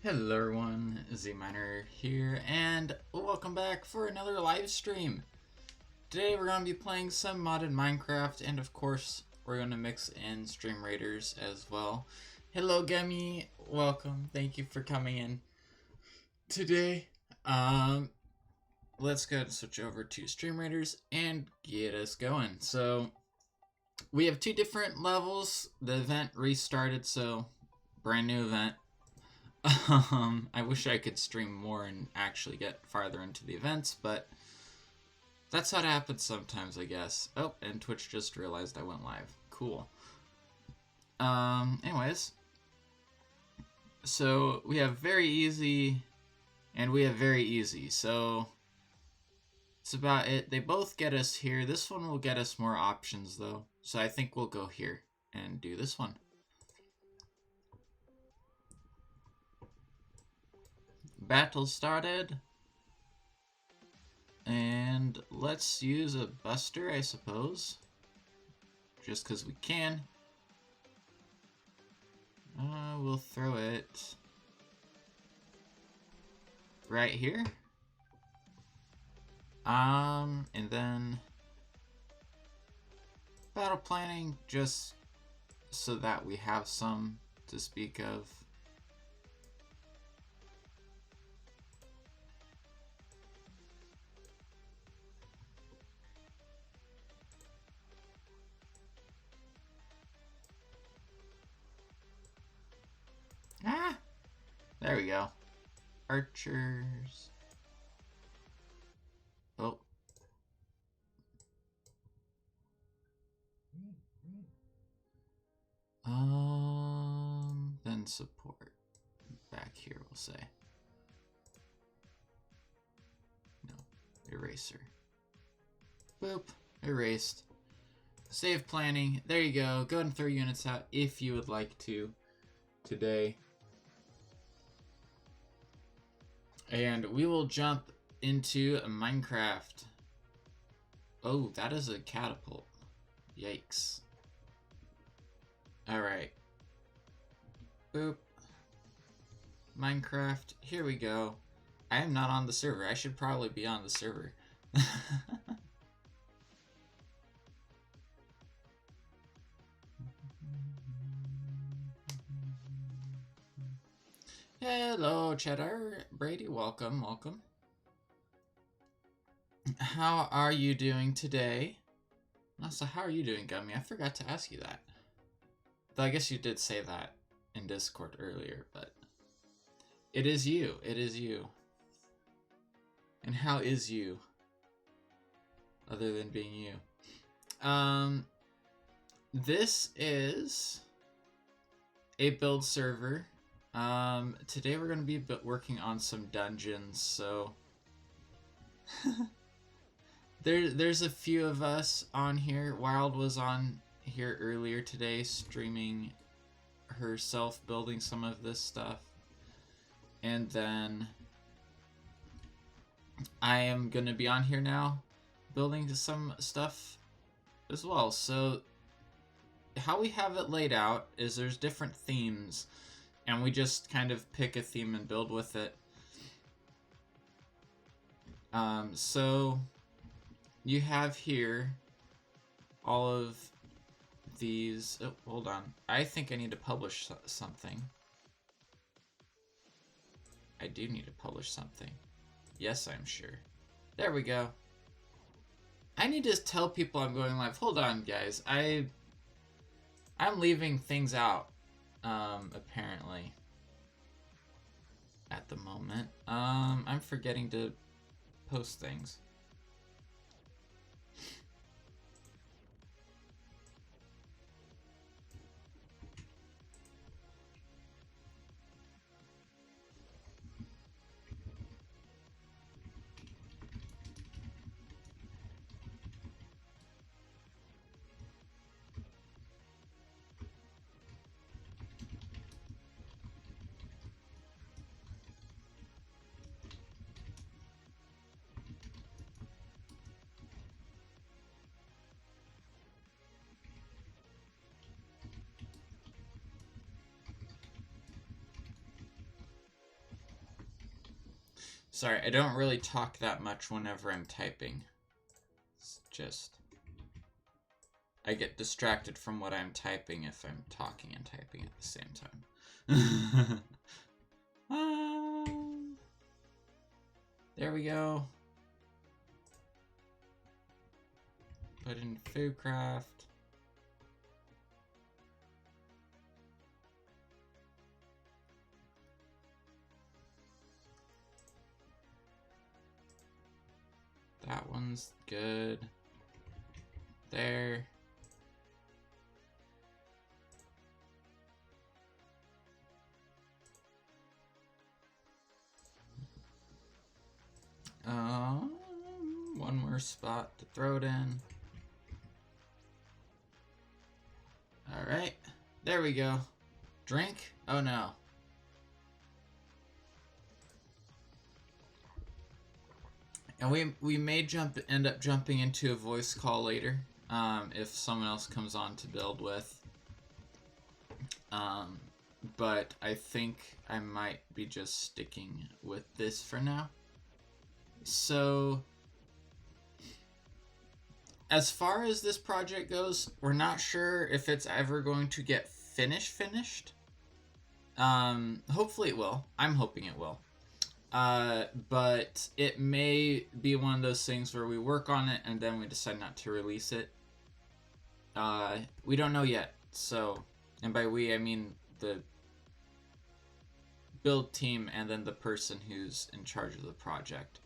Hello everyone, ZMiner here, and welcome back for another live stream. Today we're going to be playing some modded Minecraft, and of course we're going to mix in Stream Raiders as well. Hello Gummy, welcome, thank you for coming in today. Let's go and switch over to Stream Raiders and get us going. So we have two different levels. The event restarted, so brand new event. I wish I could stream more and actually get farther into the events, but that's how it happens sometimes, I guess. Oh, and Twitch just realized I went live. Cool. Anyways. So, we have very easy, and we have very easy, so it's about it. They both get us here. This one will get us more options, though, so I think we'll go here and do this one. Battle started. And let's use a buster, I suppose. Just because we can. We'll throw it right here. And then battle planning, just so that we have some to speak of. Ah! There we go. Archers. Oh. Then support. Back here, we'll say. No. Eraser. Boop. Erased. Save planning. There you go. Go ahead and throw units out if you would like to today. And we will jump into Minecraft. Oh, that is a catapult. Yikes. Alright. Boop. Minecraft. Here we go. I am not on the server. I should probably be on the server. Hello, Cheddar. Brady, welcome, welcome. How are you doing today? Also, how are you doing, Gummy? I forgot to ask you that. Though I guess you did say that in Discord earlier, but it is you. It is you. And how is you? Other than being you. This is a build server. Today we're going to be working on some dungeons, so there's a few of us on here. Wild was on here earlier today streaming herself building some of this stuff. And then I am going to be on here now building some stuff as well. So how we have it laid out is there's different themes, and we just kind of pick a theme and build with it. So you have here all of these. Oh, hold on. I think I need to publish something. I do need to publish something. Yes, I'm sure. There we go. I need to tell people I'm going live. Hold on, guys. I'm leaving things out, apparently, at the moment. I'm forgetting to post things. Sorry, I don't really talk that much whenever I'm typing. It's just... I get distracted from what I'm typing if I'm talking and typing at the same time. There we go. Put in Foodcraft. That one's good. There. One more spot to throw it in. Alright. There we go. Drink? Oh no. And we may end up jumping into a voice call later, if someone else comes on to build with. But I think I might be just sticking with this for now. So, as far as this project goes, we're not sure if it's ever going to get finished. Hopefully it will. I'm hoping it will. But it may be one of those things where we work on it and then we decide not to release it. We don't know yet. So, and by we, I mean the build team and then the person who's in charge of the project.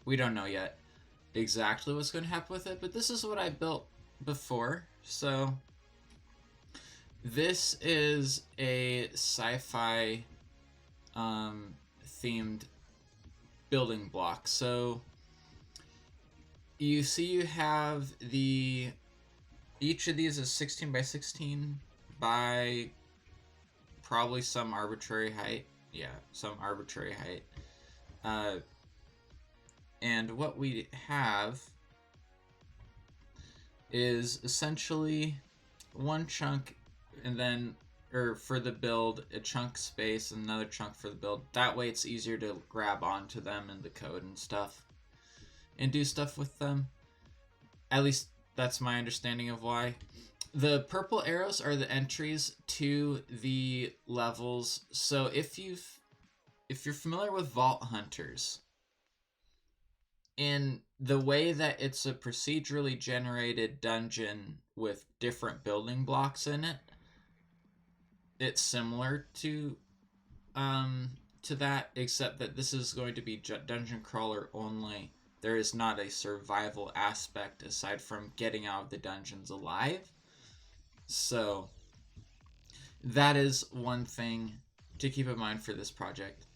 We don't know yet exactly what's going to happen with it, but this is what I built before. So, this is a sci-fi themed building block. So you see you have each of these is 16 by 16 by probably some arbitrary height. Yeah, some arbitrary height. And what we have is essentially one chunk, and then for the build, a chunk space, another chunk for the build. That way it's easier to grab onto them in the code and stuff and do stuff with them. At least that's my understanding of why. The purple arrows are the entries to the levels. So if you're familiar with Vault Hunters, in the way that it's a procedurally generated dungeon with different building blocks in it, it's similar to that, except that this is going to be dungeon crawler only. There is not a survival aspect aside from getting out of the dungeons alive. So that is one thing to keep in mind for this project.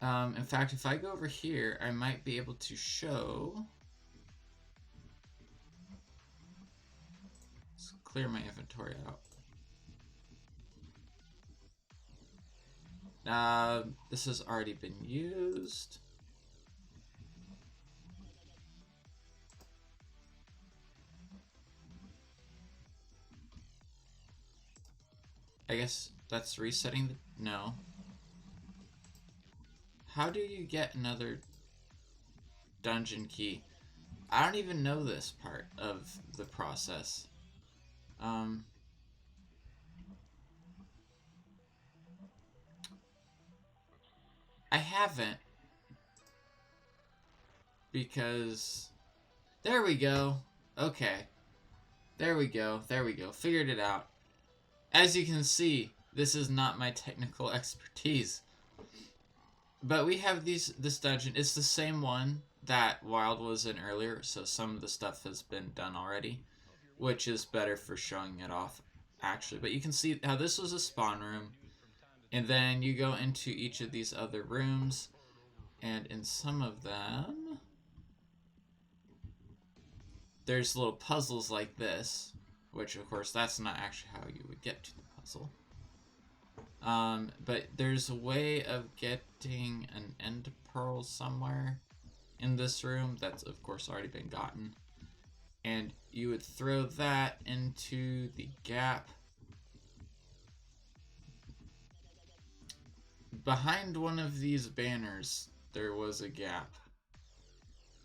In fact, if I go over here, I might be able to show... Let's clear my inventory out. This has already been used. I guess that's resetting the... No. How do you get another dungeon key? I don't even know this part of the process. I haven't, because There we go. Okay. There we go. There we go. Figured it out. As you can see, this is not my technical expertise. But we have this dungeon. It's the same one that Wild was in earlier, so some of the stuff has been done already, which is better for showing it off, actually. But you can see how this was a spawn room, and then you go into each of these other rooms, and in some of them, there's little puzzles like this, which of course that's not actually how you would get to the puzzle. But there's a way of getting an end pearl somewhere in this room that's of course already been gotten. And you would throw that into the gap. Behind one of these banners, there was a gap.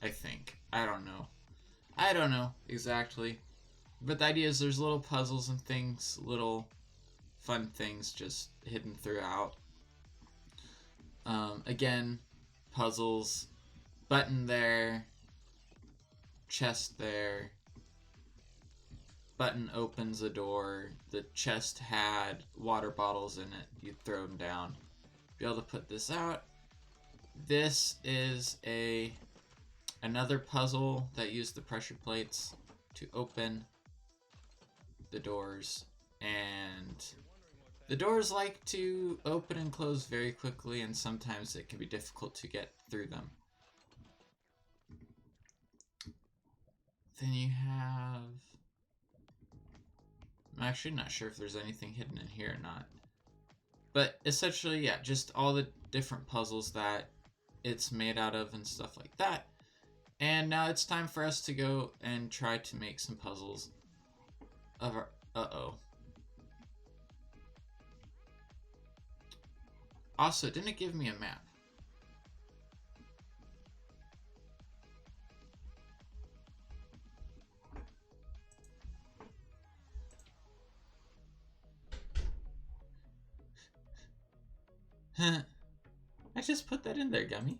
I think. I don't know. I don't know exactly. But the idea is there's little puzzles and things, little fun things just hidden throughout. Again, puzzles, button there, chest there, button opens a door, the chest had water bottles in it, you throw them down. Be able to put this out. This is another puzzle that used the pressure plates to open the doors, and the doors like to open and close very quickly, and sometimes it can be difficult to get through them. Then you have... I'm actually not sure if there's anything hidden in here or not. But essentially, yeah, just all the different puzzles that it's made out of and stuff like that. And now it's time for us to go and try to make some puzzles of our... Uh-oh. Also, didn't it give me a map? I just put that in there, Gummy.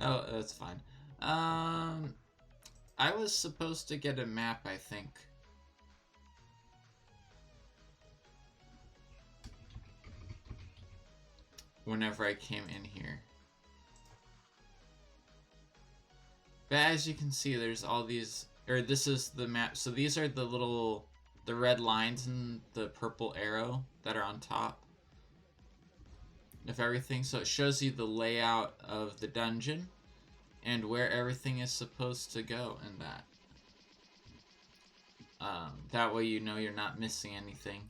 Oh, that's fine. I was supposed to get a map, I think. Whenever I came in here. But as you can see, there's all these, or this is the map. So these are the red lines and the purple arrow that are on top of everything. So it shows you the layout of the dungeon and where everything is supposed to go in that. That way you know you're not missing anything.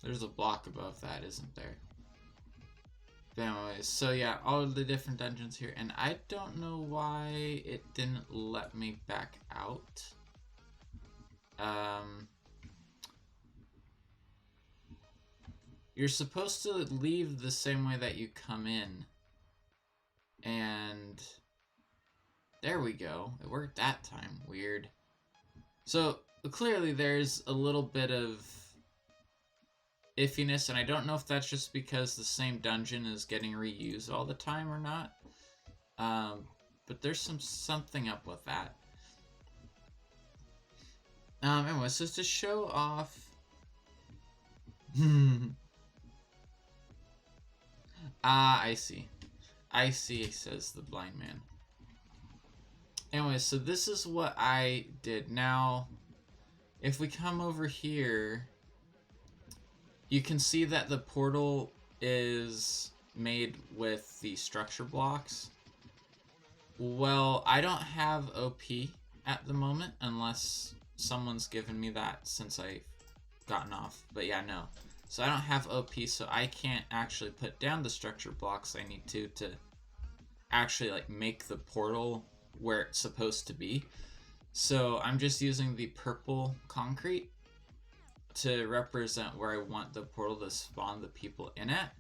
There's a block above that, isn't there? But anyways, so yeah, all of the different dungeons here, and I don't know why it didn't let me back out. You're supposed to leave the same way that you come in. And there we go. It worked that time. Weird. So clearly there's a little bit of iffiness, and I don't know if that's just because the same dungeon is getting reused all the time or not. But there's something up with that. Anyway, so to show off... Ah, I see. I see, says the blind man. Anyway, so this is what I did. Now, if we come over here, you can see that the portal is made with the structure blocks. Well, I don't have OP at the moment, unless someone's given me that since I've gotten off. But yeah, no. So I don't have OP, so I can't actually put down the structure blocks I need to actually like make the portal where it's supposed to be. So I'm just using the purple concrete to represent where I want the portal to spawn the people in at.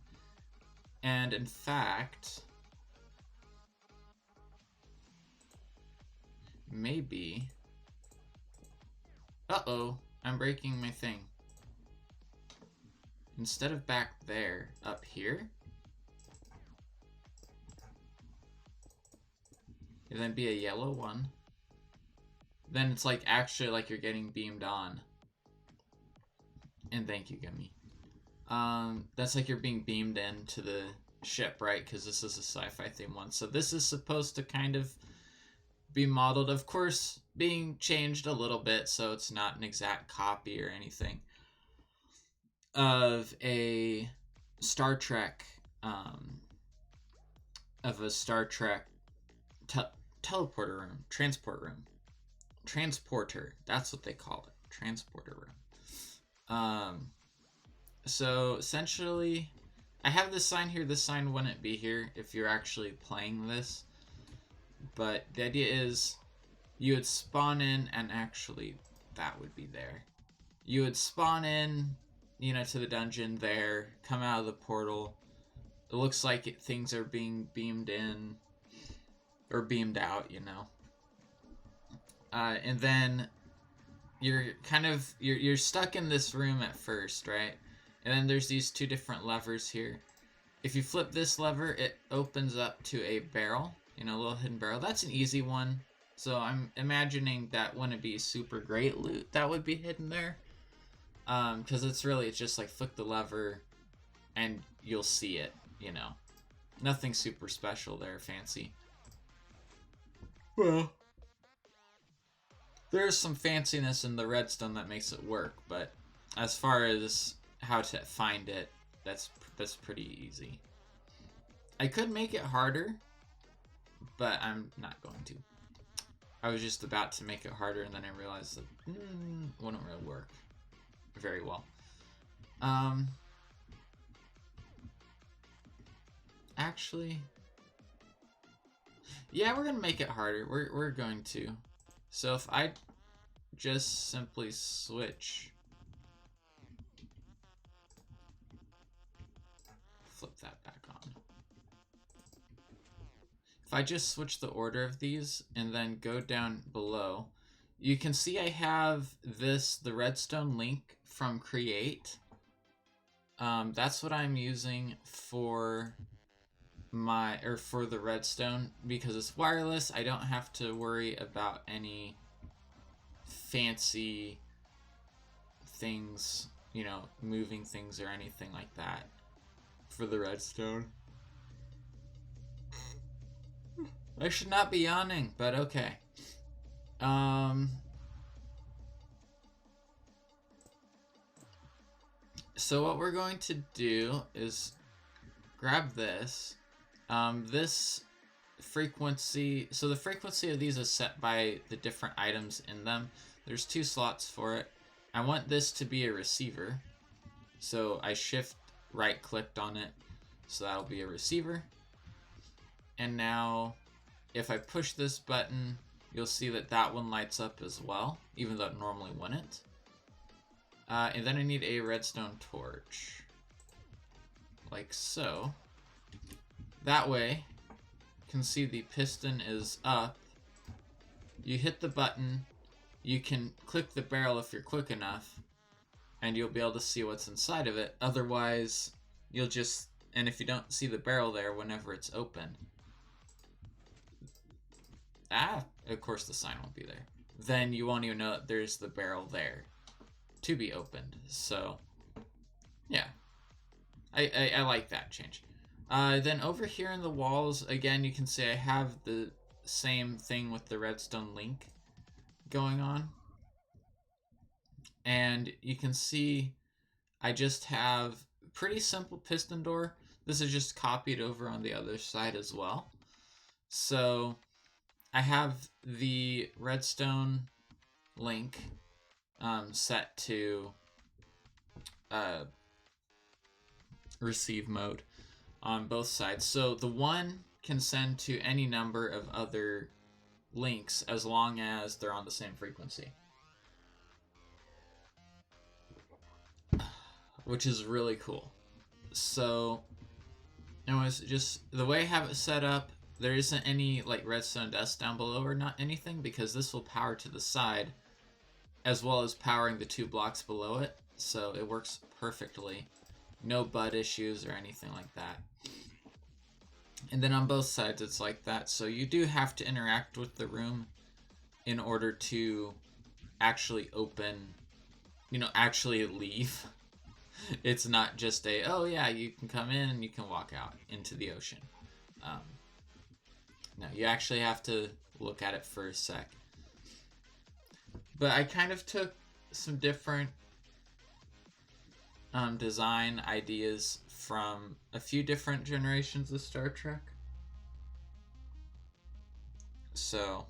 And in fact, maybe... Uh-oh, I'm breaking my thing. Instead of back there, up here? And then be a yellow one. Then it's like actually like you're getting beamed on. And thank you, Gummy. That's like you're being beamed into the ship, right? Because this is a sci-fi theme one. So this is supposed to kind of be modeled, of course, being changed a little bit, so it's not an exact copy or anything, of a Star Trek, teleporter room, transporter. That's what they call it, transporter room. So essentially, I have this sign here. This sign wouldn't be here if you're actually playing this. But the idea is you would spawn in, and actually that would be there. You would spawn in, you know, to the dungeon there, come out of the portal. It looks like things are being beamed in or beamed out, you know. And then you're kind of, you're stuck in this room at first, right? And then there's these two different levers here. If you flip this lever, it opens up to a barrel, you know, a little hidden barrel. That's an easy one. So I'm imagining that wouldn't be super great loot that would be hidden there. Because it's just like flick the lever and you'll see it, you know. Nothing super special there, fancy. Well, there's some fanciness in the redstone that makes it work, but as far as how to find it, that's pretty easy. I could make it harder, but I'm not going to. I was just about to make it harder, and then I realized that wouldn't really work very well. Actually, yeah, we're gonna make it harder. We're going to. So if I just simply switch, flip that back on. If I just switch the order of these and then go down below, you can see I have the redstone link from Create. That's what I'm using for the redstone, because it's wireless. I don't have to worry about any fancy things, you know, moving things or anything like that for the redstone. I should not be yawning, but okay. So what we're going to do is grab this. This frequency, so the frequency of these is set by the different items in them. There's 2 slots for it. I want this to be a receiver, so I shift right clicked on it, so that'll be a receiver. And now if I push this button, you'll see that one lights up as well, even though it normally wouldn't. And then I need a redstone torch, like so. That way, you can see the piston is up. You hit the button, you can click the barrel if you're quick enough, and you'll be able to see what's inside of it. Otherwise, you'll just, and if you don't see the barrel there whenever it's open, of course the sign won't be there. Then you won't even know that there's the barrel there to be opened. So, yeah. I like that change. Then over here in the walls, again, you can see I have the same thing with the redstone link going on. And you can see I just have pretty simple piston door. This is just copied over on the other side as well. So I have the redstone link set to receive mode on both sides. So the one can send to any number of other links as long as they're on the same frequency, which is really cool. So anyways, just the way I have it set up there isn't any like redstone dust down below or not anything, because this will power to the side as well as powering the 2 blocks below it, so it works perfectly. No bud issues or anything like that. And then on both sides it's like that, so you do have to interact with the room in order to actually open, actually leave. It's not just oh yeah, you can come in and you can walk out into the ocean. No, you actually have to look at it for a sec. But I kind of took some different design ideas from a few different generations of Star Trek. So,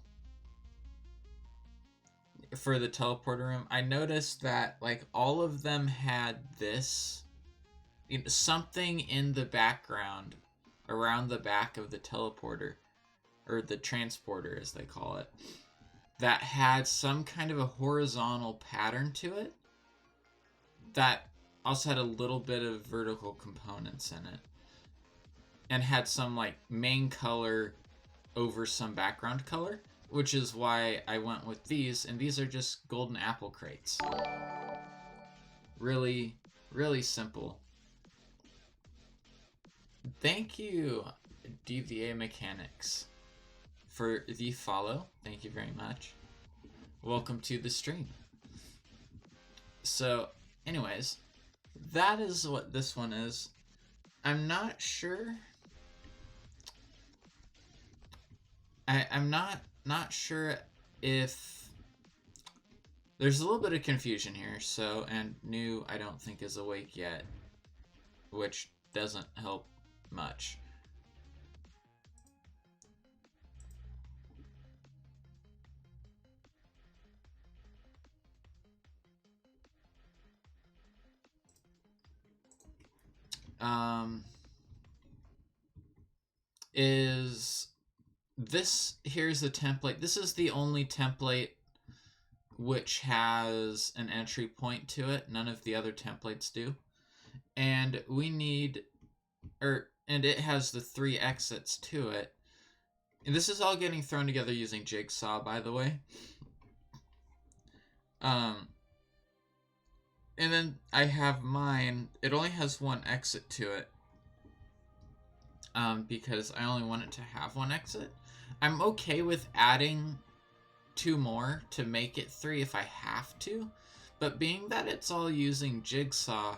for the teleporter room, I noticed that like all of them had this, something in the background around the back of the teleporter, or the transporter as they call it, that had some kind of a horizontal pattern to it that also had a little bit of vertical components in it, and had some like main color over some background color, which is why I went with these, and these are just golden apple crates. Really, really simple. Thank you, DVA Mechanics, for the follow. Thank you very much. Welcome to the stream. So, anyways, that is what this one is. I'm not sure. I'm not sure if there's a little bit of confusion here. So, and New I don't think is awake yet, which doesn't help much. Is this, here's the template. This is the only template which has an entry point to it. None of the other templates do. And we need, and it has the 3 exits to it. And this is all getting thrown together using Jigsaw, by the way. And then I have mine. It only has 1 exit to it. Because I only want it to have 1 exit. I'm okay with adding 2 more to make it 3 if I have to. But being that it's all using Jigsaw,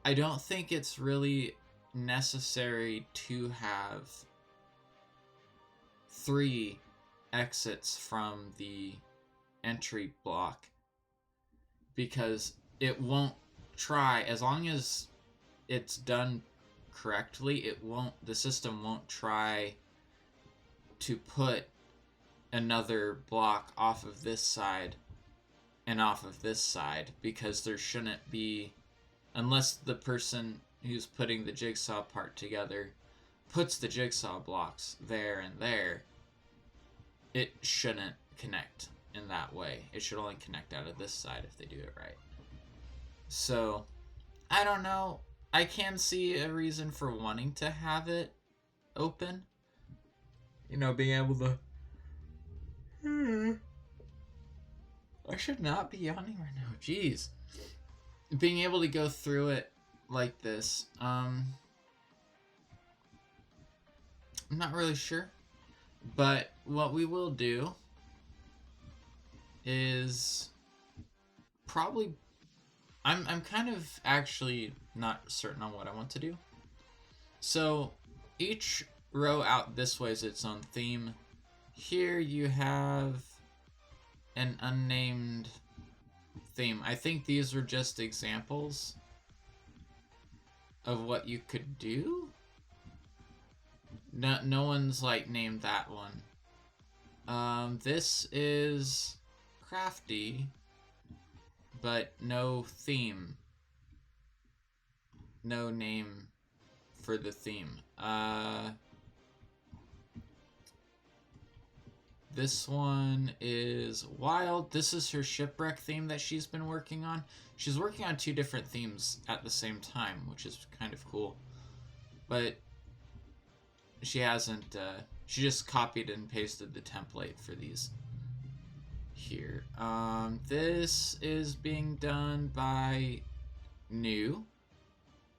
I don't think it's really necessary to have 3 exits from the entry block, because it won't try, as long as it's done correctly, the system won't try to put another block off of this side and off of this side, because there shouldn't be, unless the person who's putting the jigsaw part together puts the jigsaw blocks there and there, it shouldn't connect in that way. It should only connect out of this side if they do it right. So, I don't know. I can see a reason for wanting to have it open. Being able to... I should not be yawning right now. Jeez. Being able to go through it like this. I'm not really sure. But what we will do is probably... I'm kind of actually not certain on what I want to do. So each row out this way is its own theme. Here you have an unnamed theme. I think these were just examples of what you could do. No one's like named that one. This is crafty, but no theme. No name for the theme. This one is wild. This is her shipwreck theme that she's been working on. She's working on 2 different themes at the same time, which is kind of cool. But she hasn't She just copied and pasted the template for these here. This is being done by New.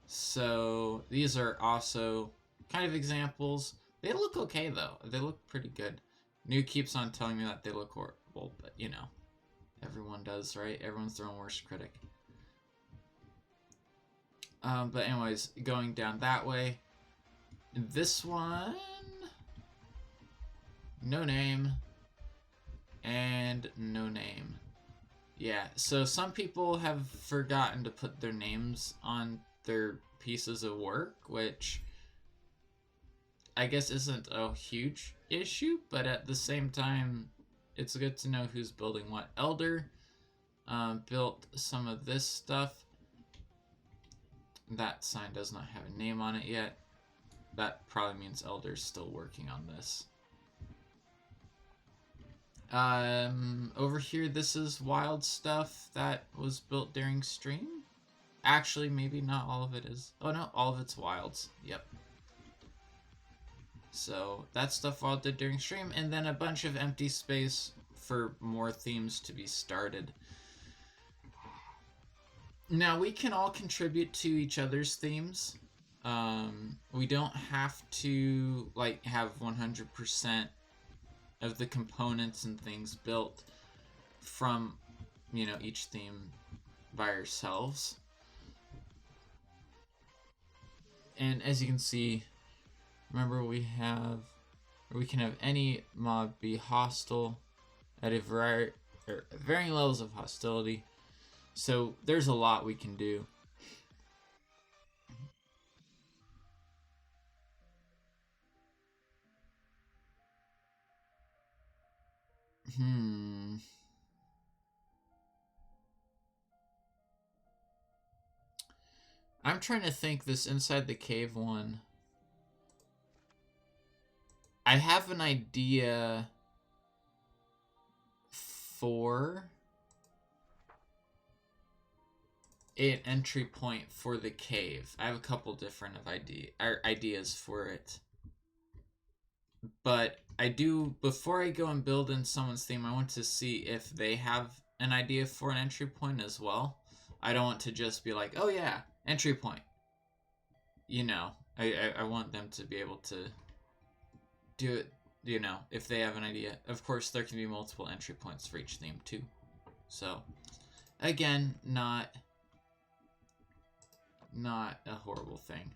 So these are also kind of examples. They look okay though. They look pretty good. New keeps on telling me that they look horrible, but you know, everyone does, right? Everyone's their own worst critic. But anyways, going down that way. This one, no name, and no name. Yeah, so some people have forgotten to put their names on their pieces of work, which I guess isn't a huge issue, but at the same time, it's good to know who's building what. Elder built some of this stuff. That sign does not have a name on it yet. That probably means Elder's still working on this. Over here, this is wild stuff that was built during stream. Actually, maybe not all of it is. Oh no, all of it's wilds. Yep. So that stuff all did during stream, and then a bunch of empty space for more themes to be started. Now we can all contribute to each other's themes. We don't have to like have 100% of the components and things built from, you know, each theme by ourselves. And as you can see, remember we can have any mob be hostile at a varying levels of hostility. So there's a lot we can do. I'm trying to think this inside the cave one. I have an idea for an entry point for the cave. I have a couple different ideas for it. But I do, before I go and build in someone's theme, I want to see if they have an idea for an entry point as well. I don't want to just be like, oh yeah, entry point. You know, I want them to be able to do it, you know, if they have an idea. Of course, there can be multiple entry points for each theme too. So, again, not a horrible thing.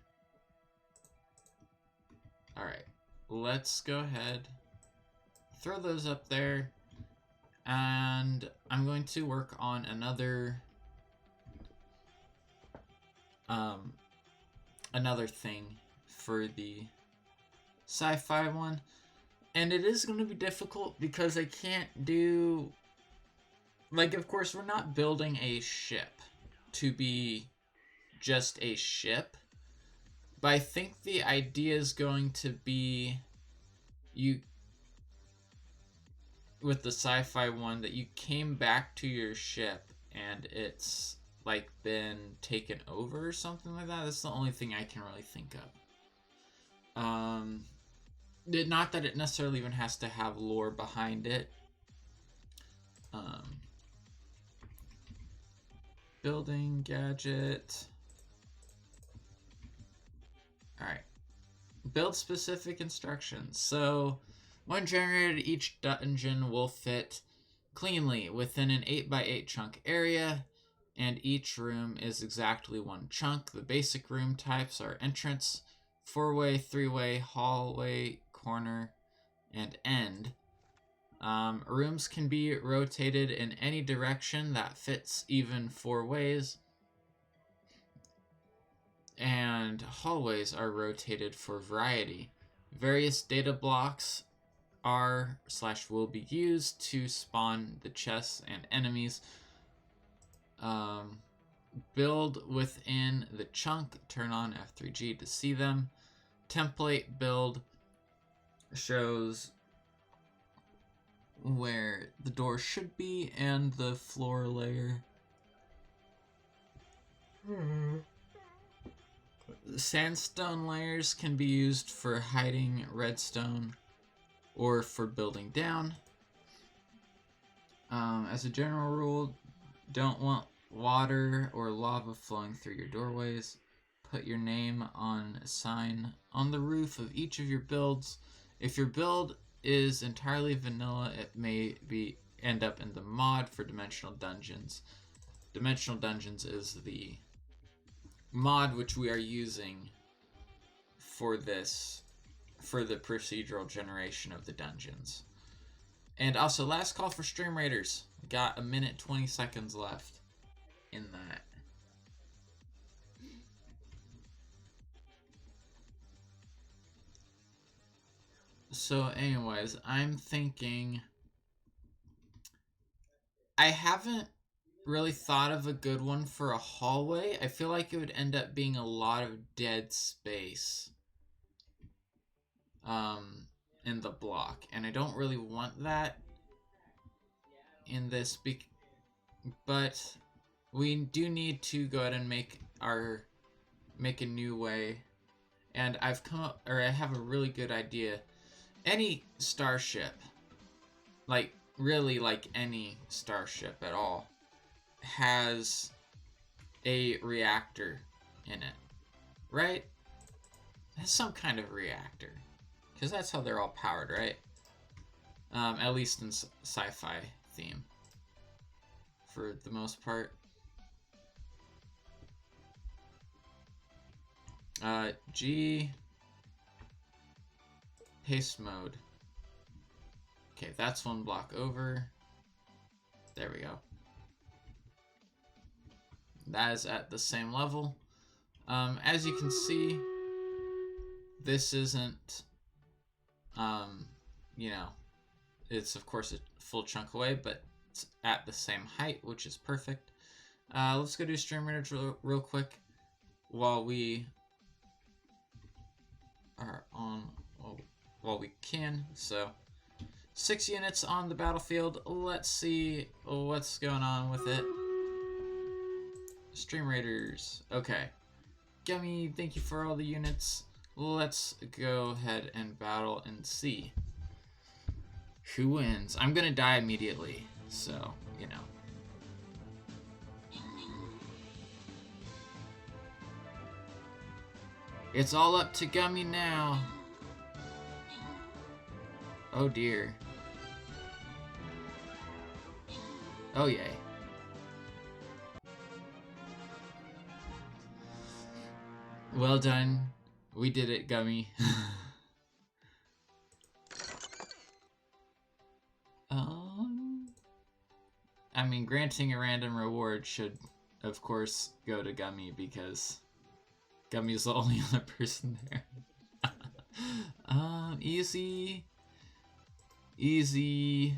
Alright, let's go ahead, throw those up there, and I'm going to work on another thing for the sci-fi one. And it is going to be difficult because I can't do, like, of course, we're not building a ship to be just a ship. But I think the idea is going to be, with the sci-fi one, that you came back to your ship and it's like been taken over or something like that. That's the only thing I can really think of. Not that it necessarily even has to have lore behind it. Building gadget. Alright. Build specific instructions. So, when generated, each dungeon will fit cleanly within an 8x8 chunk area, and each room is exactly one chunk. The basic room types are entrance, 4-way, 3-way, hallway, corner, and end. Rooms can be rotated in any direction that fits even 4 ways. And hallways are rotated for variety. Various data blocks are/will be used to spawn the chests and enemies. Build within the chunk. Turn on F3G to see them. Template build shows where the door should be and the floor layer. Sandstone layers can be used for hiding redstone or for building down. As a general rule, don't want water or lava flowing through your doorways. Put your name on a sign on the roof of each of your builds. If your build is entirely vanilla, it may end up in the mod for Dimensional Dungeons. Dimensional Dungeons is the mod which we are using for this, for the procedural generation of the dungeons. And also, last call for stream raiders. Got a minute 20 seconds left in that. So anyways, I'm thinking, I haven't really thought of a good one for a hallway. I feel like it would end up being a lot of dead space in the block, and I don't really want that in this, but we do need to go ahead and make a new way. And I have a really good idea. Any starship, like really like any starship at all, has a reactor in it, right? It has some kind of reactor, because that's how they're all powered, right? At least in sci-fi theme, for the most part. G haste mode. Okay, that's one block over. There we go. That is at the same level. As you can see, this isn't, you know, it's of course a full chunk away, but it's at the same height, which is perfect. Let's go do stream raiders real quick while we are on, while we can. So 6 units on the battlefield. Let's see what's going on with it. Stream raiders. Okay. Gummy, thank you for all the units. Let's go ahead and battle and see who wins. I'm gonna die immediately, so, you know. It's all up to Gummy now. Oh dear. Oh yay. Well done. We did it, Gummy. I mean, granting a random reward should, of course, go to Gummy, because Gummy's the only other person there. Easy. Easy.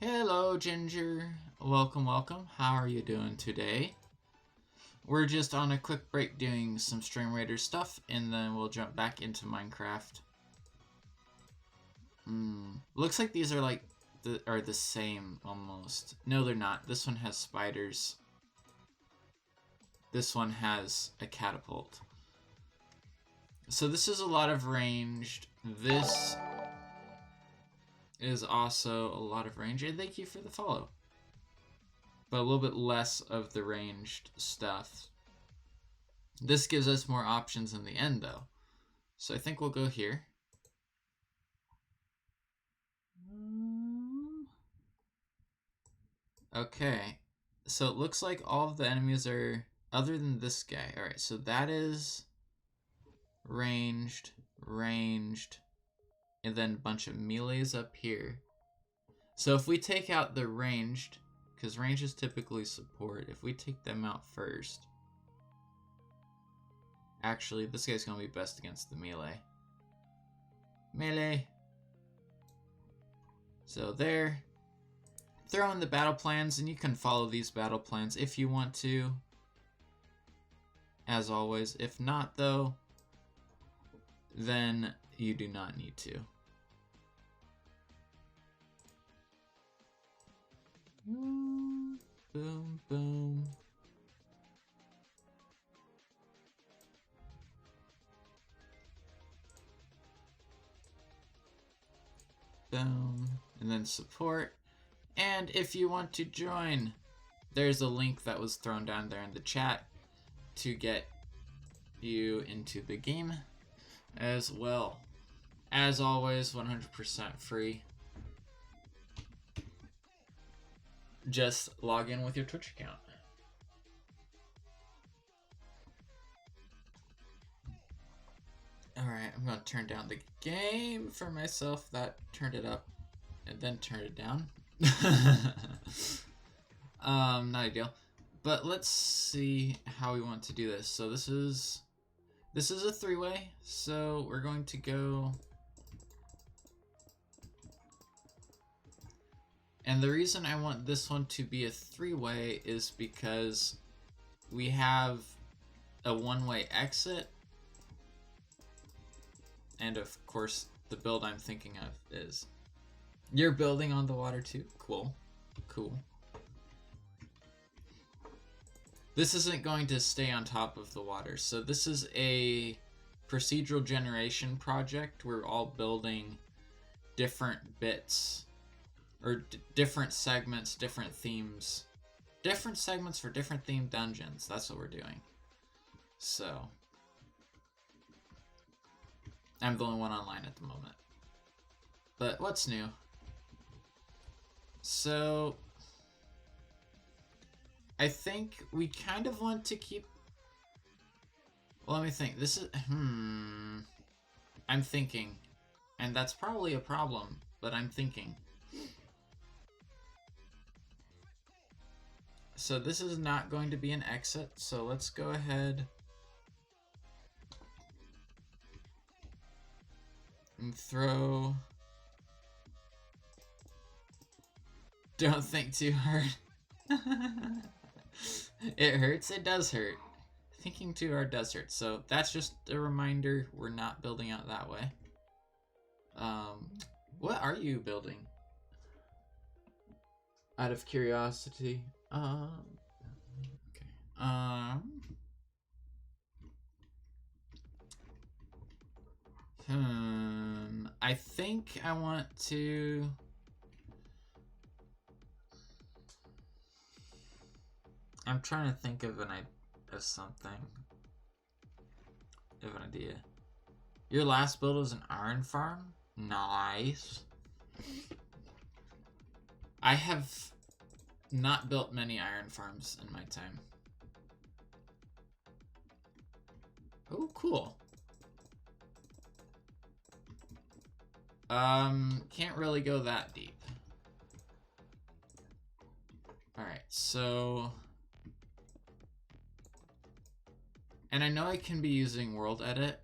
Hello, Ginger. Welcome, welcome. How are you doing today? We're just on a quick break doing some Stream Raider stuff, and then we'll jump back into Minecraft. Looks like these are like the same almost. No, they're not. This one has spiders. This one has a catapult. So this is a lot of ranged. This is also a lot of range, and thank you for the follow. But a little bit less of the ranged stuff. This gives us more options in the end, though. So I think we'll go here. Okay, so it looks like all of the enemies are, other than this guy. Alright, so that is ranged, and then a bunch of melees up here. So if we take out the ranged, because ranges typically support, if we take them out first, actually, this guy's going to be best against the melee. Melee. So there. Throw in the battle plans, and you can follow these battle plans if you want to. As always. If not, though, then you do not need to. Boom, boom. Boom. And then support. And if you want to join, there's a link that was thrown down there in the chat to get you into the game as well. As always, 100% free. Just log in with your Twitch account. Alright, I'm going to turn down the game for myself. That turned it up and then turned it down. Not ideal. But let's see how we want to do this. So this is a three-way. So we're going to go... And the reason I want this one to be a three-way is because we have a one-way exit. And of course, the build I'm thinking of is... You're building on the water too? Cool. Cool. This isn't going to stay on top of the water. So this is a procedural generation project. We're all building different bits. Or different segments, different themes. Different segments for different themed dungeons. That's what we're doing. So... I'm the only one online at the moment. But what's new? So... I think we kind of want to keep... Well, let me think. This is... I'm thinking. And that's probably a problem, but I'm thinking. So this is not going to be an exit, so let's go ahead and throw... Don't think too hard. It hurts, it does hurt. Thinking too hard does hurt, so that's just a reminder we're not building out that way. What are you building? Out of curiosity. Okay. I think I want to... I'm trying to think of something. Of an idea. Your last build was an iron farm? Nice. I have not built many iron farms in my time. Oh, cool. Can't really go that deep. Alright, so... And I know I can be using World Edit,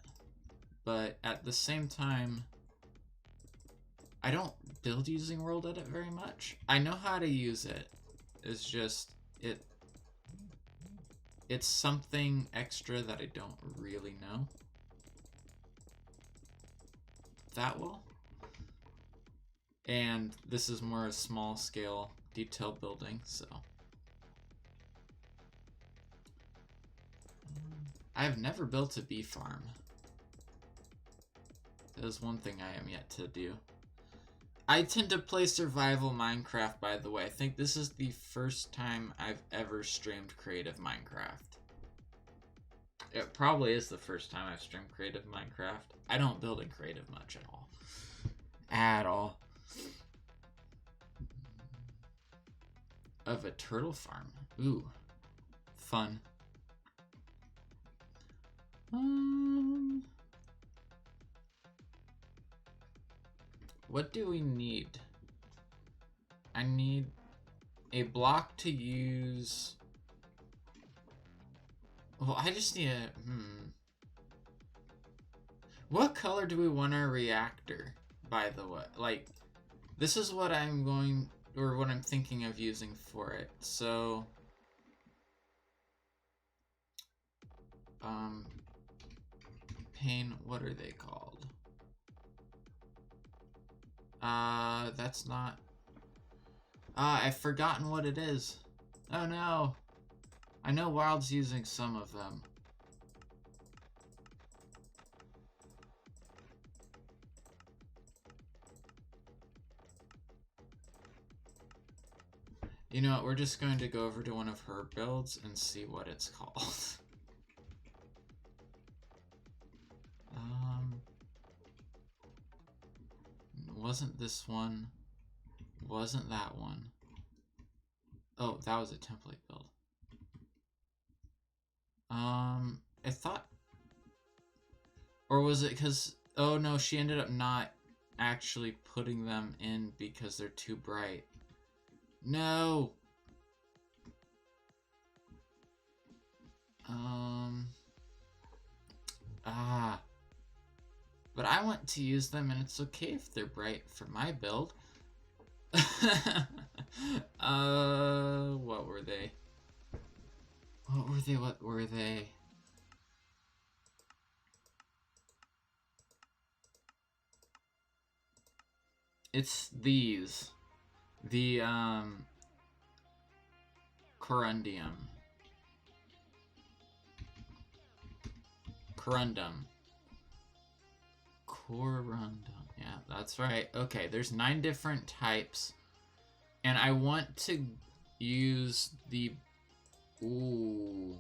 but at the same time, I don't build using World Edit very much. I know how to use it. It's just, it's something extra that I don't really know that well. And this is more a small scale detail building, so. I have never built a bee farm. That is one thing I am yet to do. I tend to play survival Minecraft, by the way. I think this is the first time I've ever streamed creative Minecraft. It probably is the first time I've streamed creative Minecraft. I don't build in creative much at all. At all. Of a turtle farm. Ooh. Fun. What do we need? I need a block to use. Well, I just need a, What color do we want our reactor, by the way? Like, this is what I'm going, or what I'm thinking of using for it. So, pane, what are they called? That's not... I've forgotten what it is. Oh no. I know Wild's using some of them. You know what, we're just going to go over to one of her builds and see what it's called. Wasn't this one. Wasn't that one. Oh, that was a template build. I thought... Or was it because... Oh no, she ended up not actually putting them in because they're too bright. No! But I want to use them, and it's okay if they're bright for my build. What were they? What were they? It's these. The, Corundum. Corundum. Yeah, that's right. Okay, there's 9 different types. And I want to use the... Ooh.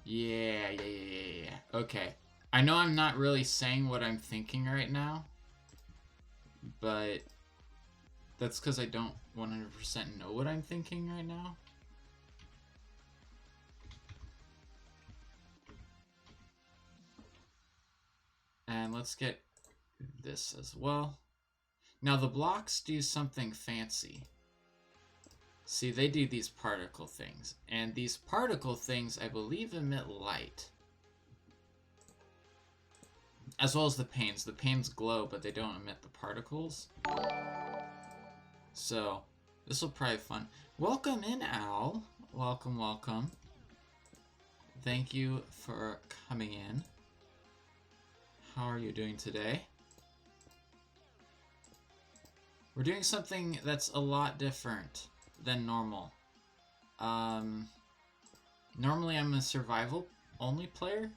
Yeah. Okay. I know I'm not really saying what I'm thinking right now, but that's because I don't 100% know what I'm thinking right now. And let's get this as well. Now the blocks do something fancy. See, they do these particle things. And these particle things, I believe, emit light. As well as the panes. The panes glow, but they don't emit the particles. So, this will probably be fun. Welcome in, Al. Welcome, welcome. Thank you for coming in. How are you doing today? We're doing something that's a lot different than normal. Normally I'm a survival-only player.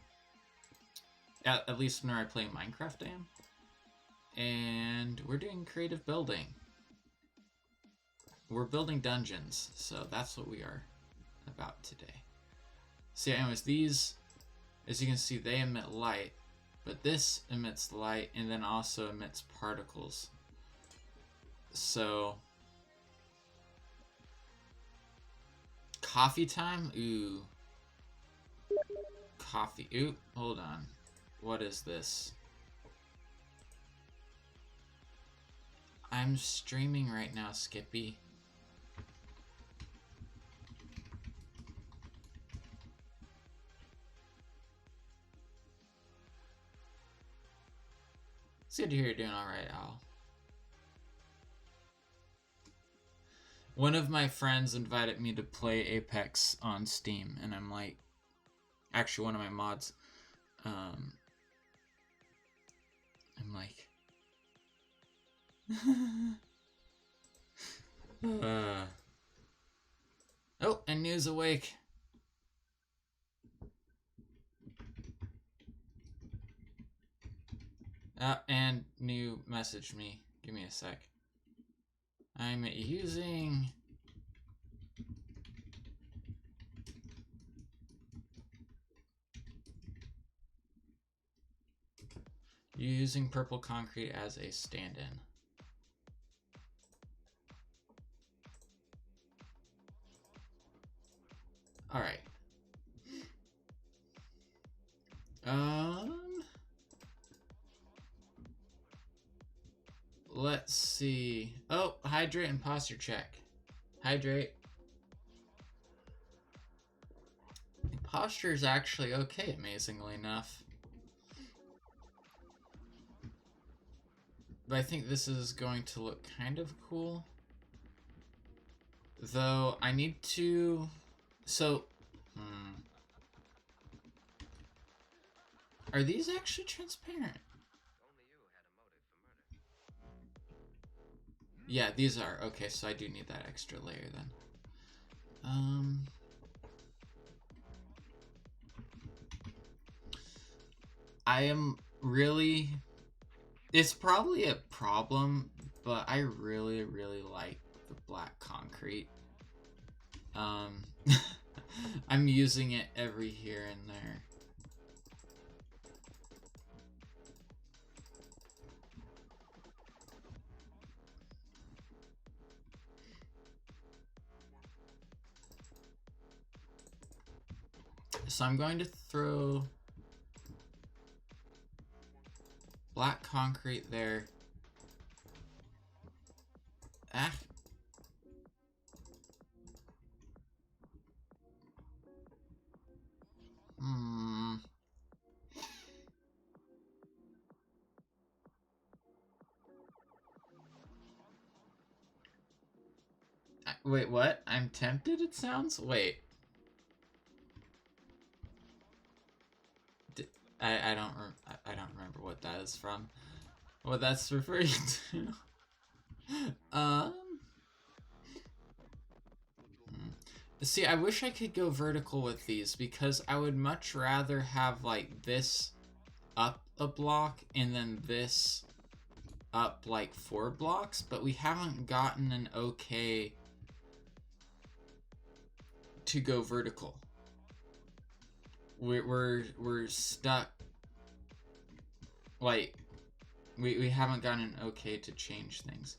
At least when I play Minecraft I am. And we're doing creative building. We're building dungeons, so that's what we are about today. So yeah, anyways, these, as you can see, they emit light. But this emits light and then also emits particles. So... Coffee time? Ooh. Coffee. Ooh, hold on. What is this? I'm streaming right now, Skippy. It's good to hear you're doing alright, Al. One of my friends invited me to play Apex on Steam, and I'm like... Actually, one of my mods. I'm like... Oh, and News awake. And New messaged me. Give me a sec. I'm using... Using purple concrete as a stand-in. Alright. Let's see. Oh, hydrate and posture check. Hydrate. Posture is actually okay, amazingly enough. But I think this is going to look kind of cool. Though, I need to... So... Are these actually transparent? Yeah, these are. Okay, so I do need that extra layer then. I am really... It's probably a problem, but I really, really like the black concrete. I'm using it every here and there. So I'm going to throw black concrete there. Ah. Wait, what? I'm tempted, it sounds? Wait. I don't remember what that is from. What that's referring to. See, I wish I could go vertical with these because I would much rather have like this up a block and then this up like 4 blocks, but we haven't gotten an okay to go vertical. We're stuck. Like we haven't gotten an okay to change things.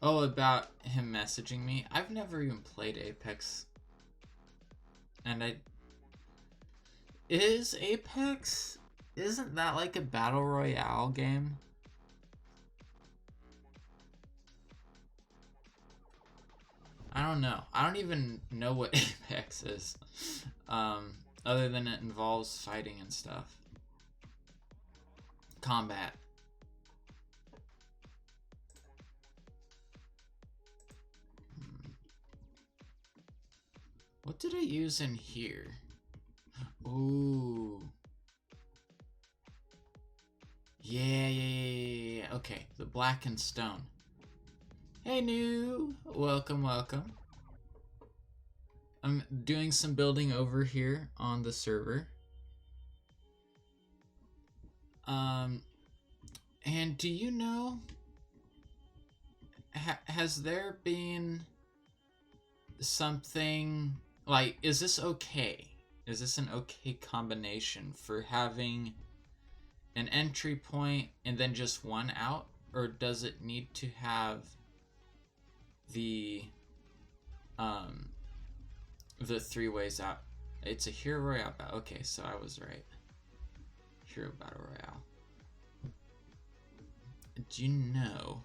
Oh, about him messaging me. I've never even played Apex. And Is Apex... Isn't that like a battle royale game? I don't know. I don't even know what Apex is. Other than it involves fighting and stuff. Combat. What did I use in here? Ooh. Yeah. Okay, the blackened stone. Hey, new. Welcome. I'm doing some building over here on the server. And do you know... has there been something... Like, is this okay? Is this an okay combination for having an entry point and then just one out? Or does it need to have the 3 ways out? It's a Hero Royale battle. Okay, so I was right. Hero Battle Royale. Do you know...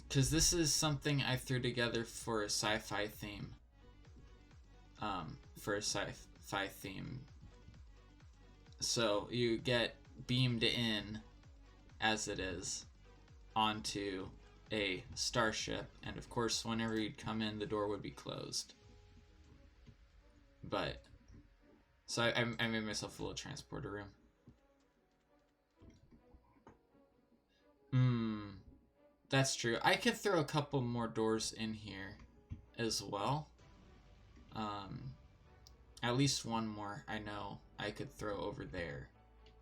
Because this is something I threw together for a sci-fi theme. So you get beamed in, as it is, onto a starship. And of course, whenever you'd come in, the door would be closed. But... So I made myself a little transporter room. That's true. I could throw a couple more doors in here as well. At least one more I know I could throw over there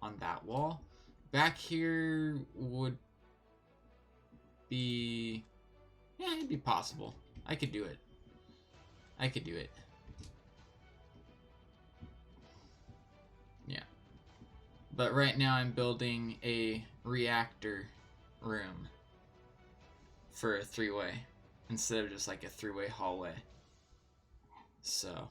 on that wall. Back here would be... Yeah, it'd be possible. I could do it. Yeah. But right now I'm building a reactor room for a 3-way instead of just like a 3-way hallway. So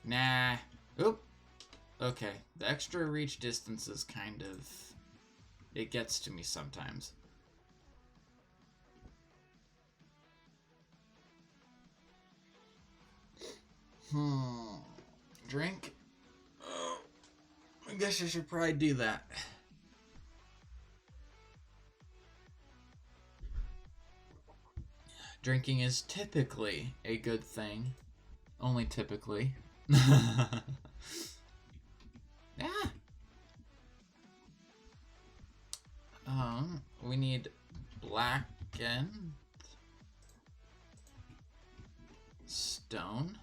nah. Oop. Okay, the extra reach distance is kind of... It gets to me sometimes. Drink? Oh, I guess I should probably do that. Drinking is typically a good thing. Only typically. Yeah. We need blackened stone.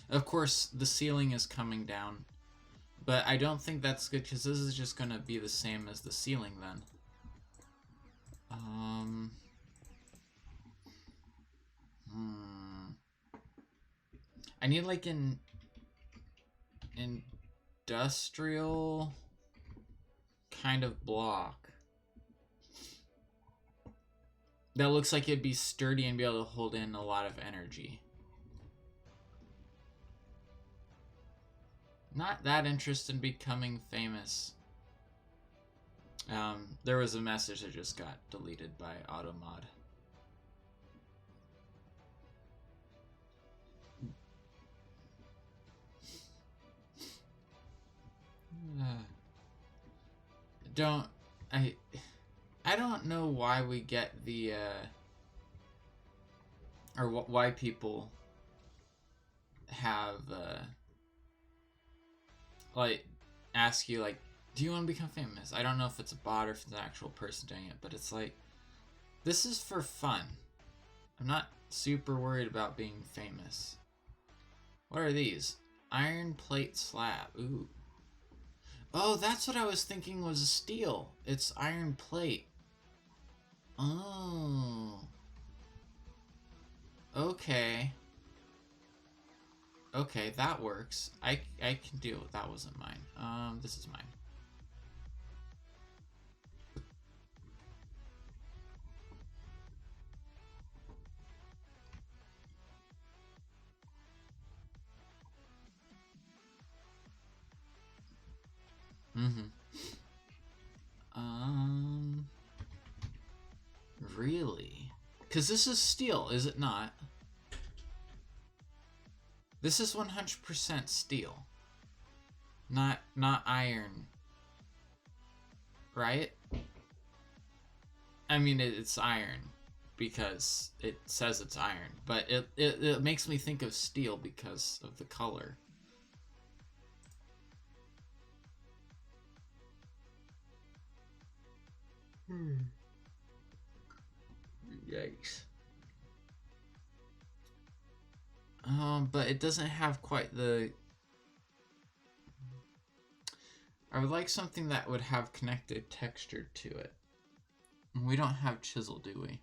Of course, the ceiling is coming down. But I don't think that's good because this is just gonna be the same as the ceiling then. I need like an industrial kind of block that looks like it'd be sturdy and be able to hold in a lot of energy. Not that interested in becoming famous. There was a message that just got deleted by AutoMod. I don't know why we get the or why people have like ask you like, do you want to become famous? I don't know if it's a bot or if it's an actual person doing it, but it's like, this is for fun. I'm not super worried about being famous. What are these? Iron plate slab. Ooh. Oh, that's what I was thinking was a steel. It's iron plate. Oh. Okay. Okay, that works. I can deal with that. Wasn't mine. This is mine. Really? Because this is steel, is it not? This is 100% steel. Not iron. Right? I mean, it's iron because it says it's iron, but it makes me think of steel because of the color. Yikes. But it doesn't have quite the... I would like something that would have connected texture to it. We don't have chisel, do we?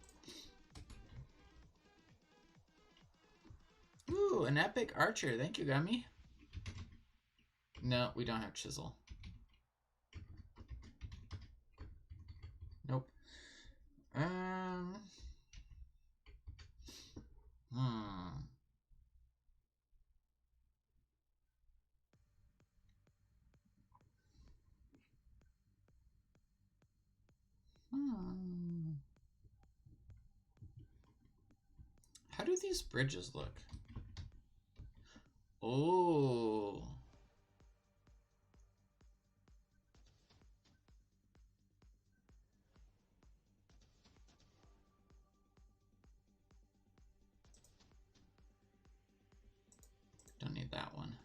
Ooh, an epic archer. Thank you, Gummy. No, we don't have chisel. Nope. How do these bridges look? Oh. Don't need that one.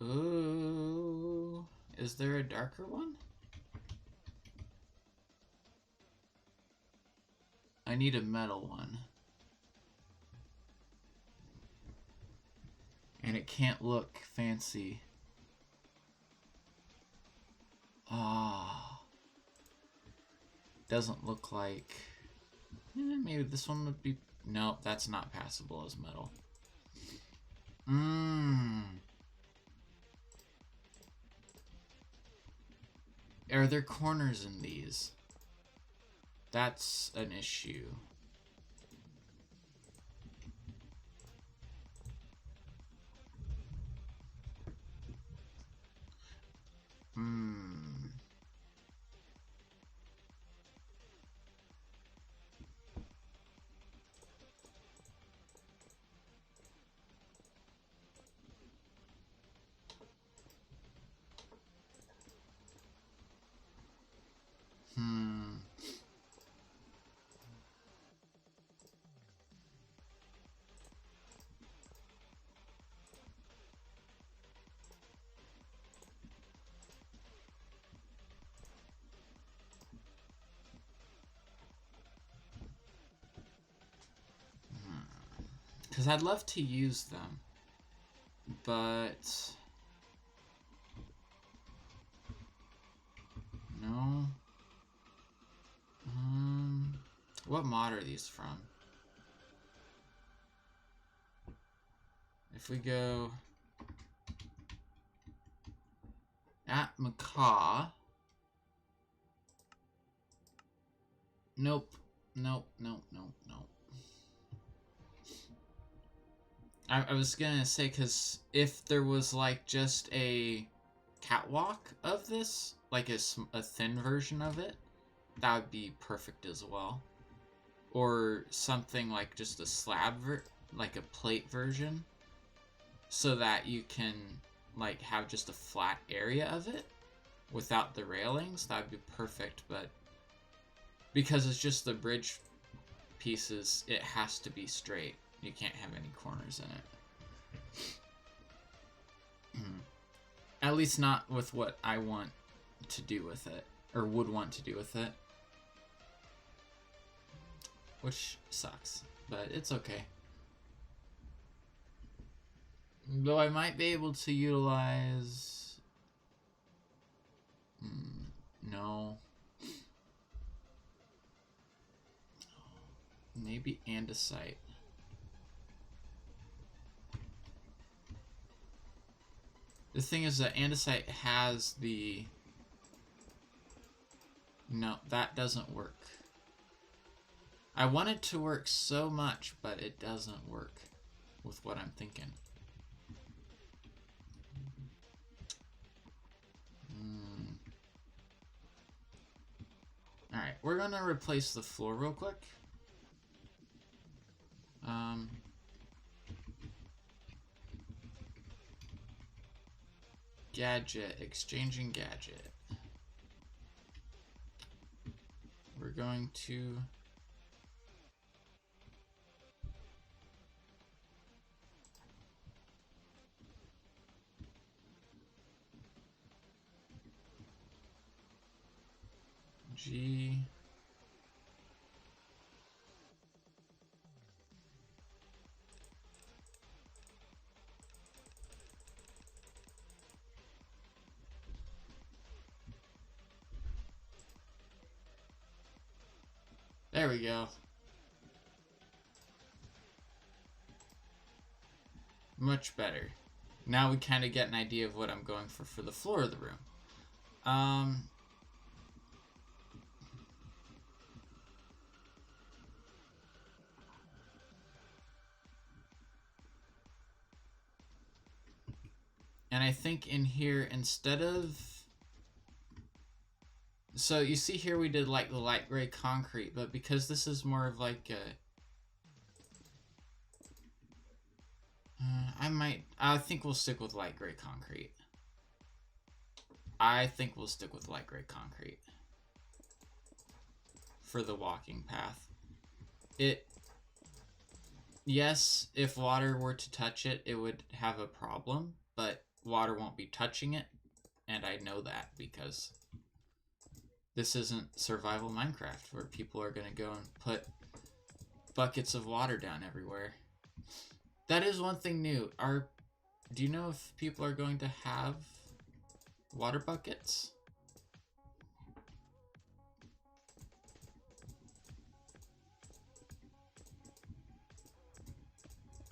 Ooh. Is there a darker one? I need a metal one. And it can't look fancy. Ah. Doesn't look like... maybe this one would be... No, that's not passable as metal. Are there corners in these? That's an issue. Because I'd love to use them, but no. What mod are these from? If we go at Macaw. Nope. Nope. Nope. Nope. Nope. I was gonna say, because if there was like just a catwalk of this, like a thin version of it, that would be perfect as well. Or something like just a slab, like a plate version, so that you can like have just a flat area of it without the railings. That would be perfect, but because it's just the bridge pieces, it has to be straight. You can't have any corners in it. At least not with what I want to do with it, or would want to do with it. Which sucks, but it's okay. Though I might be able to utilize... no. Maybe andesite. The thing is that andesite has the... No, that doesn't work. I want it to work so much, but it doesn't work with what I'm thinking. Alright, we're gonna replace the floor real quick. Gadget, exchanging gadget. We're going to... G... There we go. Much better. Now we kind of get an idea of what I'm going for the floor of the room. And I think in here, instead of... So you see here we did like the light gray concrete, but because this is more of like a... I think we'll stick with light gray concrete. I think we'll stick with light gray concrete for the walking path. Yes, if water were to touch it, it would have a problem, but water won't be touching it, and I know that because this isn't survival Minecraft where people are going to go and put buckets of water down everywhere. That is one thing new. Do you know if people are going to have water buckets?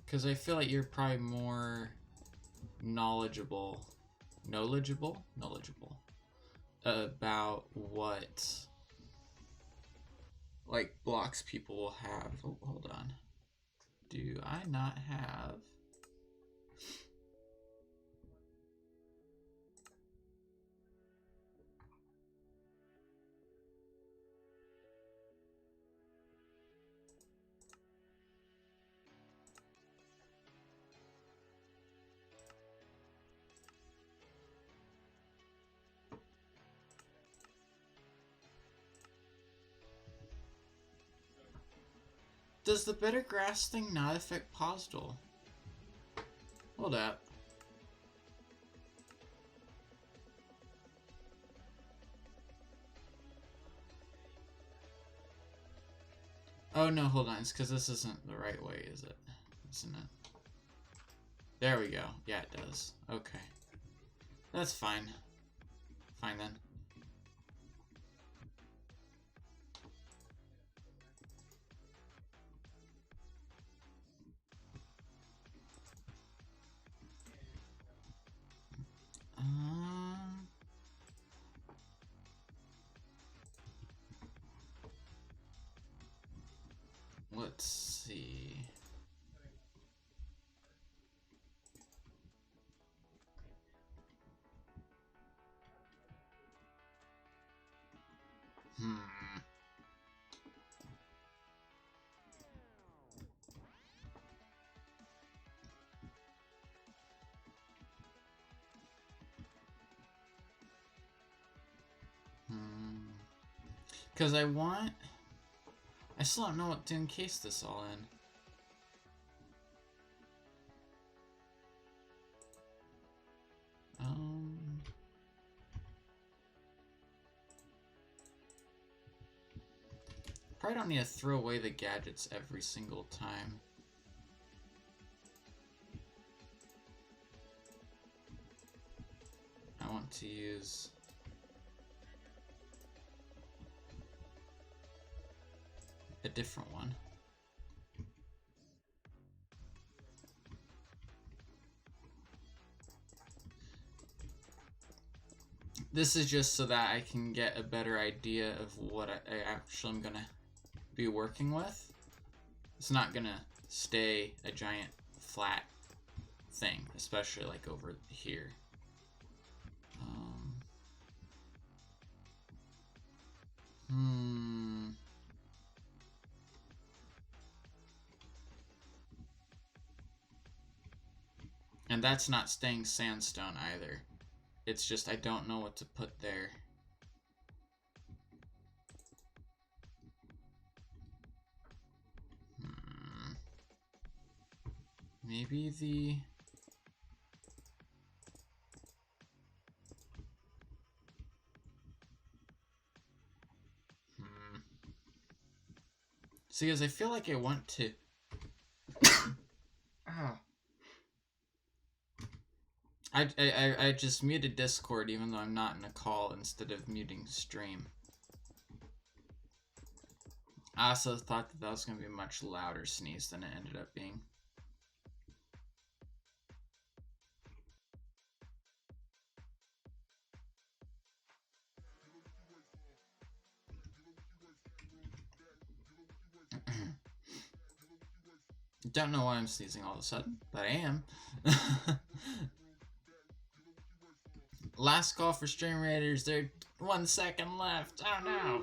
Because I feel like you're probably more knowledgeable about what like blocks people will have. Oh, hold on. Do I not have... Does the bitter grass thing not affect Postal? Hold up. Oh no, hold on. It's because this isn't the right way, is it? Isn't it? There we go. Yeah, it does. Okay. That's fine. Fine then. Let's see. Because I still don't know what to encase this all in. Probably don't need to throw away the gadgets every single time. I want to use a different one. This is just so that I can get a better idea of what I actually am gonna be working with. It's not gonna stay a giant flat thing, especially like over here. And that's not staying sandstone either. It's just I don't know what to put there. Maybe the... See, because I feel like I want to... I just muted Discord even though I'm not in a call instead of muting stream. I also thought that was going to be a much louder sneeze than it ended up being. Don't know why I'm sneezing all of a sudden, but I am. Last call for Stream Raiders. There's 1 second left. Oh no.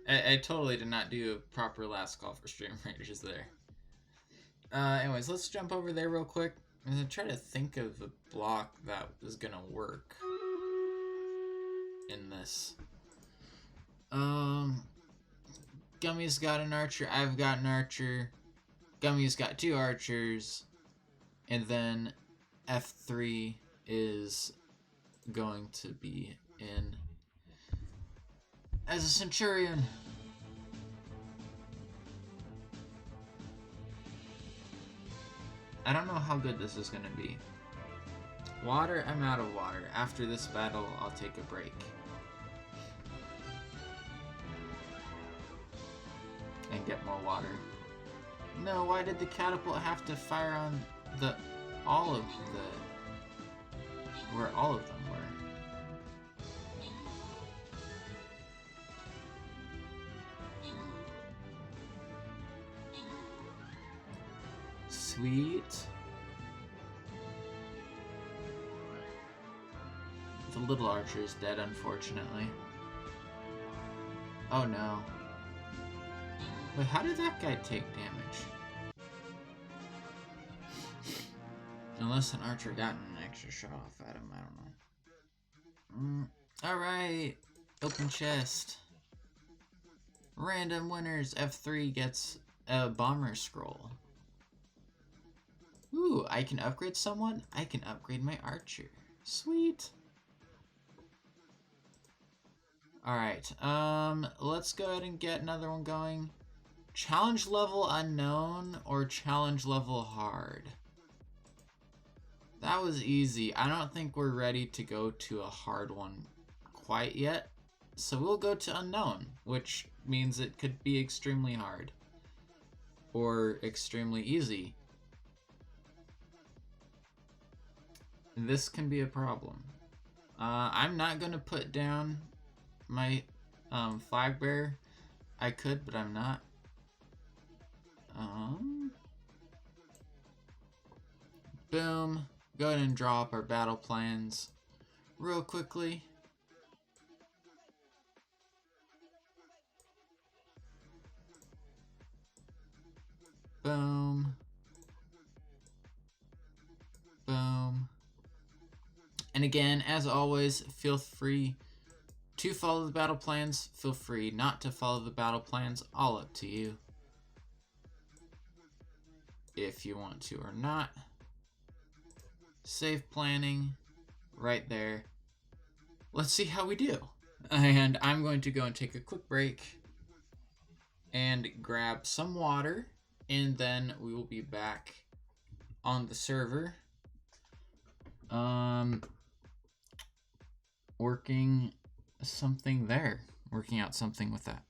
I totally did not do a proper last call for Stream Raiders there. Anyways, let's jump over there real quick. I'm gonna try to think of a block that is gonna work in this. Gummy's got an archer. I've got an archer. Gummy's got 2 archers. And then F3 is going to be in as a centurion. I don't know how good this is going to be. Water, I'm out of water. After this battle, I'll take a break. And get more water. No, why did the catapult have to fire on where all of them were? Sweet. The little archer is dead, unfortunately. Oh no. Wait, how did that guy take damage? Unless an archer got an extra shot off at him, I don't know. Alright. Open chest. Random winners. F3 gets a bomber scroll. Ooh, I can upgrade someone? I can upgrade my archer. Sweet. Alright, let's go ahead and get another one going. Challenge level unknown or challenge level hard? That was easy. I don't think we're ready to go to a hard one quite yet. So we'll go to unknown, which means it could be extremely hard. Or extremely easy. This can be a problem. I'm not going to put down my flag bearer. I could, but I'm not. Boom. Go ahead and draw up our battle plans real quickly. Boom. Boom. And again, as always, feel free to follow the battle plans. Feel free not to follow the battle plans. All up to you. If you want to or not. Save planning. Right there. Let's see how we do. And I'm going to go and take a quick break and grab some water. And then we will be back on the server. Working something there. Working out something with that.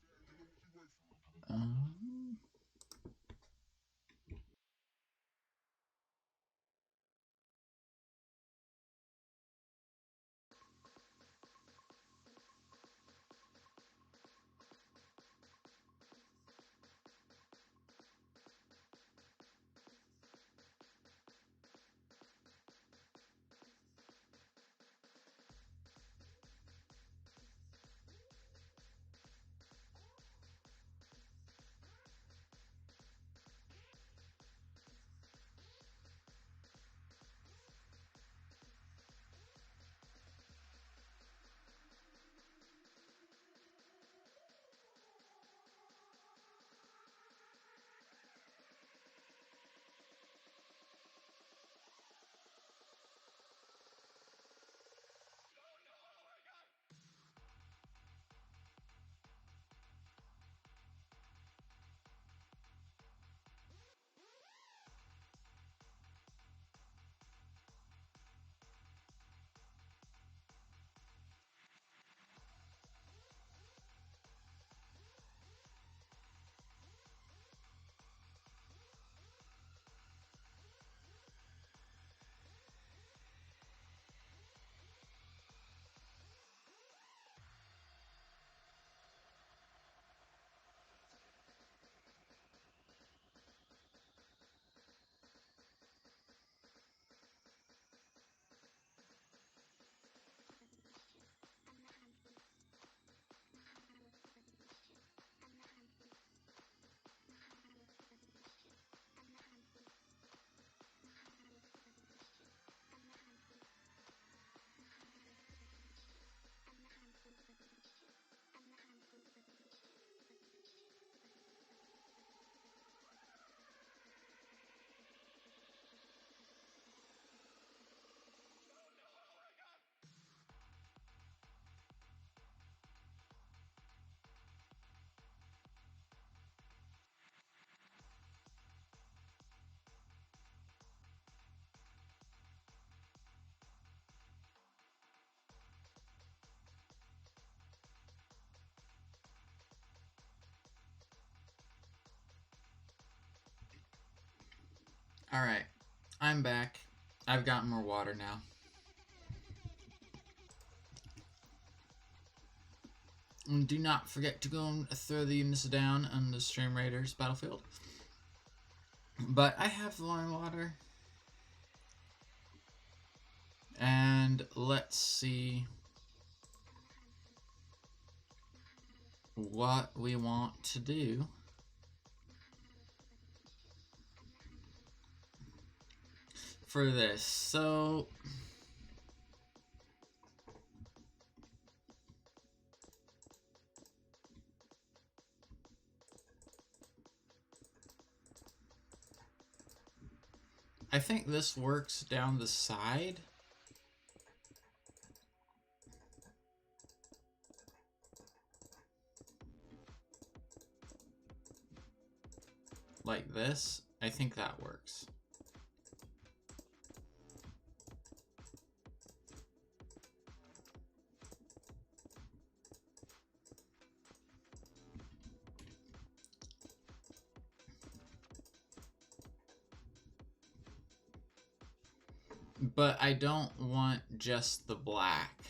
Alright, I'm back. I've gotten more water now. And do not forget to go and throw the units down on the Stream Raiders battlefield. But I have more water. And let's see what we want to do. For this, so I think this works down the side. Like this. I think that works. But I don't want just the black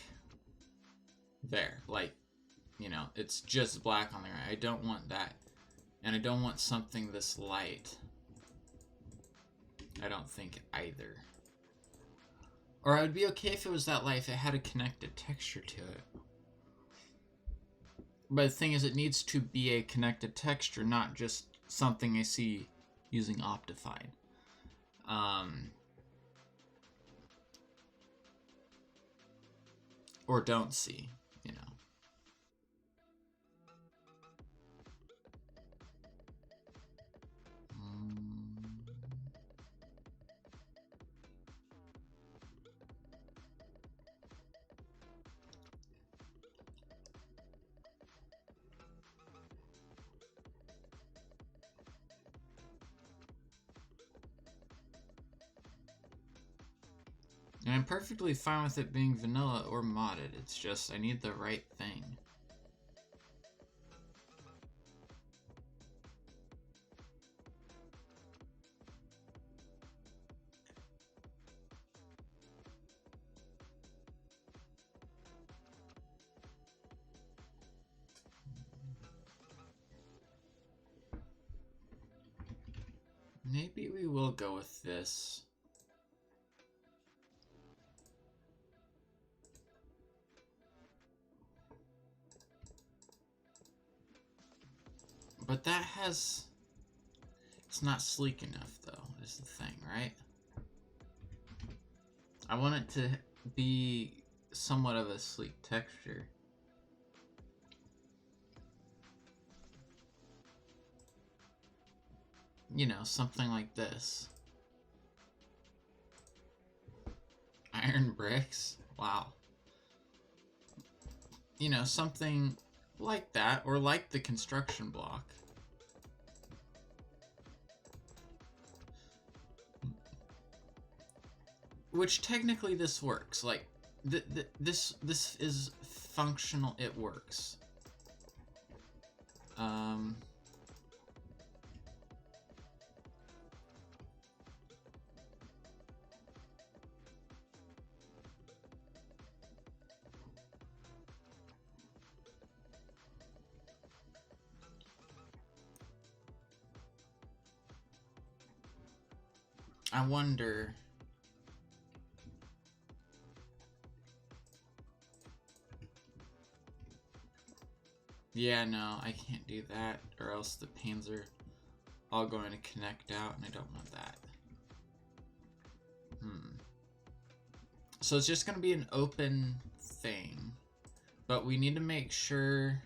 there. Like, you know, it's just black on the right. I don't want that. And I don't want something this light. I don't think either. Or I would be okay if it was that light, if it had a connected texture to it. But the thing is, it needs to be a connected texture, not just something I see using Optifine. Or don't see, you know. And I'm perfectly fine with it being vanilla or modded. It's just, I need the right thing. Maybe we will go with this. But that has... It's not sleek enough, though, is the thing, right? I want it to be somewhat of a sleek texture. You know, something like this. Iron bricks? Wow. You know, something like that, or like the construction block. Which technically this works. Like, this is functional. It works. I wonder... Yeah, no, I can't do that, or else the panes are all going to connect out, and I don't want that. So it's just going to be an open thing, but we need to make sure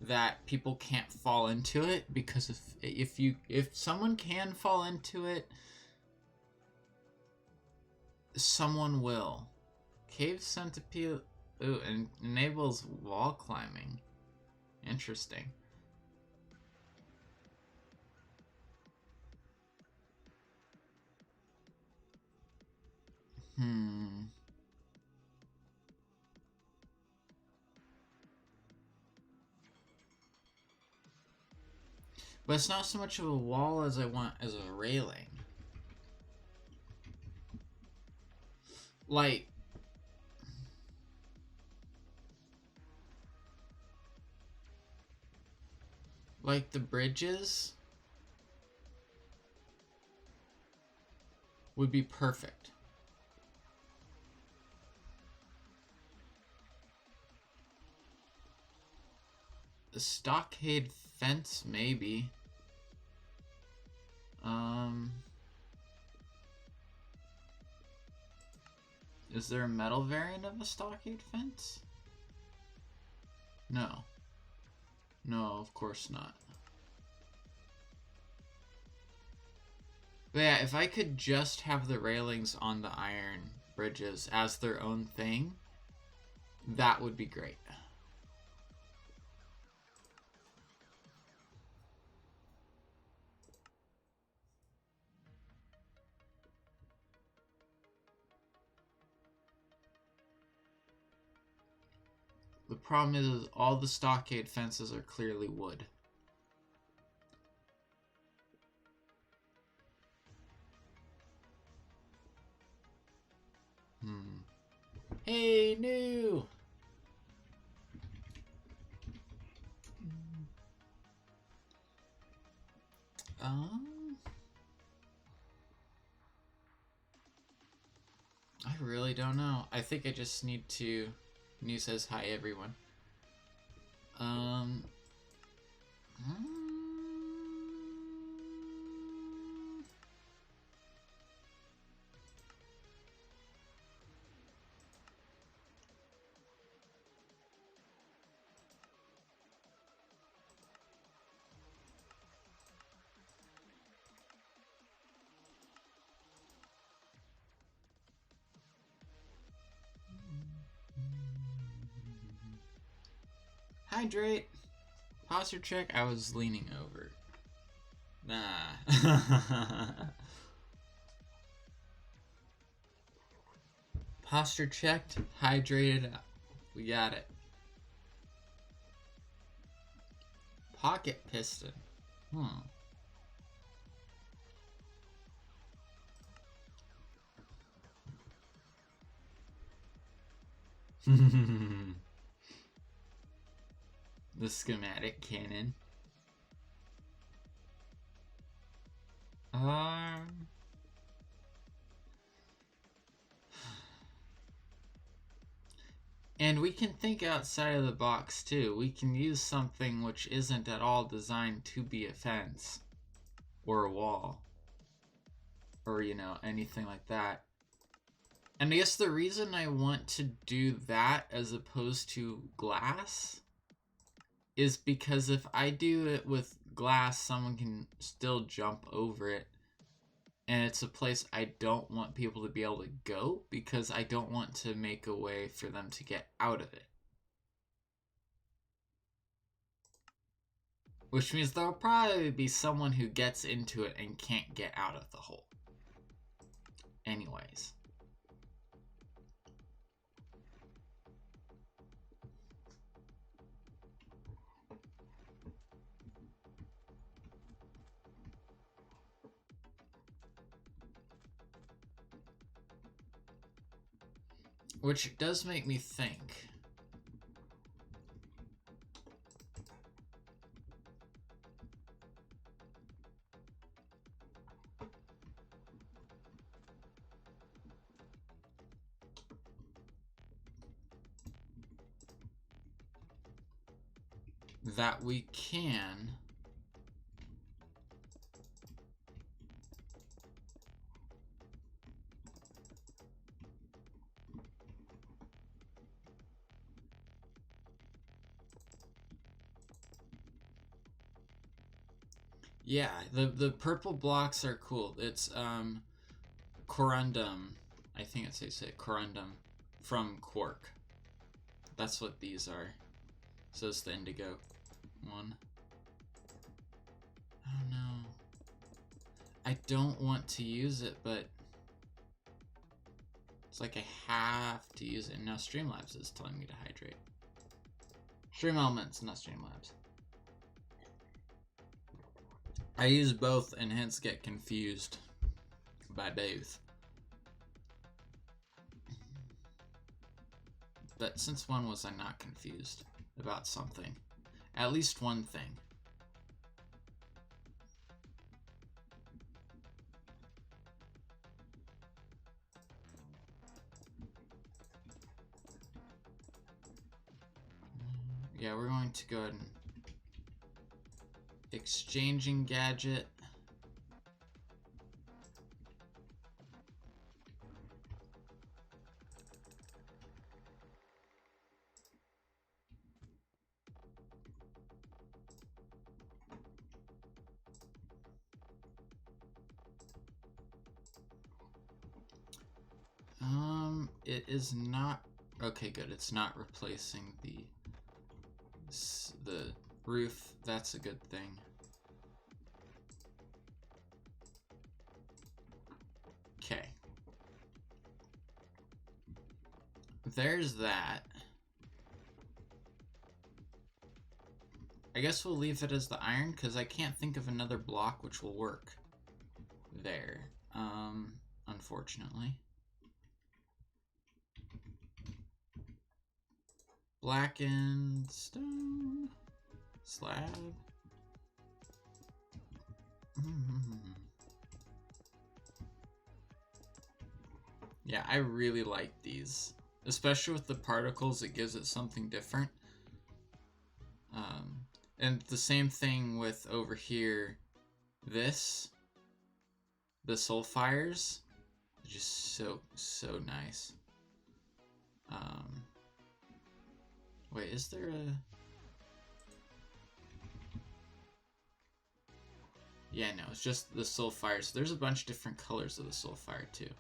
that people can't fall into it, because if someone can fall into it, someone will. Cave centipede. Ooh, and enables wall climbing. Interesting. But it's not so much of a wall as I want as a railing. Like the bridges would be perfect. The stockade fence, maybe. Is there a metal variant of a stockade fence? No. No, of course not. But yeah, if I could just have the railings on the iron bridges as their own thing, that would be great. The problem is all the stockade fences are clearly wood. Hey, new! I really don't know. I think I just need to... New says hi, everyone. Hmm. Hydrate! Posture check. I was leaning over. Nah. Posture checked. Hydrated. We got it. Pocket piston. The schematic cannon. And we can think outside of the box too. We can use something which isn't at all designed to be a fence or a wall or, you know, anything like that. And I guess the reason I want to do that as opposed to glass is because if I do it with glass, someone can still jump over it. And it's a place I don't want people to be able to go because I don't want to make a way for them to get out of it. Which means there'll probably be someone who gets into it and can't get out of the hole. Anyways. Which does make me think. That we can yeah, the purple blocks are cool. It's corundum. I think it's they say corundum from Quark. That's what these are. So it's the indigo one. Oh no. I don't want to use it, but it's like I have to use it. And now Streamlabs is telling me to hydrate. Stream Elements, not Streamlabs. I use both and hence get confused by both. But since when was I not confused about something? At least one thing. Yeah, we're going to go ahead and exchanging gadget. it is not... Okay, good. It's not replacing the roof. That's a good thing. Okay. There's that. I guess we'll leave it as the iron, because I can't think of another block which will work there. Unfortunately. Blackened stone slab. Yeah, I really like these, especially with the particles. It gives it something different. And the same thing with over here. The Soulfires, just so nice. Wait, is there a... Yeah, no, it's just the Soulfire. So there's a bunch of different colors of the Soulfire too.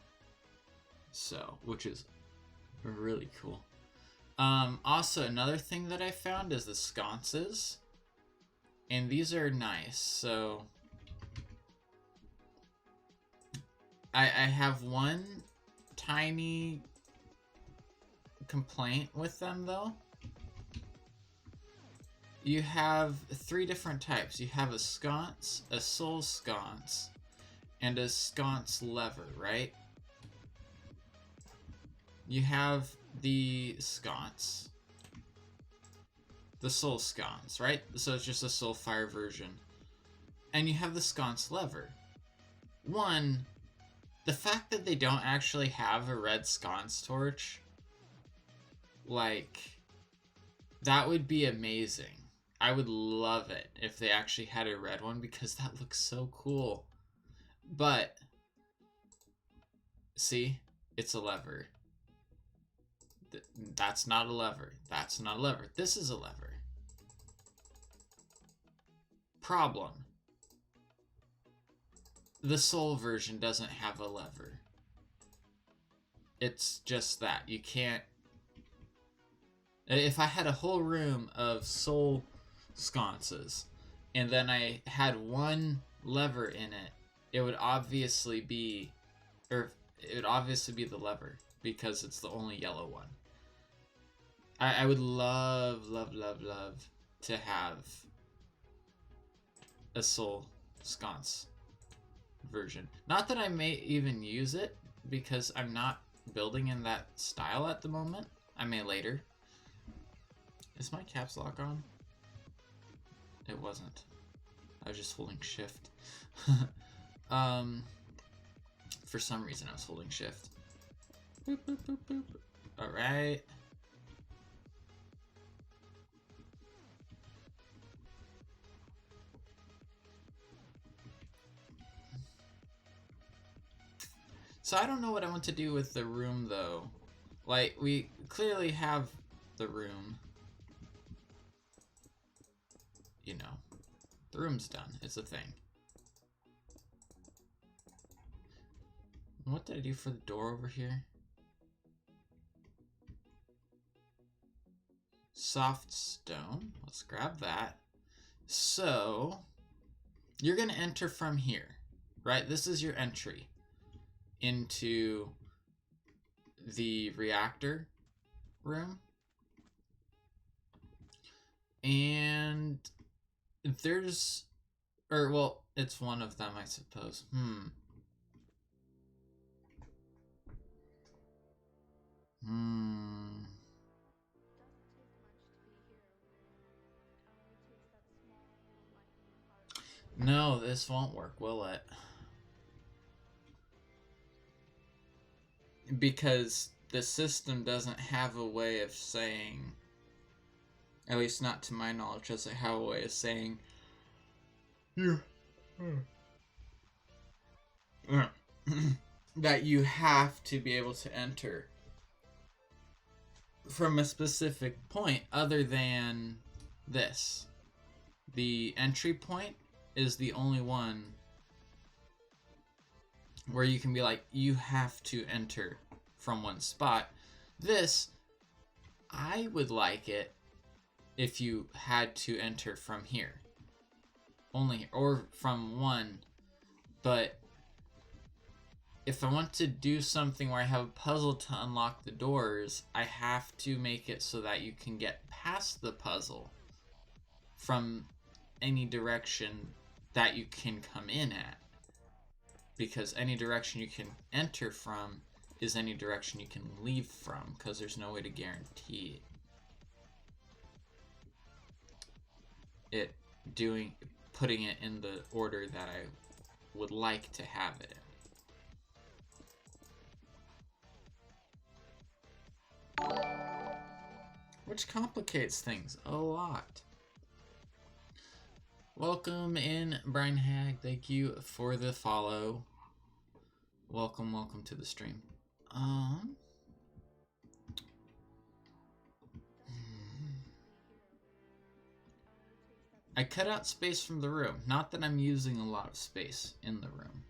So, which is really cool. Also, another thing that I found is the sconces. And these are nice, so... I have one tiny complaint with them, though. You have 3 different types. You have a sconce, a soul sconce, and a sconce lever, right? You have the sconce, the soul sconce, right? So it's just a Soulfire version. And you have the sconce lever. One, the fact that they don't actually have a red sconce torch, like, that would be amazing. I would love it if they actually had a red one, because that looks so cool. But, see, it's a lever. That's not a lever. That's not a lever. This is a lever. Problem. The soul version doesn't have a lever. It's just that. You can't... If I had a whole room of soul sconces, and then I had one lever in it, it would obviously be... Or, it would obviously be the lever, because it's the only yellow one. I would love to have a soul sconce version. Not that I may even use it, because I'm not building in that style at the moment. I may later. Is my caps lock on? It wasn't. I was just holding shift. For some reason I was holding shift. Boop, boop, boop, boop. Alright. So I don't know what I want to do with the room, though. Like, we clearly have the room. You know, the room's done. It's a thing. What did I do for the door over here? Soft stone. Let's grab that. So, you're going to enter from here, right? This is your entry into the reactor room. And there's... Or, well, it's one of them, I suppose. No, this won't work, will it? Because the system doesn't have a way of saying, at least not to my knowledge, doesn't have a way of saying, that you have to be able to enter from a specific point other than this. The entry point is the only one where you can be like, you have to enter from one spot. This, I would like it if you had to enter from here. Only, or from one, but if I want to do something where I have a puzzle to unlock the doors, I have to make it so that you can get past the puzzle from any direction that you can come in at. Because any direction you can enter from is any direction you can leave from, because there's no way to guarantee putting it in the order that I would like to have it in. Which complicates things a lot. Welcome in, Brian Hag. Thank you for the follow. Welcome to the stream. I cut out space from the room. Not that I'm using a lot of space in the room.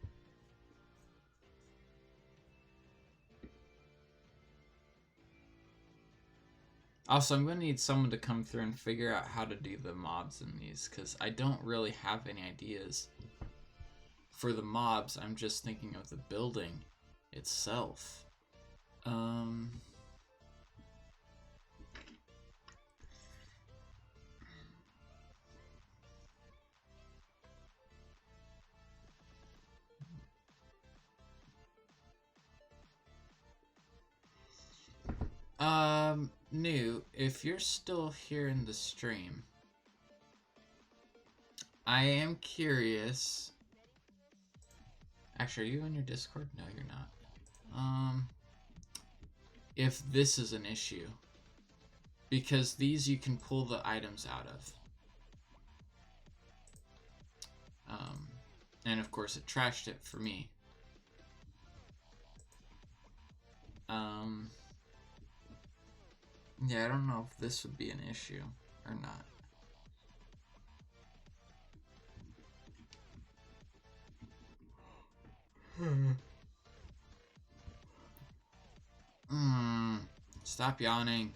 Also, I'm going to need someone to come through and figure out how to do the mobs in these, because I don't really have any ideas. For the mobs, I'm just thinking of the building itself. New, if you're still here in the stream, I am curious. Actually, are you on your Discord? No, you're not. If this is an issue. Because these you can pull the items out of. And of course it trashed it for me. Yeah, I don't know if this would be an issue or not. Stop yawning.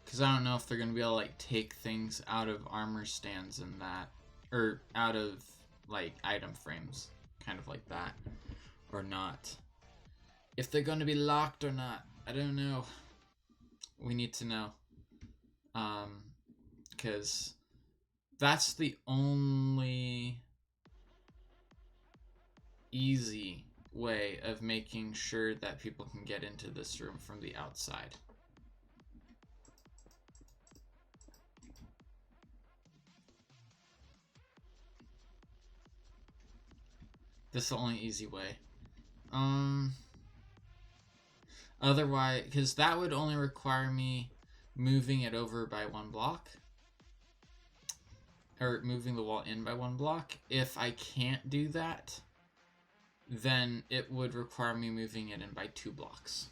Because I don't know if they're going to be able to, like, take things out of armor stands and that. Or out of, like, item frames. Kind of like that. Or not. If they're going to be locked or not. I don't know. We need to know. Because that's the only easy way of making sure that people can get into this room from the outside. This is the only easy way. Otherwise, because that would only require me moving it over by 1 block. Or moving the wall in by 1 block. If I can't do that, then it would require me moving it in by 2 blocks.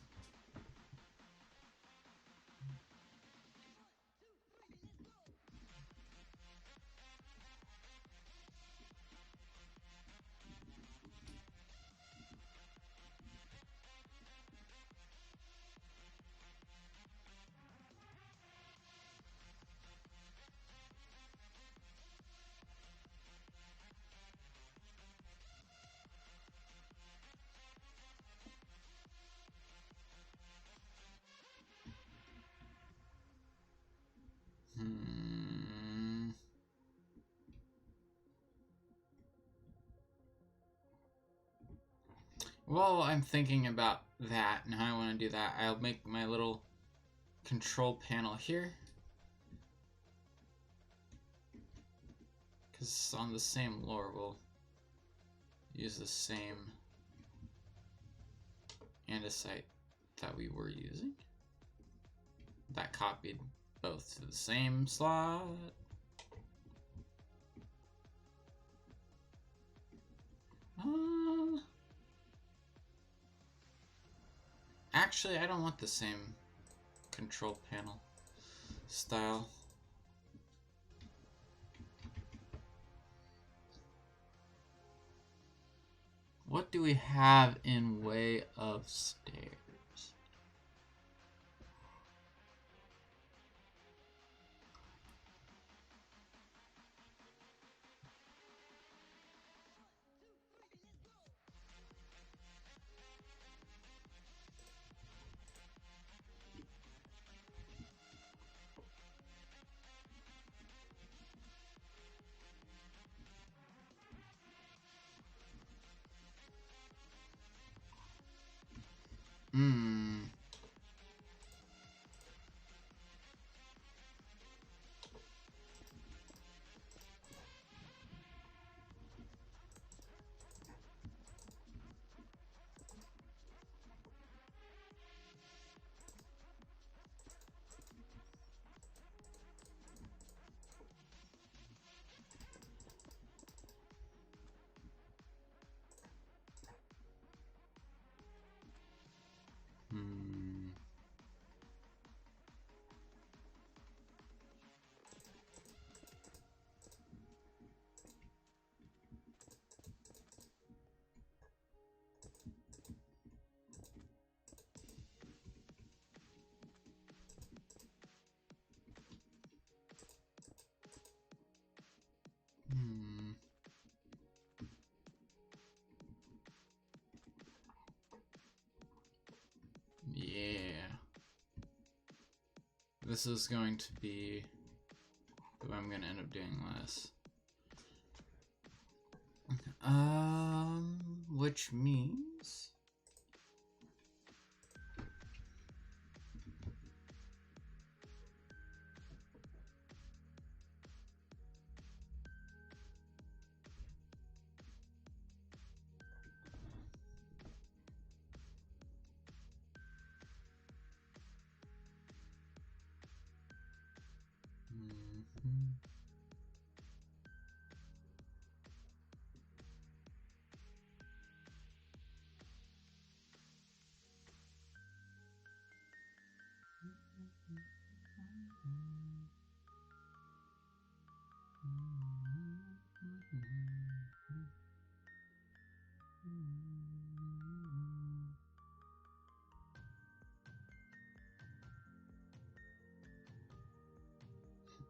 Well, I'm thinking about that and how I want to do that. I'll make my little control panel here. Because it's on the same lore, we'll use the same andesite that we were using. That copied both to the same slot. Actually, I don't want the same control panel style. What do we have in way of stairs? Hmm. Hmm. Hmm. Yeah. This is going to be the way I'm going to end up doing this. Which means...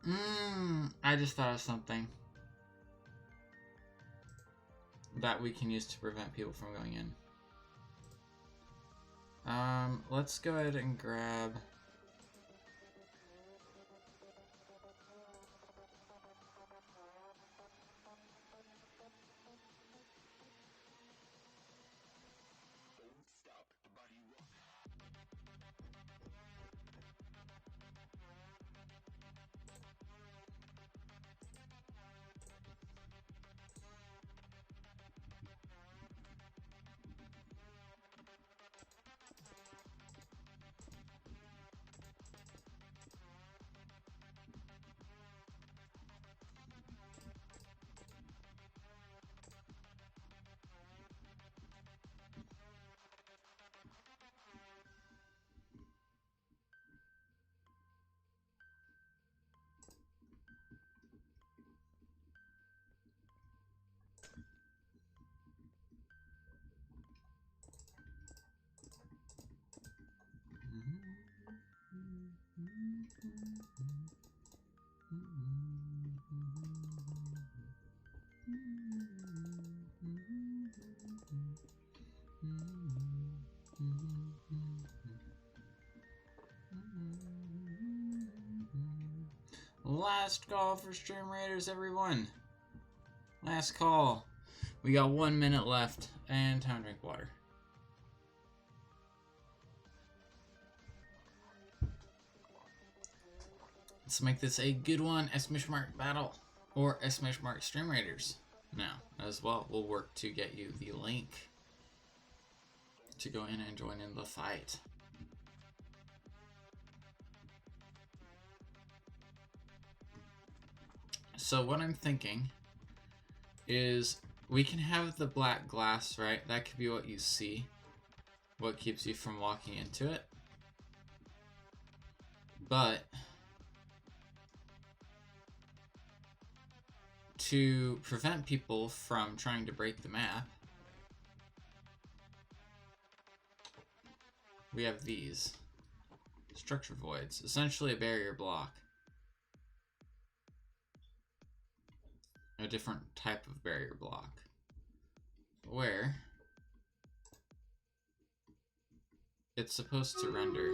Mhm. I just thought of something that we can use to prevent people from going in. Let's go ahead and grab... Last call for Stream Raiders, everyone. Last call. We got 1 minute left, and time to drink water. Let's make this a good one. !Mark battle or !Mark Stream Raiders. Now, as well, we'll work to get you the link to go in and join in the fight. So what I'm thinking is we can have the black glass, right? That could be what you see. What keeps you from walking into it. But to prevent people from trying to break the map, we have these. Structure voids. Essentially a barrier block. A different type of barrier block. Where it's supposed to render.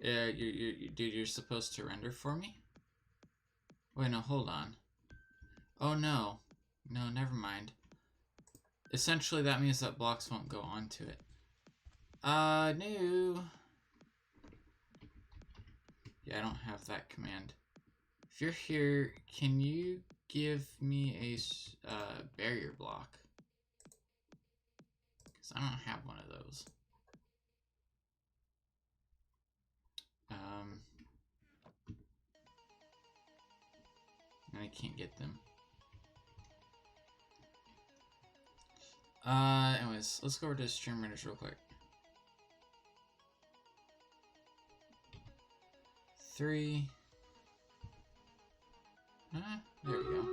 Yeah, dude, you're supposed to render for me? Wait, no, hold on. Oh, no. No, never mind. Essentially, that means that blocks won't go onto it. No. Yeah, I don't have that command. If you're here, can you give me a barrier block? Because I don't have one of those. And I can't get them. Anyways, let's go over to stream renders real quick. 3. There we go.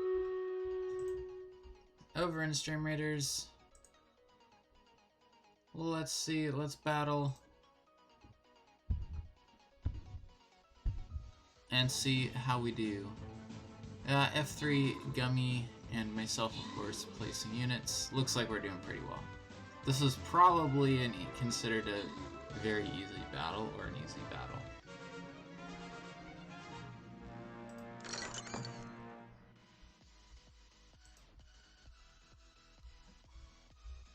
Over in stream raiders. Let's see, let's battle. And see how we do. F3, Gummy, and myself, of course, placing units. Looks like we're doing pretty well. This is probably considered a very easy battle, or an easy battle.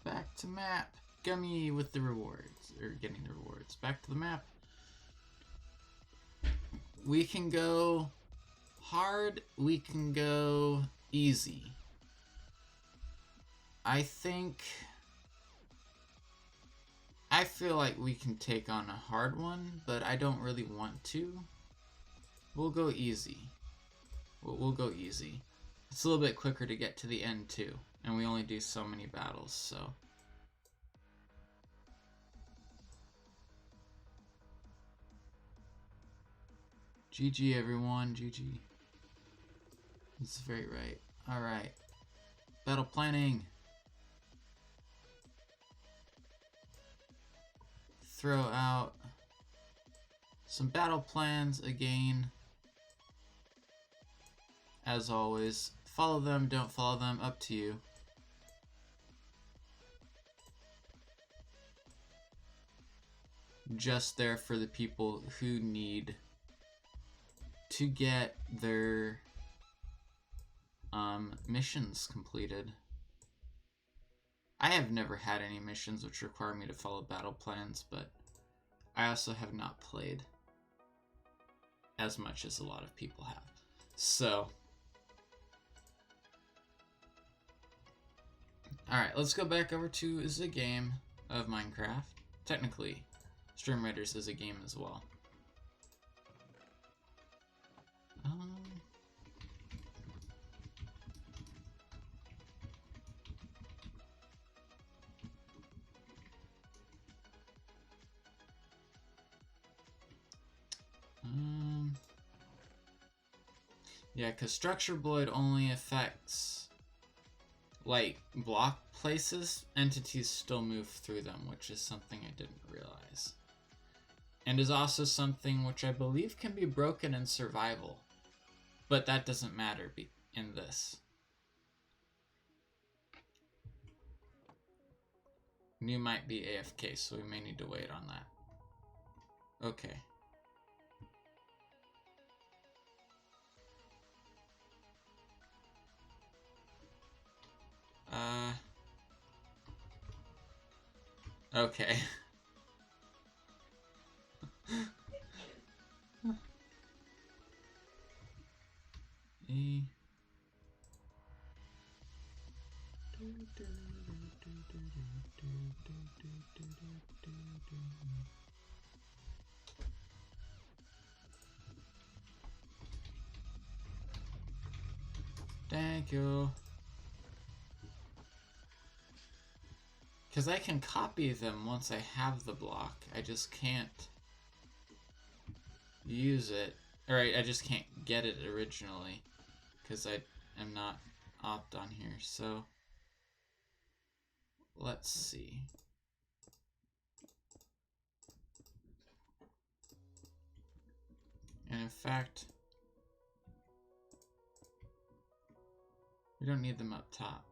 Back to map. Gummy with the rewards, or getting the rewards. Back to the map. We can go hard, we can go easy. I feel like we can take on a hard one, but I don't really want to. We'll go easy. We'll go easy. It's a little bit quicker to get to the end too, and we only do so many battles, so. GG everyone, GG. That's very right. Alright. Battle planning. Throw out some battle plans again. As always. Follow them, don't follow them, up to you. Just there for the people who need to get their missions completed. I have never had any missions which require me to follow battle plans, but I also have not played as much as a lot of people have. So, alright, let's go back over to the game of Minecraft. Technically, Stream Raiders is a game as well. Yeah, because Structure Void only affects, like, block places. Entities still move through them, which is something I didn't realize. And is also something which I believe can be broken in survival. But that doesn't matter in this. New might be AFK, so we may need to wait on that. Okay. Okay. E. Thank you. Because I can copy them once I have the block. I just can't use it. Alright, I just can't get it originally. Because I am not opt on here. So, let's see. And in fact, we don't need them up top.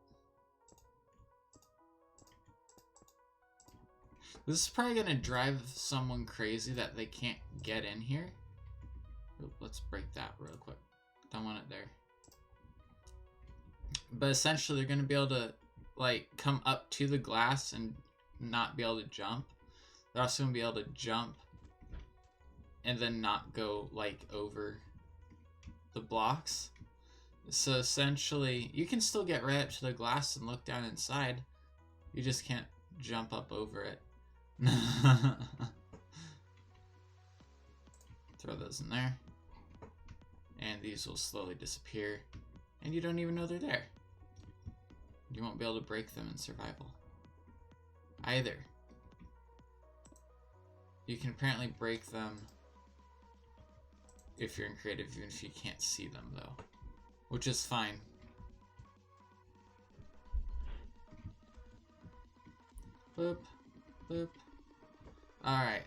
This is probably going to drive someone crazy that they can't get in here. Oop, let's break that real quick. Don't want it there. But essentially, they're going to be able to, like, come up to the glass and not be able to jump. They're also going to be able to jump and then not go, like, over the blocks. So essentially, you can still get right up to the glass and look down inside. You just can't jump up over it. Throw those in there. And these will slowly disappear. And you don't even know they're there. You won't be able to break them in survival either. You can apparently break them if you're in creative, even if you can't see them though, which is fine. Boop, boop. Alright,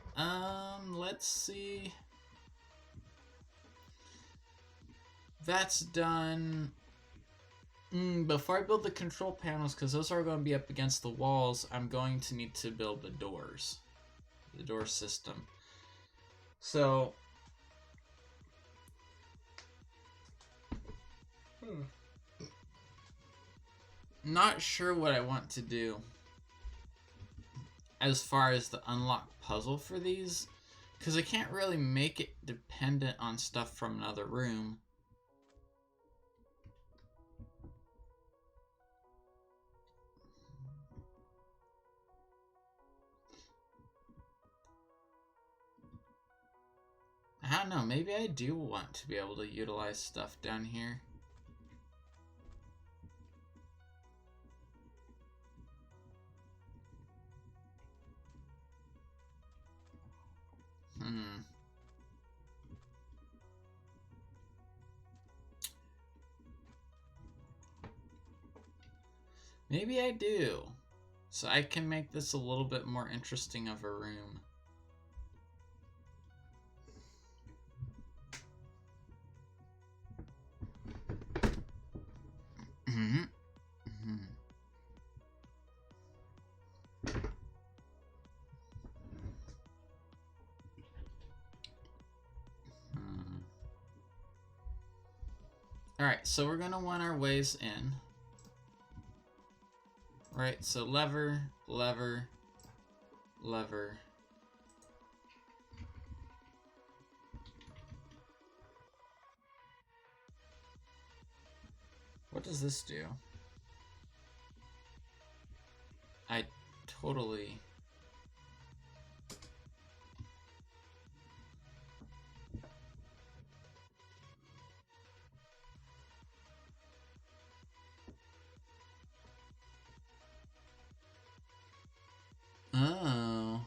let's see. That's done. Before I build the control panels, because those are going to be up against the walls, I'm going to need to build the doors. The door system. So... not sure what I want to do as far as the unlock puzzle for these, because I can't really make it dependent on stuff from another room. I don't know, maybe I do want to be able to utilize stuff down here. Maybe I do. So I can make this a little bit more interesting of a room. Alright, so we're gonna want our ways in. Right, so lever, lever, lever. What does this do? I totally... Oh.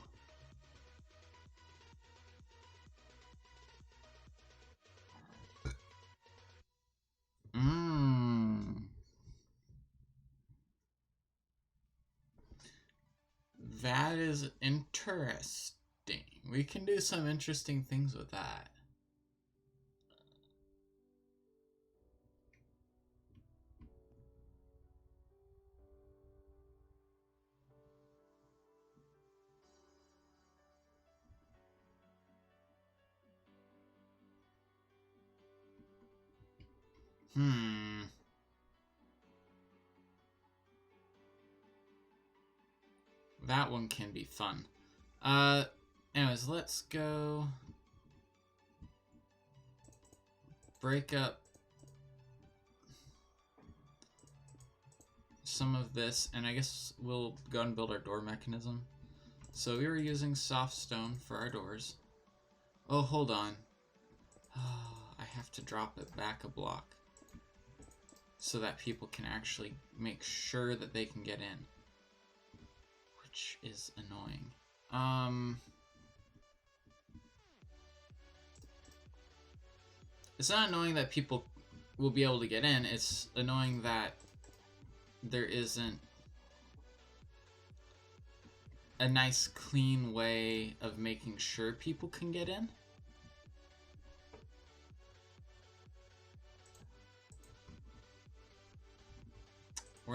That is interesting. We can do some interesting things with that. That one can be fun. Anyways, let's go break up some of this, and I guess we'll go and build our door mechanism. So we were using soft stone for our doors. Oh, hold on. I have to drop it back a block so that people can actually make sure that they can get in, which is annoying. It's not annoying that people will be able to get in, it's annoying that there isn't a nice clean way of making sure people can get in.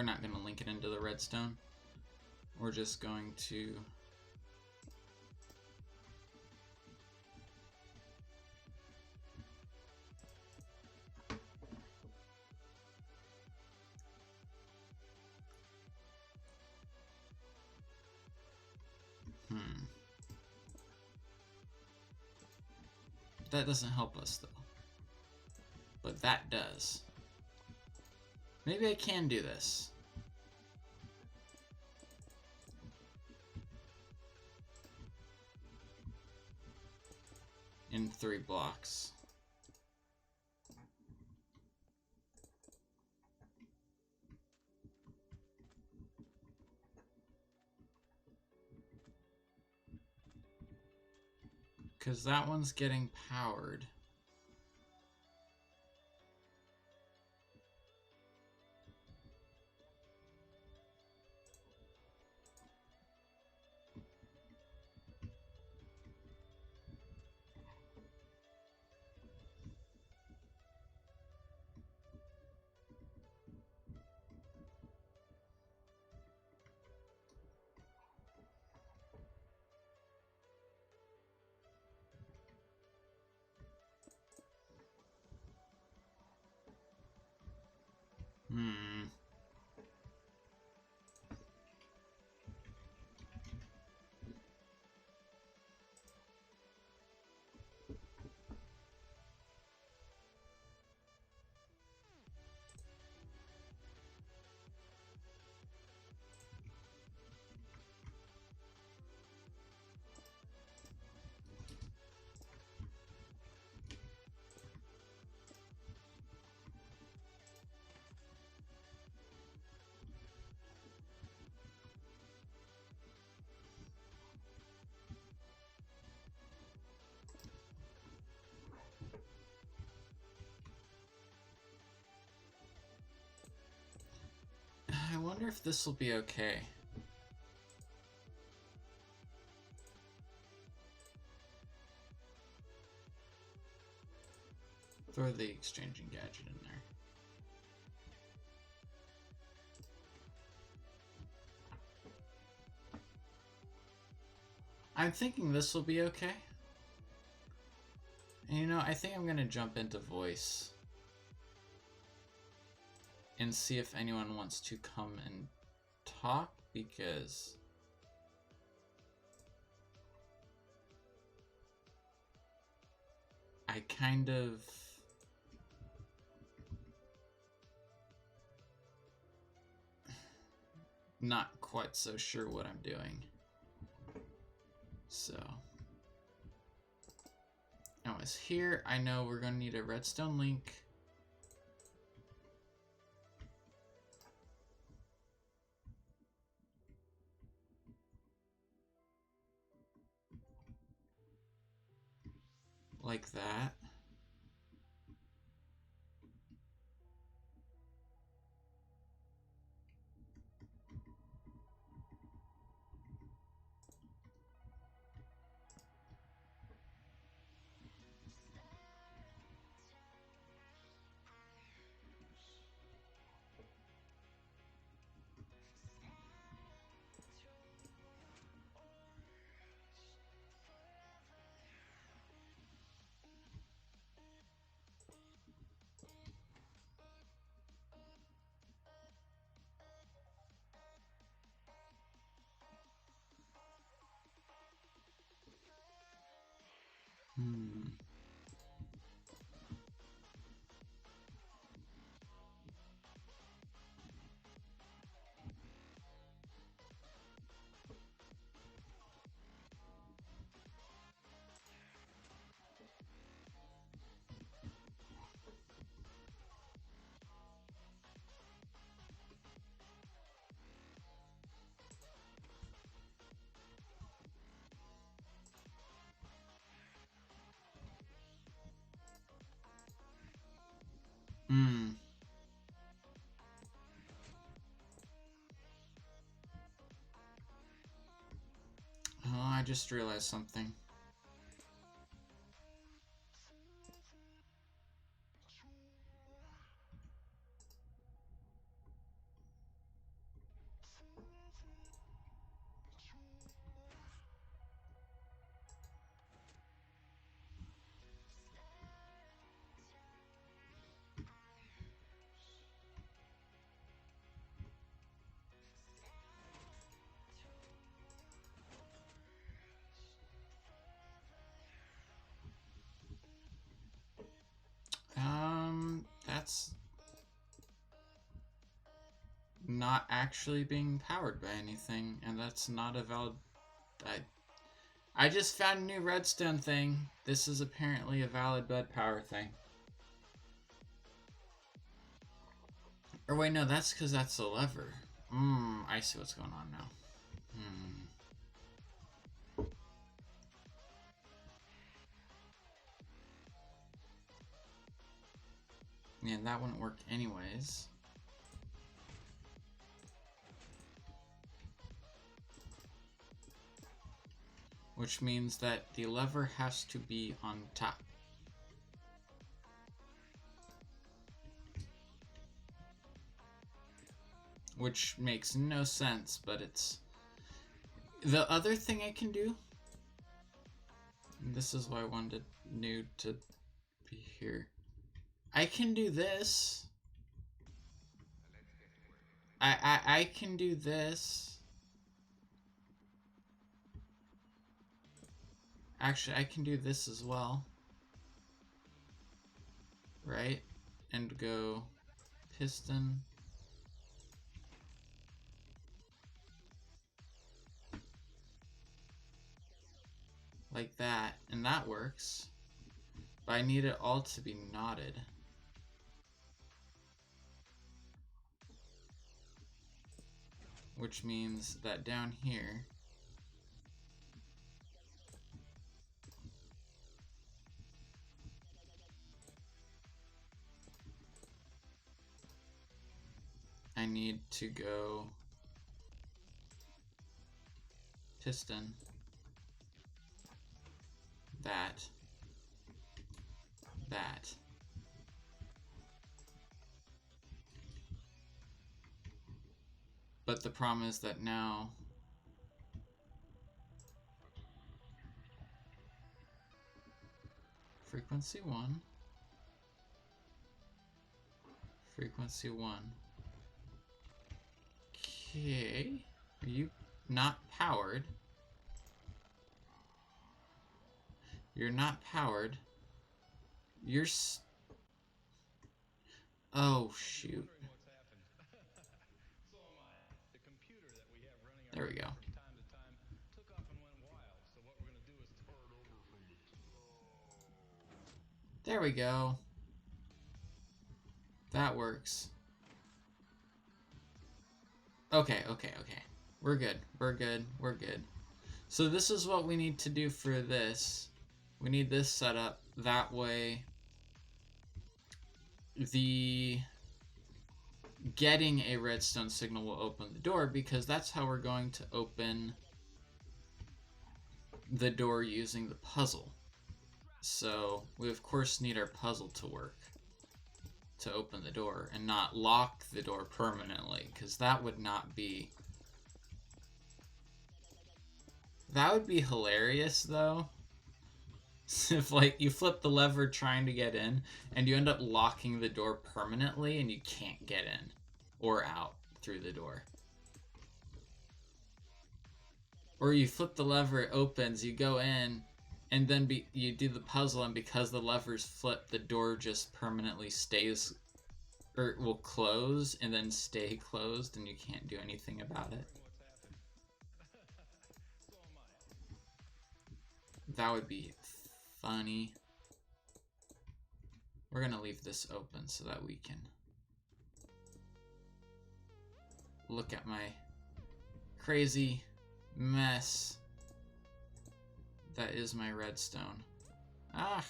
we're not going to link it into the redstone. We're just going to That doesn't help us though. But that does. Maybe I can do this. In 3 blocks. Because that one's getting powered. I wonder if this will be okay. Throw the exchanging gadget in there. I'm thinking this will be okay. And you know, I think I'm gonna jump into voice and see if anyone wants to come and talk, because I kind of not quite so sure what I'm doing. So now it's here. I know we're gonna need a redstone link. Like that. Oh, I just realized something. not actually being powered by anything, and that's not a valid... I just found a new redstone thing. This is apparently a valid bed power thing. Or wait, no, that's because that's the lever. I see what's going on now. Yeah, that wouldn't work anyways. Which means that the lever has to be on top. Which makes no sense, but it's... The other thing I can do... And this is why I wanted New to be here. I can do this. I can do this. Actually, I can do this as well. Right? And go piston. Like that. And that works. But I need it all to be knotted. Which means that down here, I need to go piston, that, that. But the problem is that now frequency 1, frequency 1. Okay, are you not powered? You're not powered. You're oh, shoot. There we go. There we go. That works. Okay. We're good. We're good. So this is what we need to do for this. We need this set up. That way, the getting a redstone signal will open the door, because that's how we're going to open the door using the puzzle. So we of course need our puzzle to work to open the door and not lock the door permanently, because that would not be... That would be hilarious though. If like you flip the lever trying to get in and you end up locking the door permanently and you can't get in or out through the door. Or you flip the lever, it opens, you go in, and then you do the puzzle, and because the lever's flipped, the door just permanently stays, or will close and then stay closed, and you can't do anything about it. That would be funny. We're gonna leave this open so that we can look at my crazy mess that is my redstone. Ah!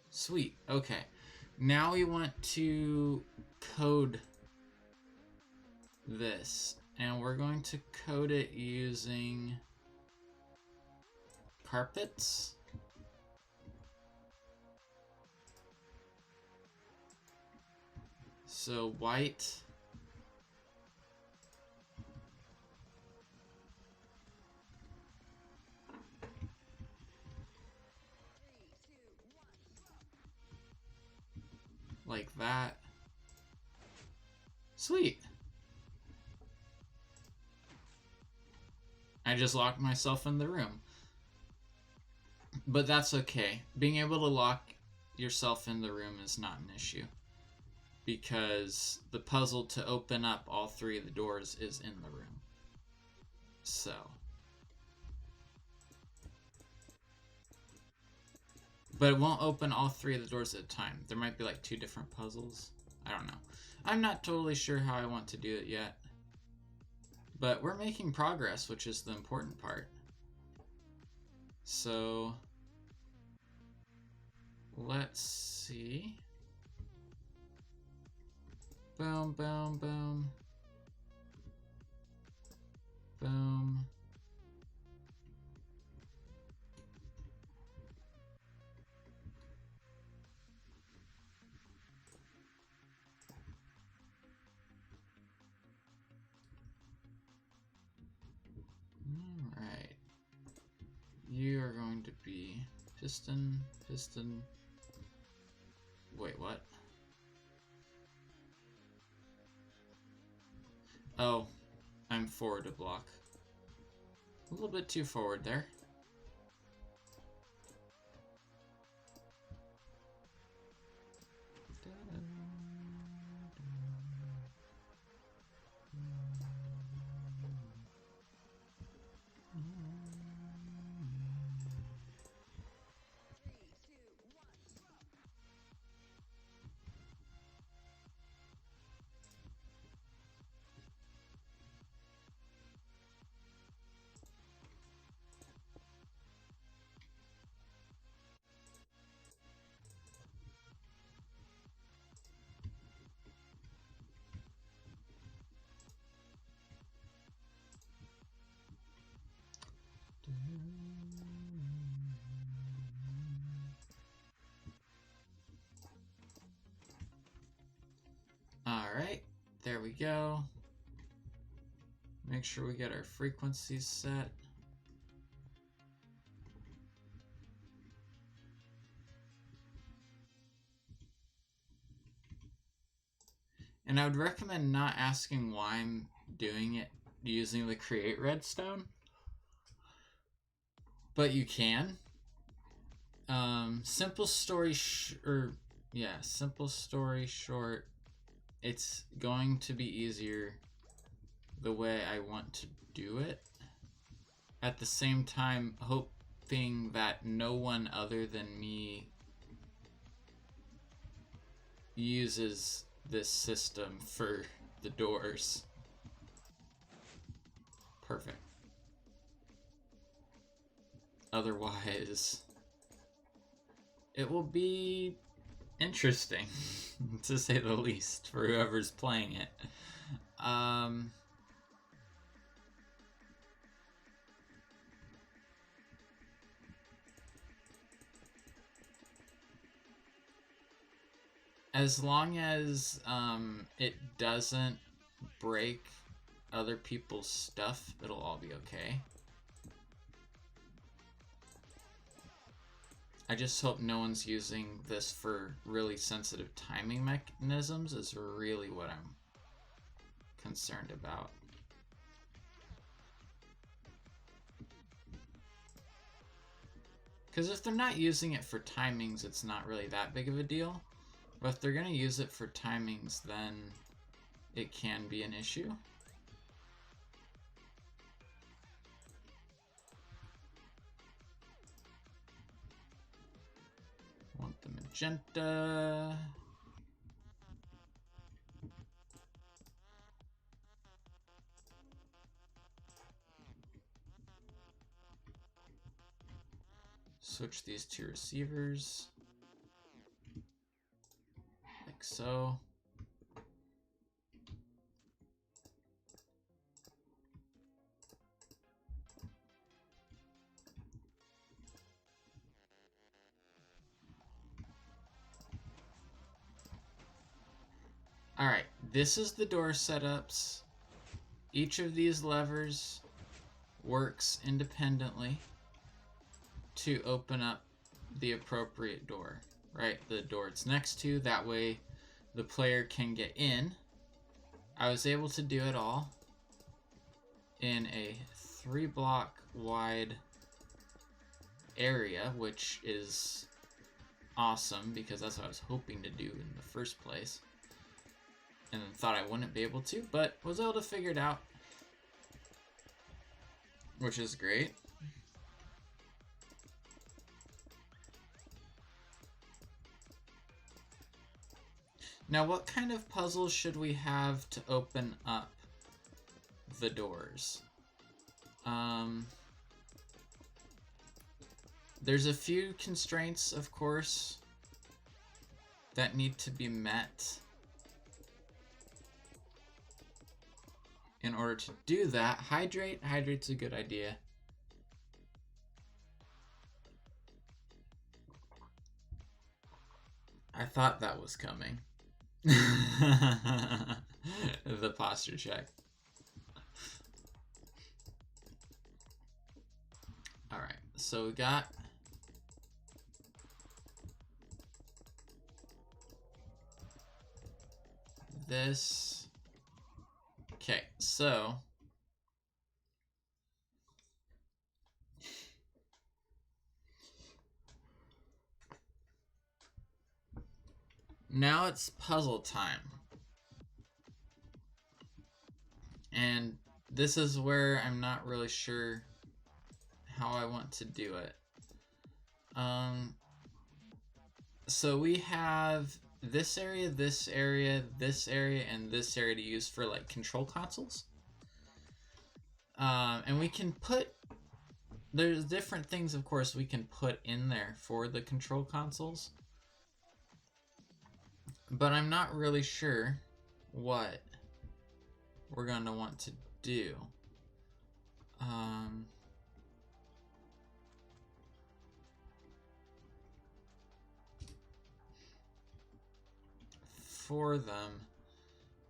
Sweet. Okay. Now we want to code this, and we're going to code it using carpets. So white, like that. Sweet. I just locked myself in the room. But that's okay. Being able to lock yourself in the room is not an issue, because the puzzle to open up all 3 of the doors is in the room. So, but it won't open all 3 of the doors at a time. There might be like 2 different puzzles. I don't know. I'm not totally sure how I want to do it yet. But we're making progress, which is the important part. So, let's see. Boom, boom, boom. Boom. Alright. You are going to be piston, piston. Wait, what? Oh, I'm forward a block. A little bit too forward there. Alright, there we go. Make sure we get our frequencies set. And I would recommend not asking why I'm doing it using the create redstone, but you can. Simple story short, it's going to be easier the way I want to do it. At the same time, hoping that no one other than me uses this system for the doors. Perfect. Otherwise, it will be interesting, to say the least, for whoever's playing it. As long as it doesn't break other people's stuff, it'll all be okay. I just hope no one's using this for really sensitive timing mechanisms is really what I'm concerned about. Because if they're not using it for timings, it's not really that big of a deal. But if they're going to use it for timings, then it can be an issue. Want the magenta. Switch these 2 receivers. Like so. Alright, this is the door setups. Each of these levers works independently to open up the appropriate door, right? The door it's next to, that way the player can get in. I was able to do it all in a 3-block wide area, which is awesome because that's what I was hoping to do in the first place. And then thought I wouldn't be able to, but was able to figure it out, which is great. Now, what kind of puzzles should we have to open up the doors? There's a few constraints, of course, that need to be met in order to do that. Hydrate's a good idea. I thought that was coming. The posture check. Alright, so we got this. Okay, so now it's puzzle time. And this is where I'm not really sure how I want to do it. So we have this area, this area, this area, and this area to use for like control consoles. And we can put, there's different things, of course, we can put in there for the control consoles. But I'm not really sure what we're going to want to do. For them,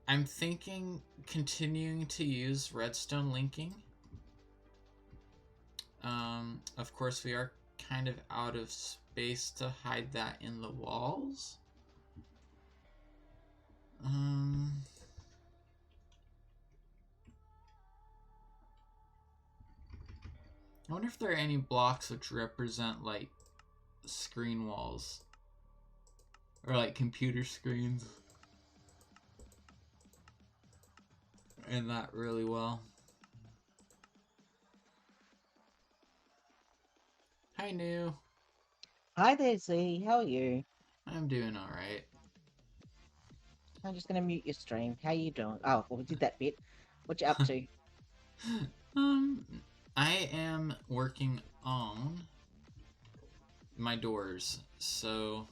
I'm thinking continuing to use redstone linking. Of course, we are kind of out of space to hide that in the walls. I wonder if there are any blocks which represent like screen walls or like computer screens. And that really well. Hi, New. Hi there, Z. How are you? I'm doing all right. I'm just gonna mute your stream. How you doing? Oh, well, we did that bit. What you up to? I am working on my doors, so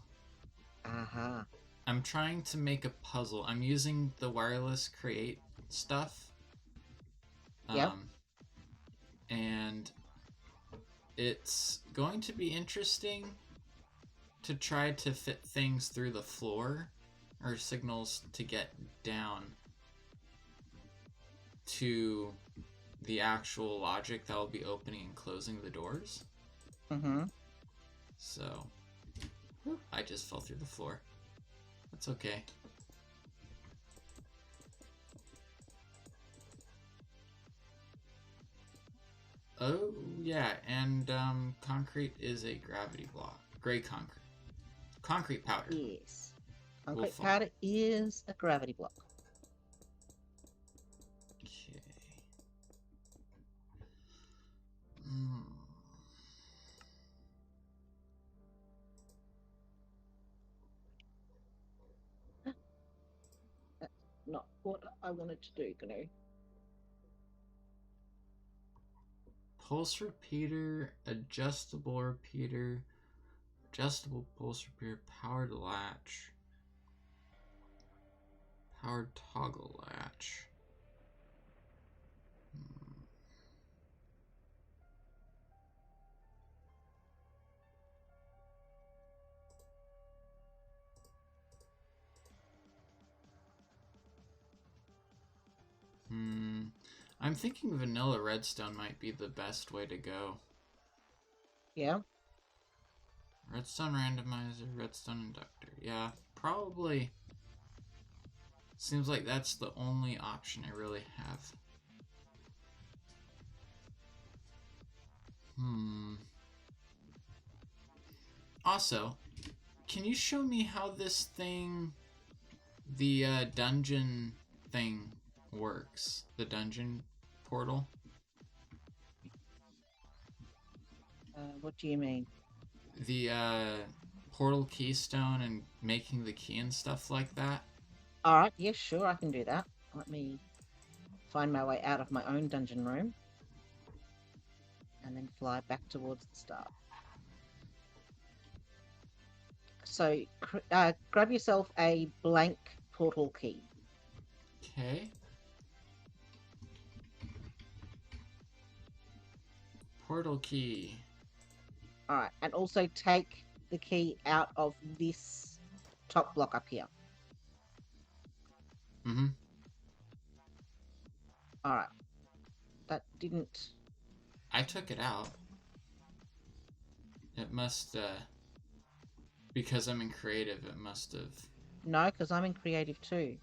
I'm trying to make a puzzle. I'm using the wireless create stuff. Yep. And it's going to be interesting to try to fit things through the floor or signals to get down to the actual logic that will be opening and closing the doors. So I just fell through the floor. That's okay. Oh yeah, and concrete is a gravity block. Gray concrete. Concrete powder. Yes. Concrete powder is a gravity block. Okay. That's not what I wanted to do, Gnu. Pulse repeater, adjustable repeater, adjustable pulse repeater, powered latch, powered toggle latch. I'm thinking vanilla redstone might be the best way to go. Yeah. Redstone randomizer, redstone inductor. Yeah, probably Seems like that's the only option I really have. Also, can you show me how this thing, the dungeon thing, works? The dungeon portal? What do you mean? The portal keystone and making the key and stuff like that? Alright, yeah, sure, I can do that. Let me find my way out of my own dungeon room. And then fly back towards the start. So, grab yourself a blank portal key. Okay. Portal key. Alright, and also take the key out of this top block up here. Mm-hmm. Alright. That didn't... I took it out. It must, because I'm in creative, it must have... No, because I'm in creative too.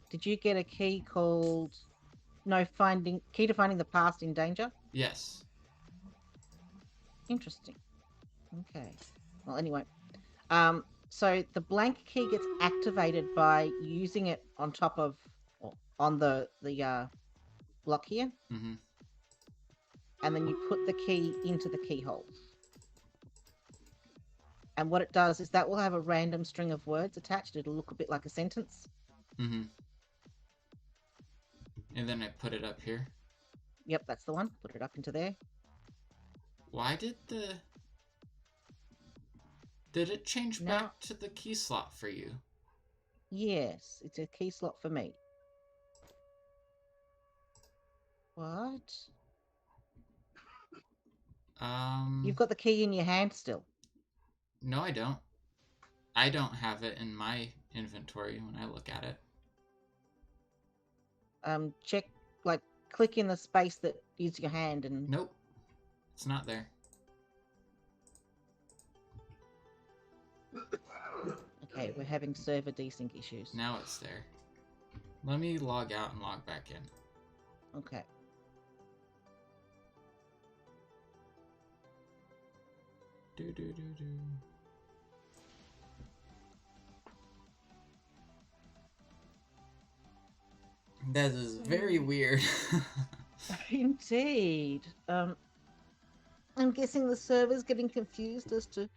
Did you get a key called... No, key to finding the past in danger? Yes. Interesting. Okay. Well, anyway. So the blank key gets activated by using it on top of... Or on the block here. Mm-hmm. And then you put the key into the keyhole. And what it does is that will have a random string of words attached. It'll look a bit like a sentence. Mm-hmm. And then I put it up here. Yep, that's the one. Put it up into there. Why did the... Did it change Now... back to the key slot for you? Yes, it's a key slot for me. What? You've got the key in your hand still. No, I don't. I don't have it in my inventory when I look at it. Check, like, click in the space that is your hand and... Nope. It's not there. Okay, we're having server desync issues. Now it's there. Let me log out and log back in. Okay. Do. That is very weird. Indeed. I'm guessing the server's getting confused as to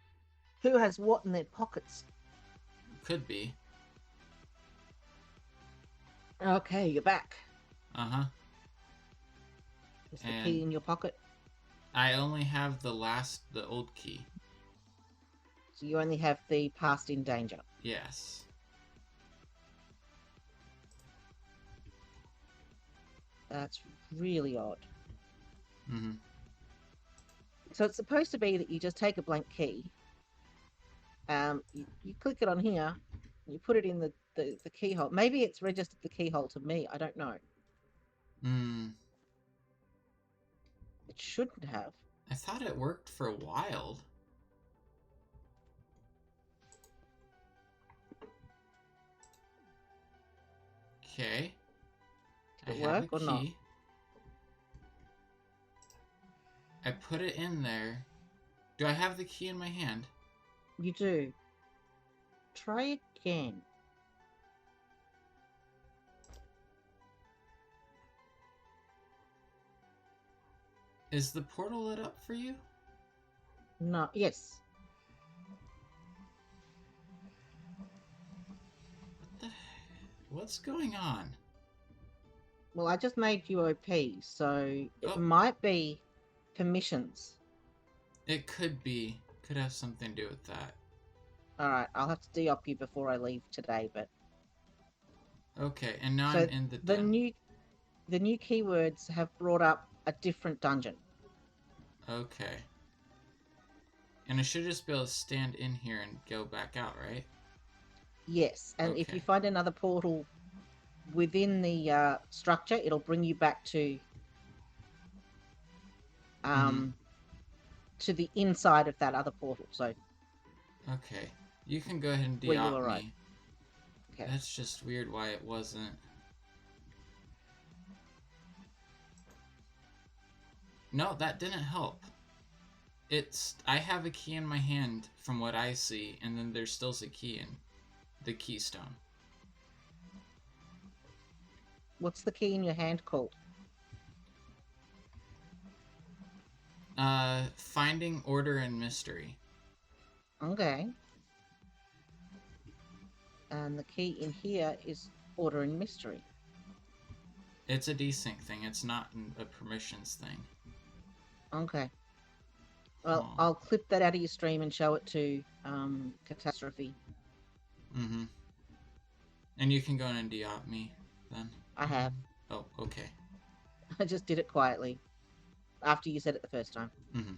who has what in their pockets. Could be. Okay, you're back. Uh-huh. Is the key in your pocket? I only have the old key. So you only have the past in danger? Yes. That's really odd. Mm-hmm. So it's supposed to be that you just take a blank key, you click it on here, you put it in the keyhole. Maybe it's registered the keyhole to me, I don't know. It shouldn't have. I thought it worked for a while. Okay. Did it work or not? I put it in there. Do I have the key in my hand? You do. Try again. Is the portal lit up for you? No. Yes. What's going on? Well, I just made you OP, so it might be permissions. It could be. Could have something to do with that. Alright, I'll have to de-op you before I leave today, but... Okay, and now so I'm in the new keywords have brought up a different dungeon. Okay. And I should just be able to stand in here and go back out, right? Yes, and if you find another portal within the structure, it'll bring you back to to the inside of that other portal. So okay, you can go ahead and where you de-op were right. me. Okay. That's just weird why it wasn't. No, that didn't help. I have a key in my hand from what I see, and then there's still a key in the keystone. What's the key in your hand called? Finding order and mystery. Okay. And the key in here is order and mystery. It's a desync thing. It's not a permissions thing. Okay. Well, Oh. I'll clip that out of your stream and show it to Catastrophe. Mm-hmm. And you can go in and de-op me then. I have. Oh, okay. I just did it quietly after you said it the first time. Mm-hmm.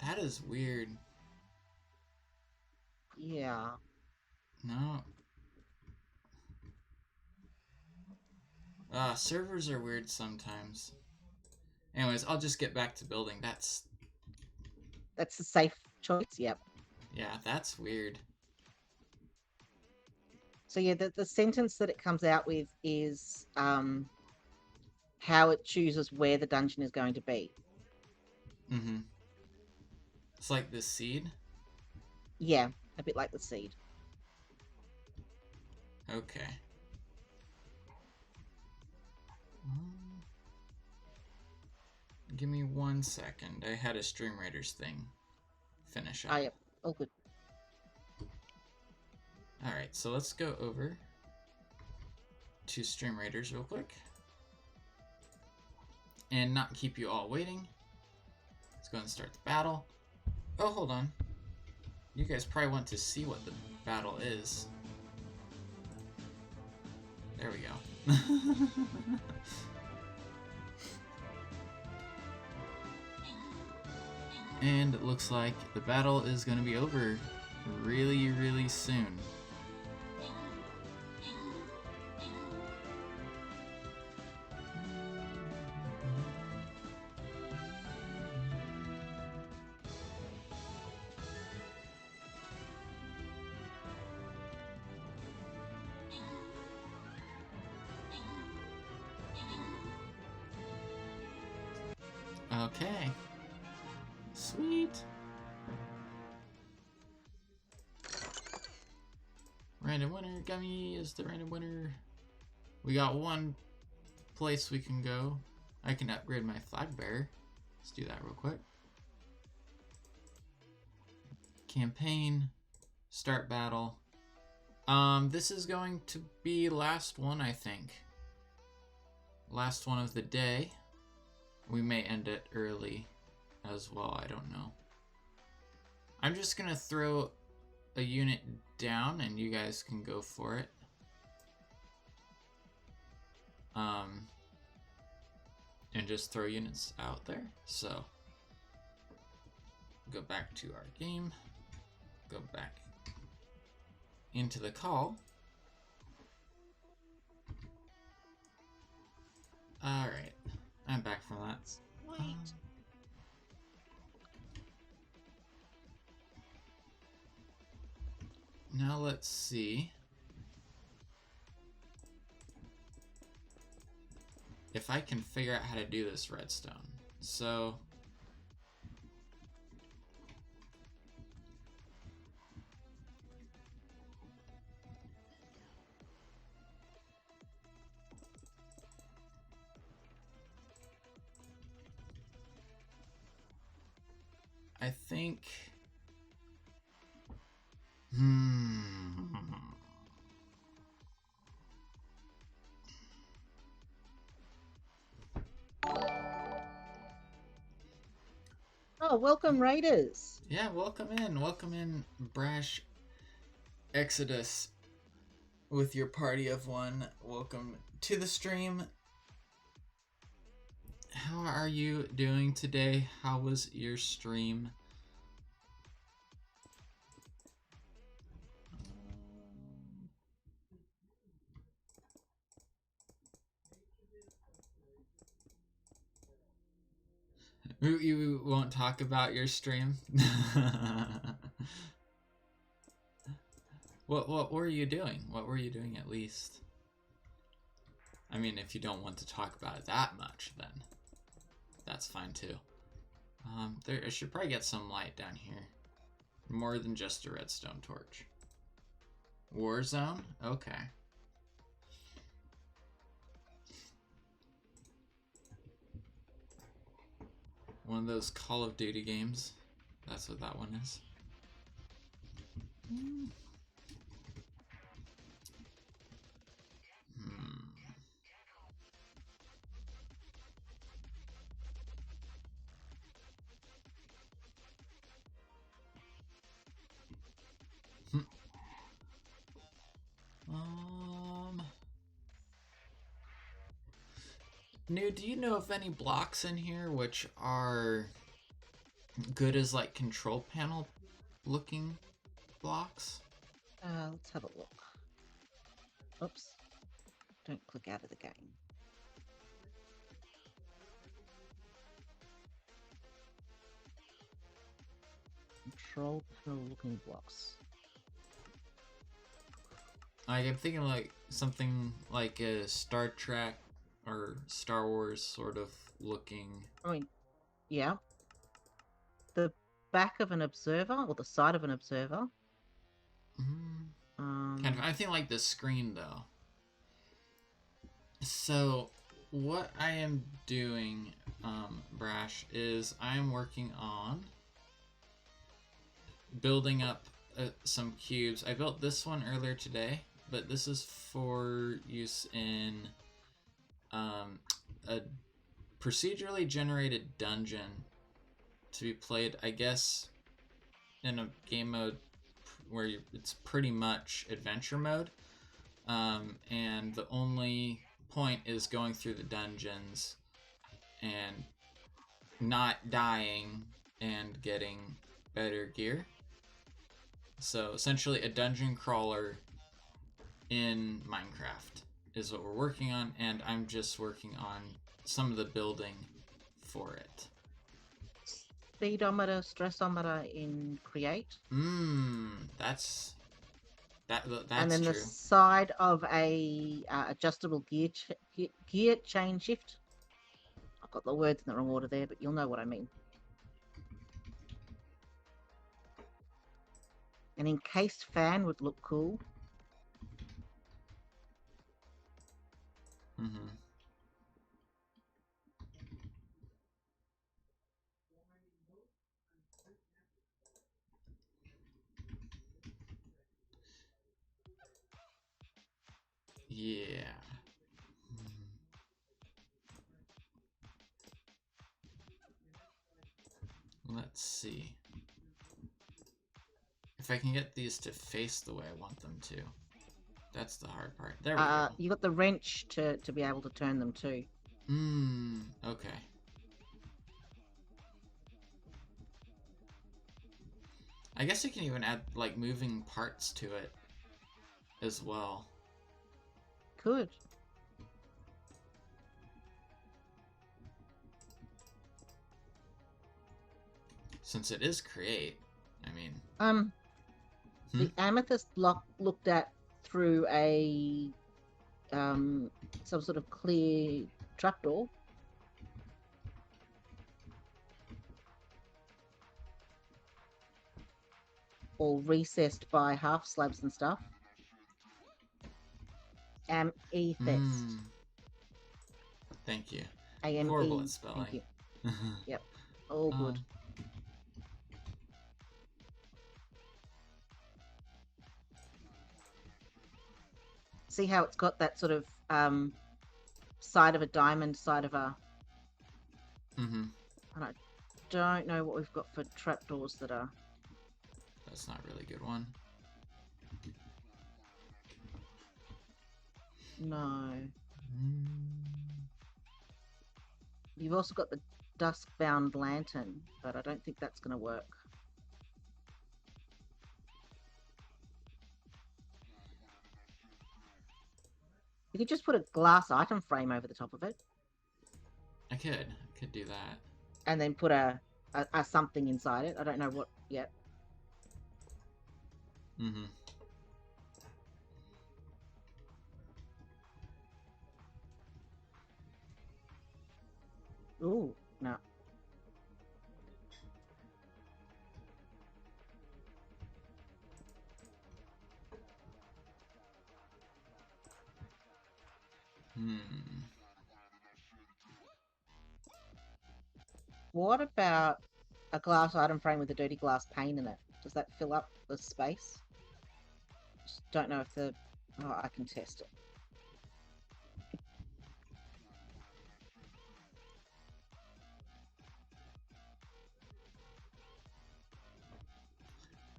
That is weird. Yeah. No. Servers are weird sometimes. Anyways, I'll just get back to building. That's the safe choice. Yep. Yeah, that's weird. So yeah, the sentence that it comes out with is how it chooses where the dungeon is going to be. Mm-hmm. It's like the seed? Yeah, a bit like the seed. Okay. Give me 1 second. I had a Stream Raiders thing finish up. Yep. Oh, good. Alright, so let's go over to Stream Raiders real quick. And not keep you all waiting. Let's go and start the battle. Oh, hold on. You guys probably want to see what the battle is. There we go. And it looks like the battle is going to be over really, really soon. Okay. Sweet. Random winner. Gummy is the random winner. We got one place we can go. I can upgrade my flag bearer. Let's do that real quick. Campaign. Start battle. This is going to be last one, I think. Last one of the day. We may end it early as well, I don't know. I'm just gonna throw a unit down and you guys can go for it. And just throw units out there. So go back to our game, go back into the call. Alright, I'm back from that. Now let's see if I can figure out how to do this redstone. So I think Oh, welcome, Raiders. Yeah, welcome in, Brash Exodus with your party of one. Welcome to the stream. How are you doing today? How was your stream? You won't talk about your stream? What were you doing? What were you doing at least? I mean, if you don't want to talk about it that much, then that's fine too. I should probably get some light down here. More than just a redstone torch. Warzone? Okay. One of those Call of Duty games. That's what that one is. Hmm. New, do you know of any blocks in here which are good as like control panel looking blocks? Let's have a look. Oops. Don't click out of the game. Control panel looking blocks. I'm thinking like something like a Star Trek or Star Wars sort of looking. I mean, yeah. The back of an observer or the side of an observer. Kind of. I think like the screen though. So, what I am doing, Brash, is I am working on building up some cubes. I built this one earlier today, but this is for use in a procedurally generated dungeon to be played, I guess, in a game mode where it's pretty much adventure mode. And the only point is going through the dungeons and not dying and getting better gear. So essentially a dungeon crawler in Minecraft is what we're working on, and I'm just working on some of the building for it. Speedometer, stressometer in Create. That's and then true. the side of a adjustable gear chain shift. I've got the words in the wrong order there, but you'll know what I mean. An encased fan would look cool. Yeah. Let's see. If I can get these to face the way I want them to. That's the hard part. There we go. You got the wrench to be able to turn them too. Okay. I guess you can even add, like, moving parts to it as well. Could. Since it is create, I mean... The amethyst block looked at through a some sort of clear trapdoor. Or recessed by half slabs and stuff. Amethyst. Thank you. A-M-E. Horrible at spelling. Thank you. Yep. All good. See how it's got that sort of side of a diamond, side of a... And I don't know what we've got for trapdoors that are... That's not a really good one. No. You've also got the dusk-bound lantern, but I don't think that's going to work. You could just put a glass item frame over the top of it. I could do that. And then put a something inside it. I don't know what yet. Ooh, no. Hmm. What about a glass item frame with a dirty glass pane in it? Does that fill up the space? Just don't know if the... Oh, I can test it.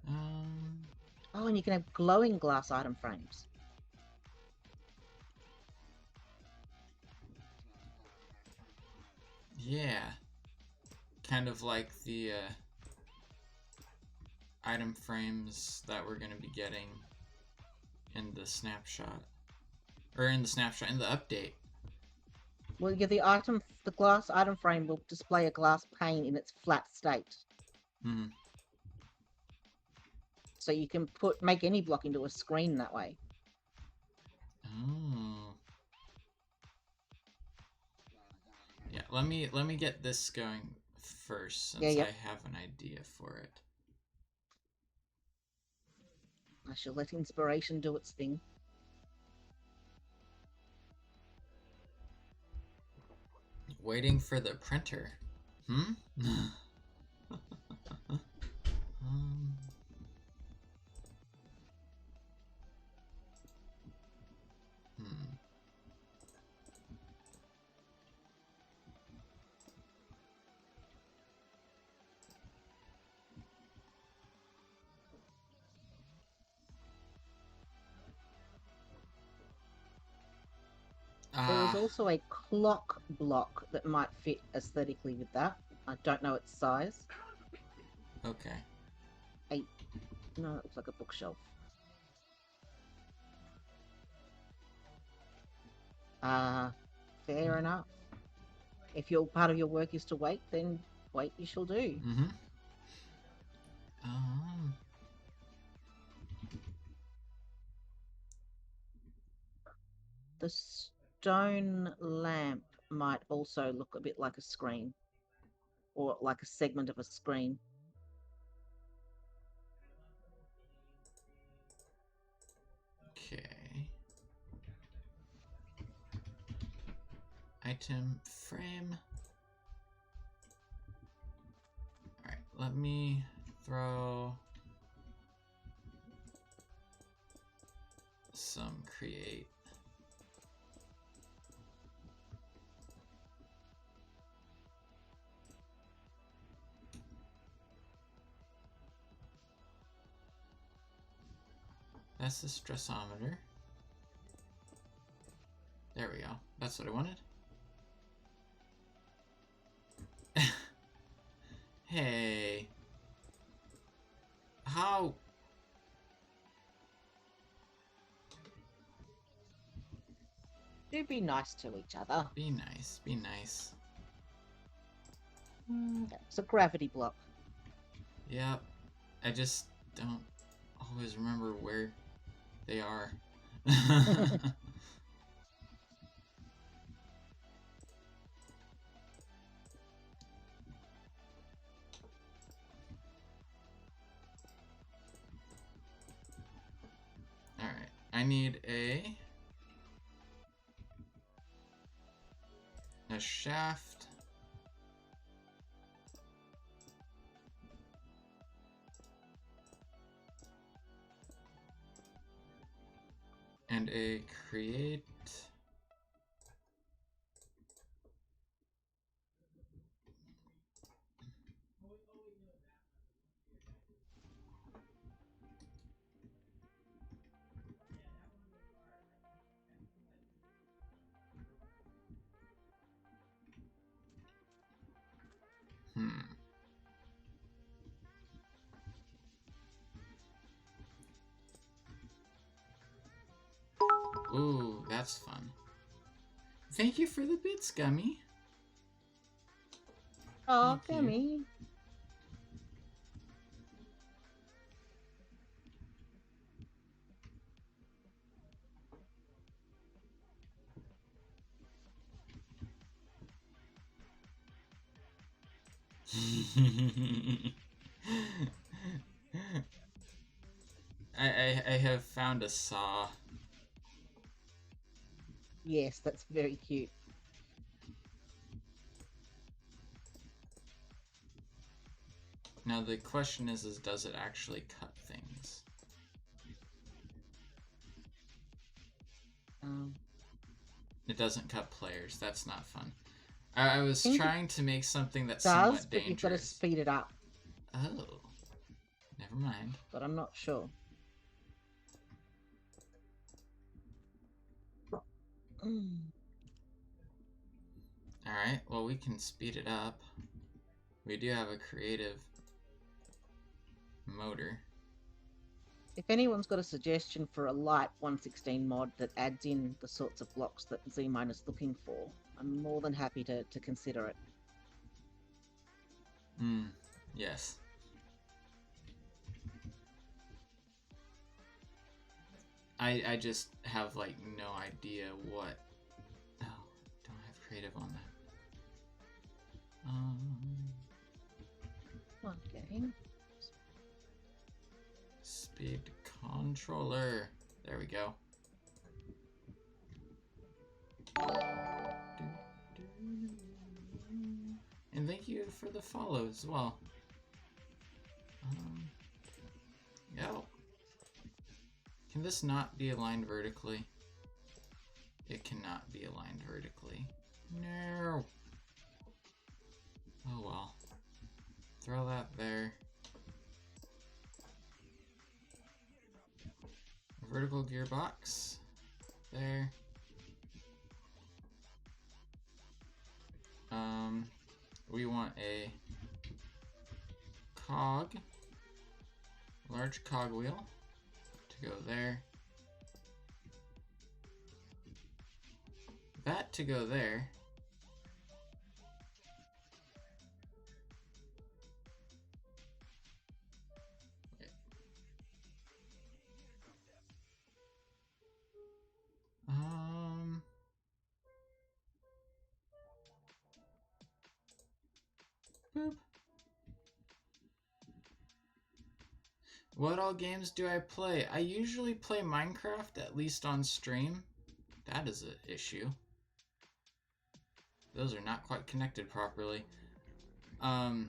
Um. Oh, and you can have glowing glass item frames. Yeah. Kind of like the item frames that we're going to be getting in the snapshot. Or in the snapshot, in the update. Well, yeah, the glass item frame will display a glass pane in its flat state. Hmm. So you can make any block into a screen that way. Oh. Yeah, let me get this going first since Yeah. I have an idea for it. I shall let inspiration do its thing. Waiting for the printer. Hmm? um, hmm. There is Ah, also a clock block that might fit aesthetically with that. I don't know its size. okay. No, it looks like a bookshelf. Fair enough. If part of your work is to wait, then wait you shall do. Mm-hmm. Um, The stone lamp might also look a bit like a screen, or like a segment of a screen. okay. Item frame. Alright, let me throw some create. That's the stressometer. There we go. That's what I wanted. Hey. How? Do be nice to each other. Be nice. Be nice. It's a gravity block. Yep. I just don't always remember where they are. Alright. I need a shaft. And a create. Hmm. Ooh, that's fun. Thank you for the bits, Gummy. Oh, Thank you. Gummy. I have found a saw. Yes, that's very cute. Now the question is does it actually cut things? It doesn't cut players. That's not fun. I was think it trying to make something that's does, somewhat but you've got to dangerous. speed it up. Oh. Never mind. But I'm not sure. Alright, well we can speed it up. We do have a creative motor. If anyone's got a suggestion for a light 116 mod that adds in the sorts of blocks that Z-Mine is looking for, I'm more than happy to consider it. Yes. I just have like no idea what. Oh, don't have creative on that. Okay. Speed controller. There we go. And thank you for the follow as well. Yo. Can this not be aligned vertically? It cannot be aligned vertically. No. Oh well. Throw that there. Vertical gearbox. There. We want a cog. Large cog wheel to go there. That to go there. Wait. Boop. What all games do I play? I usually play Minecraft, at least on stream. That is an issue. Those are not quite connected properly. I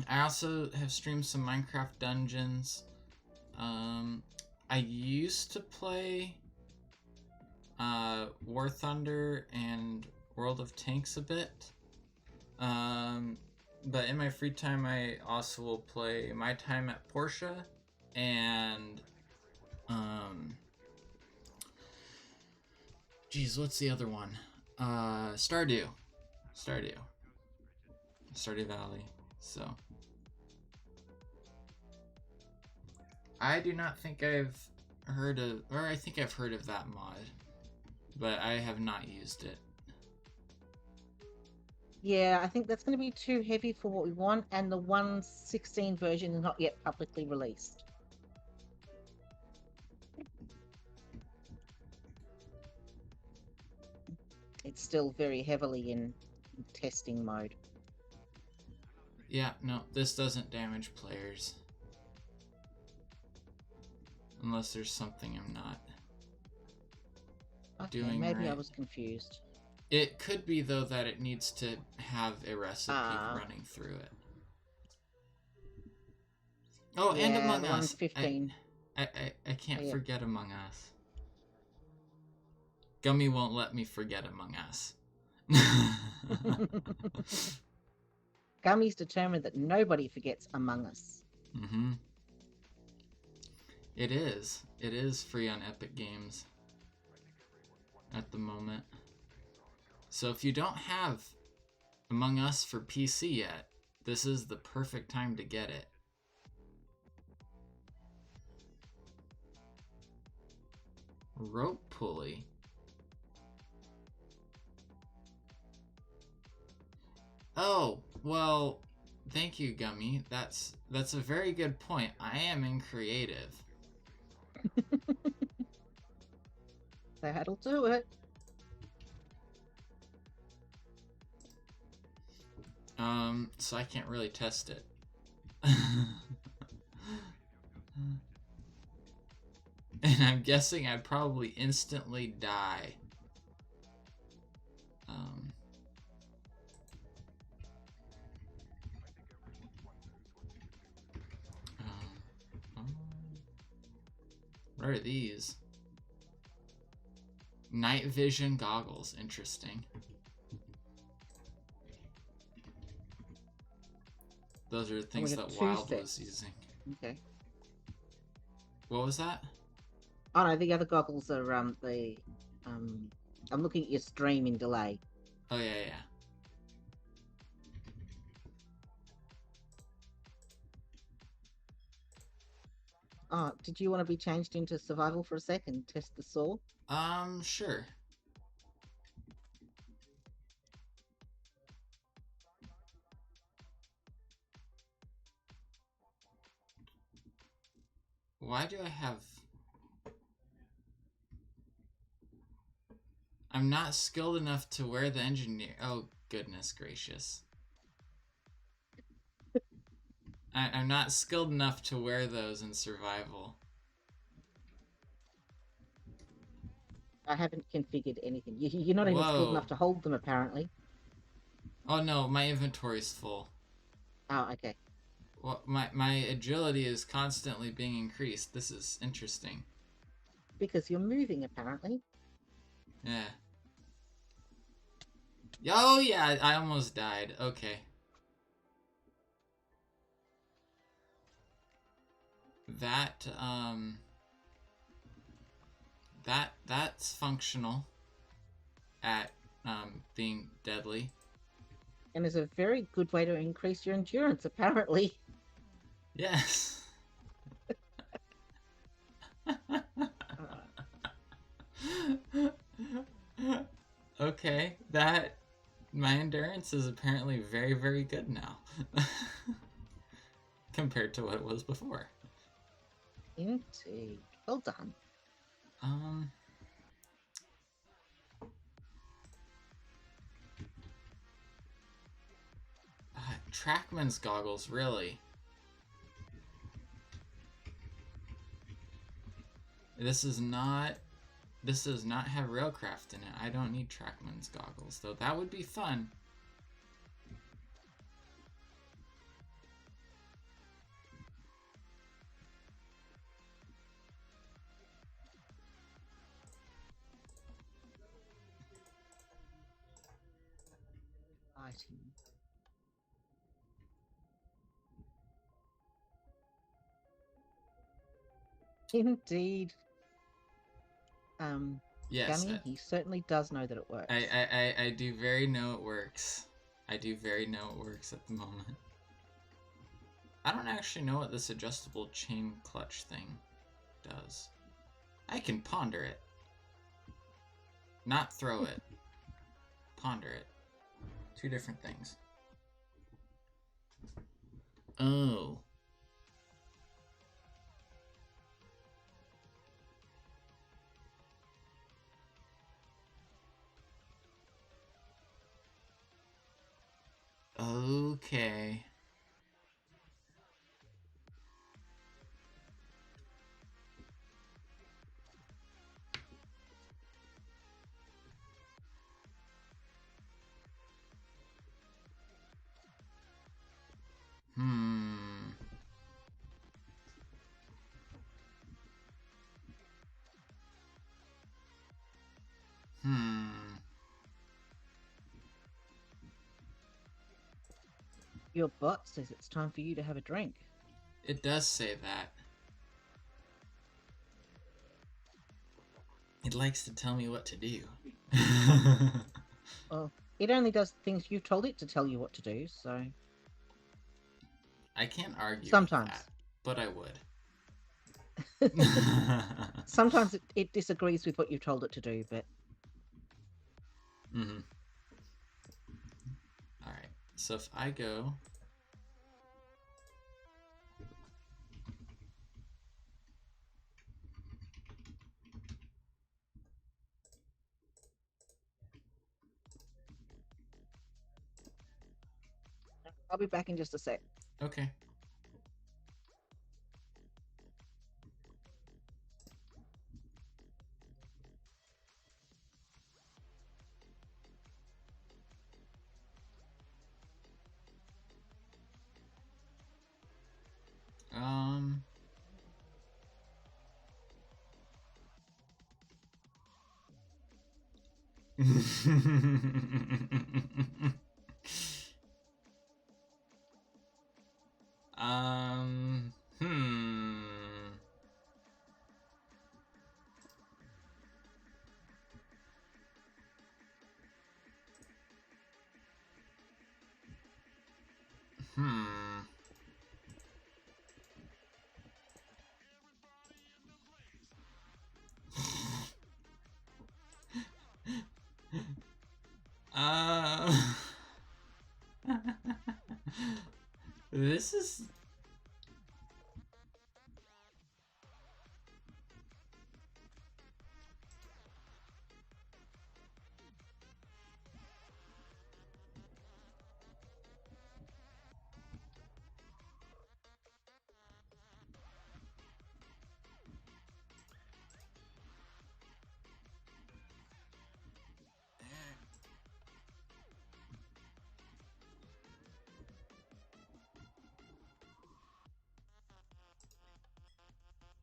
also have streamed some Minecraft Dungeons. I used to play War Thunder and World of Tanks a bit. But in my free time, I also will play My Time at Portia and geez, what's the other one? Stardew Valley. So I do not think I've heard of, or I think I've heard of that mod, but I have not used it. Yeah, I think that's going to be too heavy for what we want, and the 116 version is not yet publicly released. It's still very heavily in testing mode. Yeah, no, this doesn't damage players. Unless there's something I'm not doing maybe right. I was confused. It could be, though, that it needs to have a recipe running through it. Oh, yeah, and Among Us. 115. I can't forget Among Us. Gummy won't let me forget Among Us. Gummy's determined that nobody forgets Among Us. Mm-hmm. It is. It is free on Epic Games at the moment. So if you don't have Among Us for PC yet, this is the perfect time to get it. Rope pulley. Oh, well, thank you, Gummy. That's a very good point. I am in creative. That'll do it. So I can't really test it. And I'm guessing I'd probably instantly die. Um, what are these? Night vision goggles. Interesting. Those are things that Wild was using. Okay. What was that? Oh no, the other goggles are I'm looking at your stream in delay. Oh yeah, yeah. Oh, did you want to be changed into survival for a second? Test the saw? Sure. Why do I have... I'm not skilled enough to wear the engineer... Oh, goodness gracious. I'm not skilled enough to wear those in survival. I haven't configured anything. You're not even skilled enough to hold them, apparently. Oh no, my inventory's full. Oh, okay. Well, my agility is constantly being increased. This is interesting. Because you're moving, apparently. Yeah. Oh yeah, I almost died. Okay. That's functional at being deadly. And is a very good way to increase your endurance, apparently. Yes. Okay, my endurance is apparently very, very good now. Compared to what it was before. Indeed. Well done. Trackman's goggles, really? This does not have Railcraft in it. I don't need Trackman's goggles, though that would be fun. Item. Indeed. Yes, Gummy, he certainly does know that it works. I do very know it works. I do very know it works at the moment. I don't actually know what this adjustable chain clutch thing does. I can ponder it. Not throw it. Ponder it. Two different things. Oh. Okay. Hmm. Your bot says it's time for you to have a drink. It does say that. It likes to tell me what to do. Well, it only does things you've told it to tell you what to do, so... I can't argue Sometimes. with that, but I would. Sometimes it disagrees with what you've told it to do, but... Mm-hmm. Alright, so if I go... I'll be back in just a sec. Okay. Um. Hmm. Hmm. Uh, this is.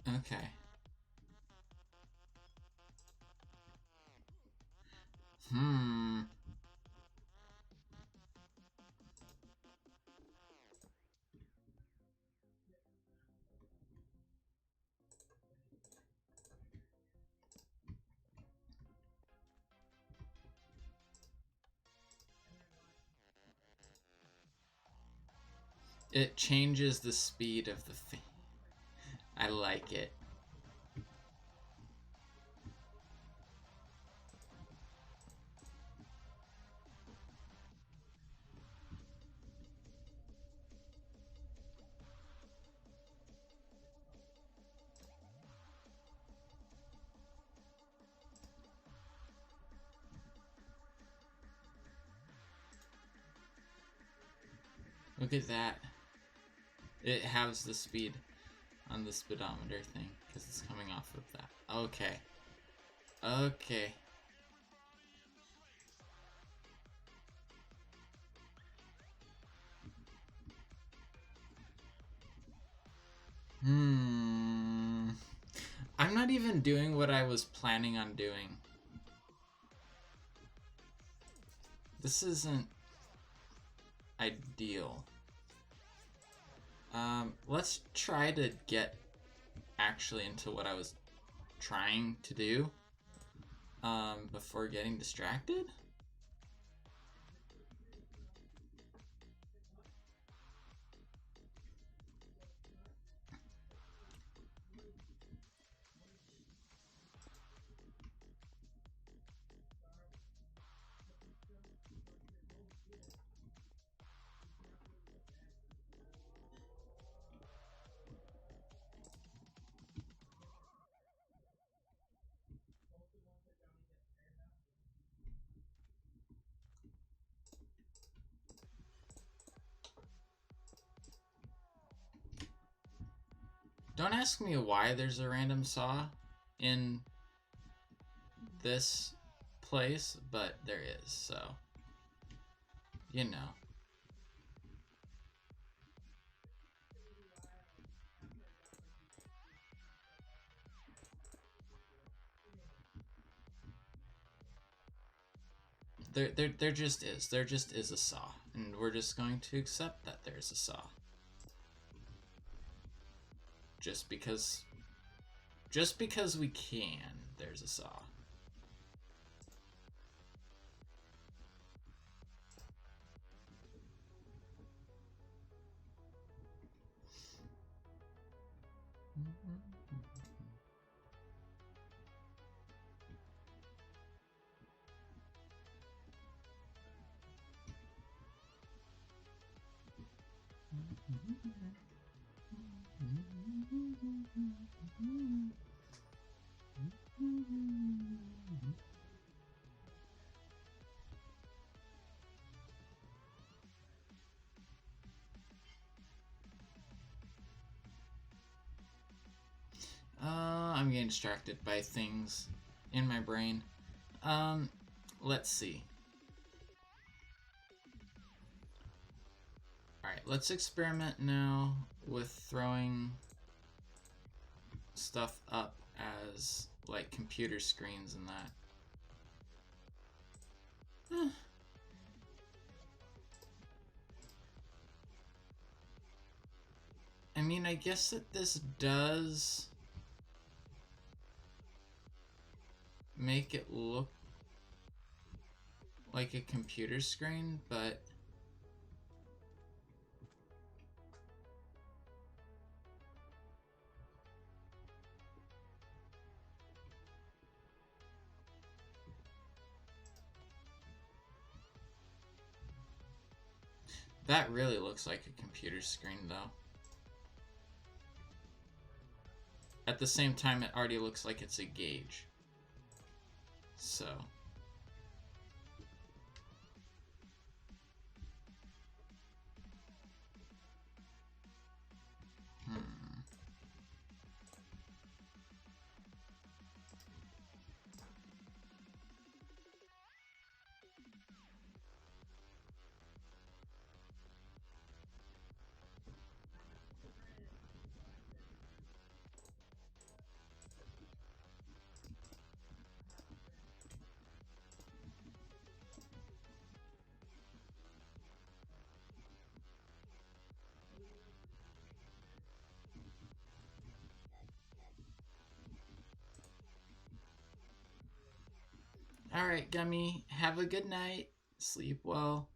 Okay. Hmm. It changes the speed of the thing. I like it. Look at that. It halves the speed on the speedometer thing because it's coming off of that. Okay. Okay. Hmm. I'm not even doing what I was planning on doing. This isn't ideal. Let's try to get actually into what I was trying to do before getting distracted. Don't ask me why there's a random saw in this place, but there is, so you know. There just is. There just is a saw, and we're just going to accept that there's a saw. Just because we can, there's a saw. I'm getting distracted by things in my brain. Let's see. Alright, let's experiment now with throwing stuff up as, like, computer screens and that. I mean, I guess that this does make it look like a computer screen, but that really looks like a computer screen, though. At the same time, it already looks like it's a gauge. So. Alright, Gummy, have a good night. Sleep well.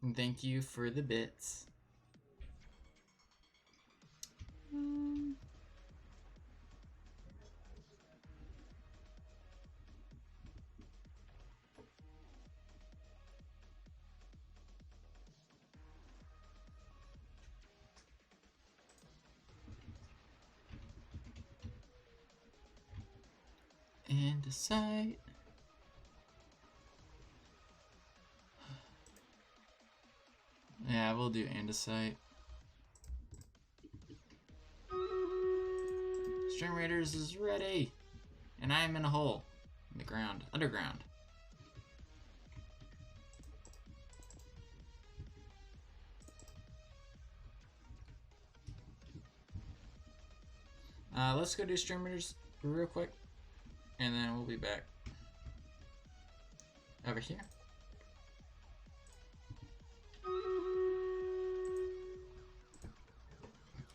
And thank you for the bits. Andesite. Yeah, we'll do andesite. Stream Raiders is ready. And I am in a hole. In the ground. Underground. Let's go do Stream Raiders real quick. And then we'll be back. Over here.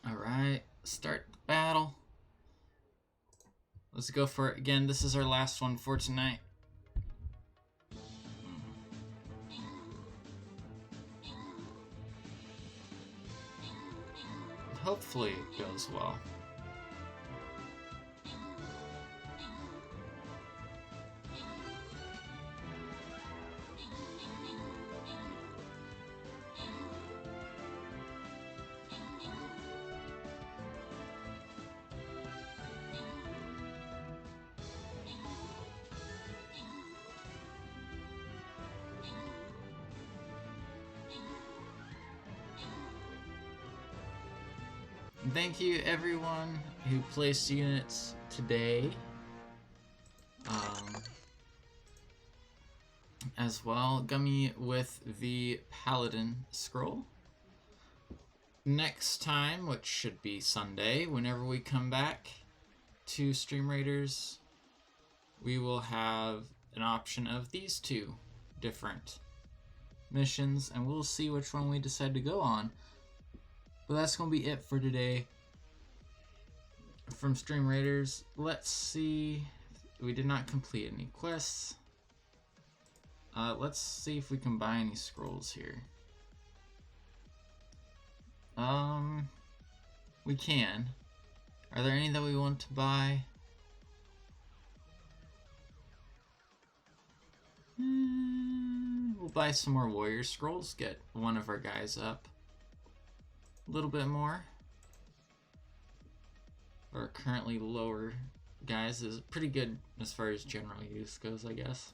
Alright, start the battle. Let's go for it again. This is our last one for tonight. Hopefully it goes well. Thank you everyone who placed units today. As well, Gummy with the Paladin scroll. Next time, which should be Sunday, whenever we come back to Stream Raiders, we will have an option of these two different missions, and we'll see which one we decide to go on. But that's going to be it for today from Stream Raiders. Let's see. We did not complete any quests. Let's see if we can buy any scrolls here. We can. Are there any that we want to buy? We'll buy some more warrior scrolls, get one of our guys up a little bit more. our currently lower guys is pretty good as far as general use goes, I guess.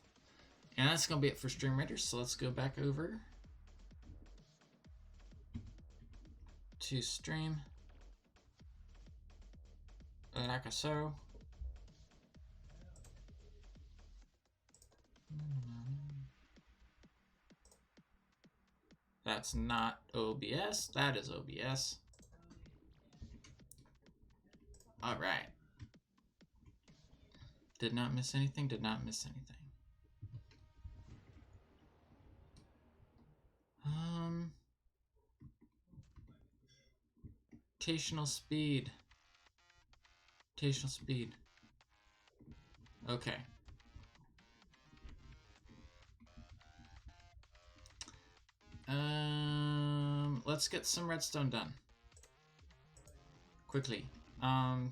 And that's gonna be it for Stream Raiders, so let's go back over to stream like so. That's not OBS, that is OBS. Alright. Did not miss anything, did not miss anything. Rotational speed. Rotational speed. Okay. Let's get some redstone done. Quickly. Alright.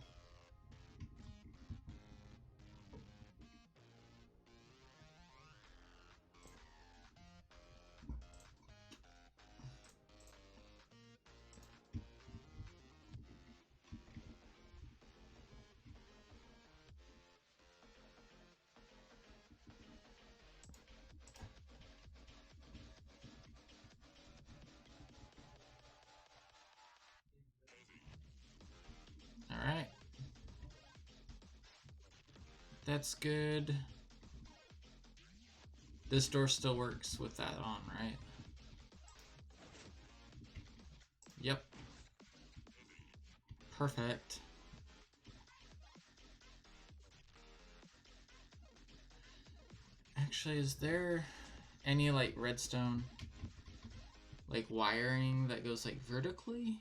That's good. This door still works with that on, right? Yep. Perfect. Actually, is there any like redstone like wiring that goes like vertically?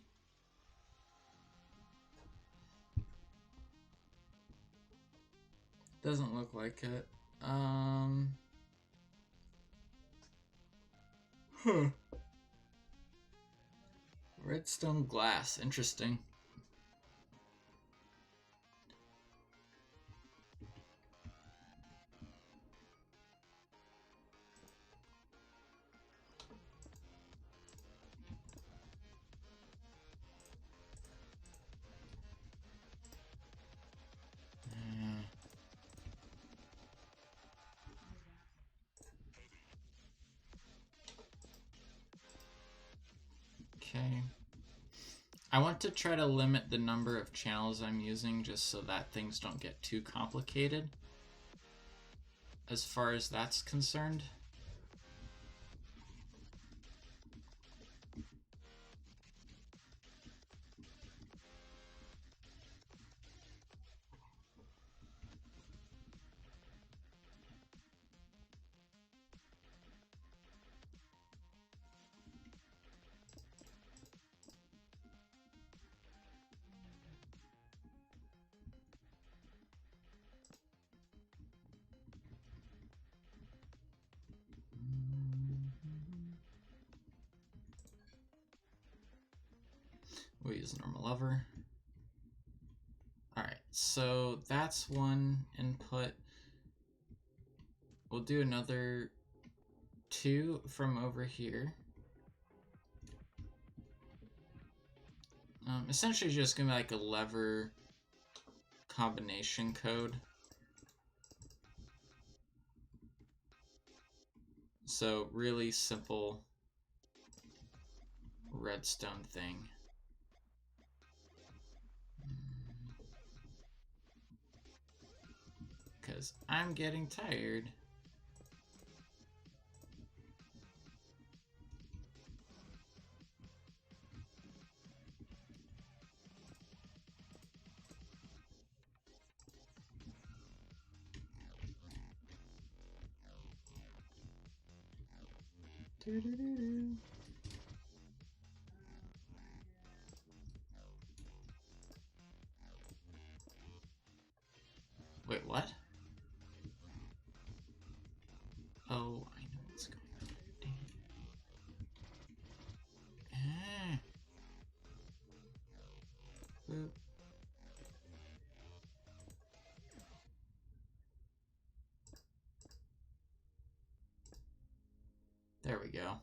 Doesn't look like it. Huh. Redstone glass, interesting. Okay. I want to try to limit the number of channels I'm using just so that things don't get too complicated as far as that's concerned. We'll use normal lever. Alright, so that's one input. We'll do another 2 from over here. Essentially just gonna be like a lever combination code. So really simple redstone thing. Because I'm getting tired. Doo-doo-doo-doo. Wait, what? Oh, I know what's going on. Dang it. Boop. There we go.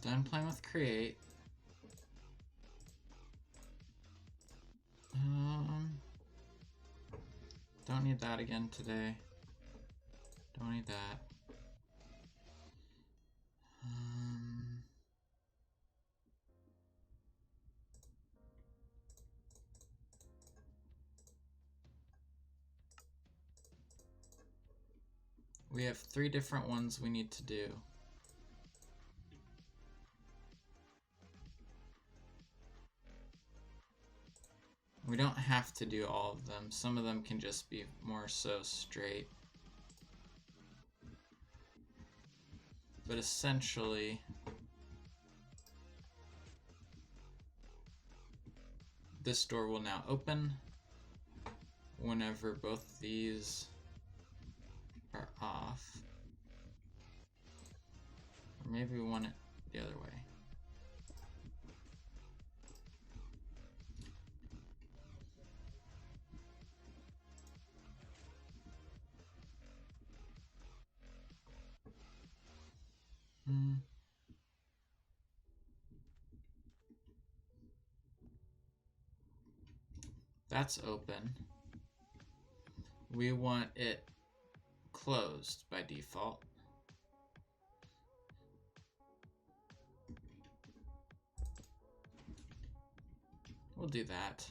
Done playing with create. Don't need that again today. Don't need that. We have 3 different ones we need to do. We don't have to do all of them. Some of them can just be more so straight. But essentially, this door will now open whenever both these are off. Or maybe we want it the other way. That's open. We want it closed by default. We'll do that.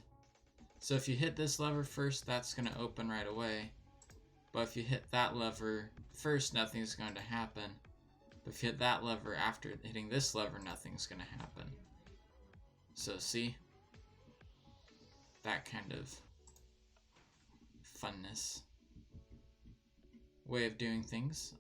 So if you hit this lever first, that's going to open right away. But if you hit that lever first, nothing's going to happen. But if you hit that lever after hitting this lever, nothing's going to happen. So see? That kind of funness. Way of doing things.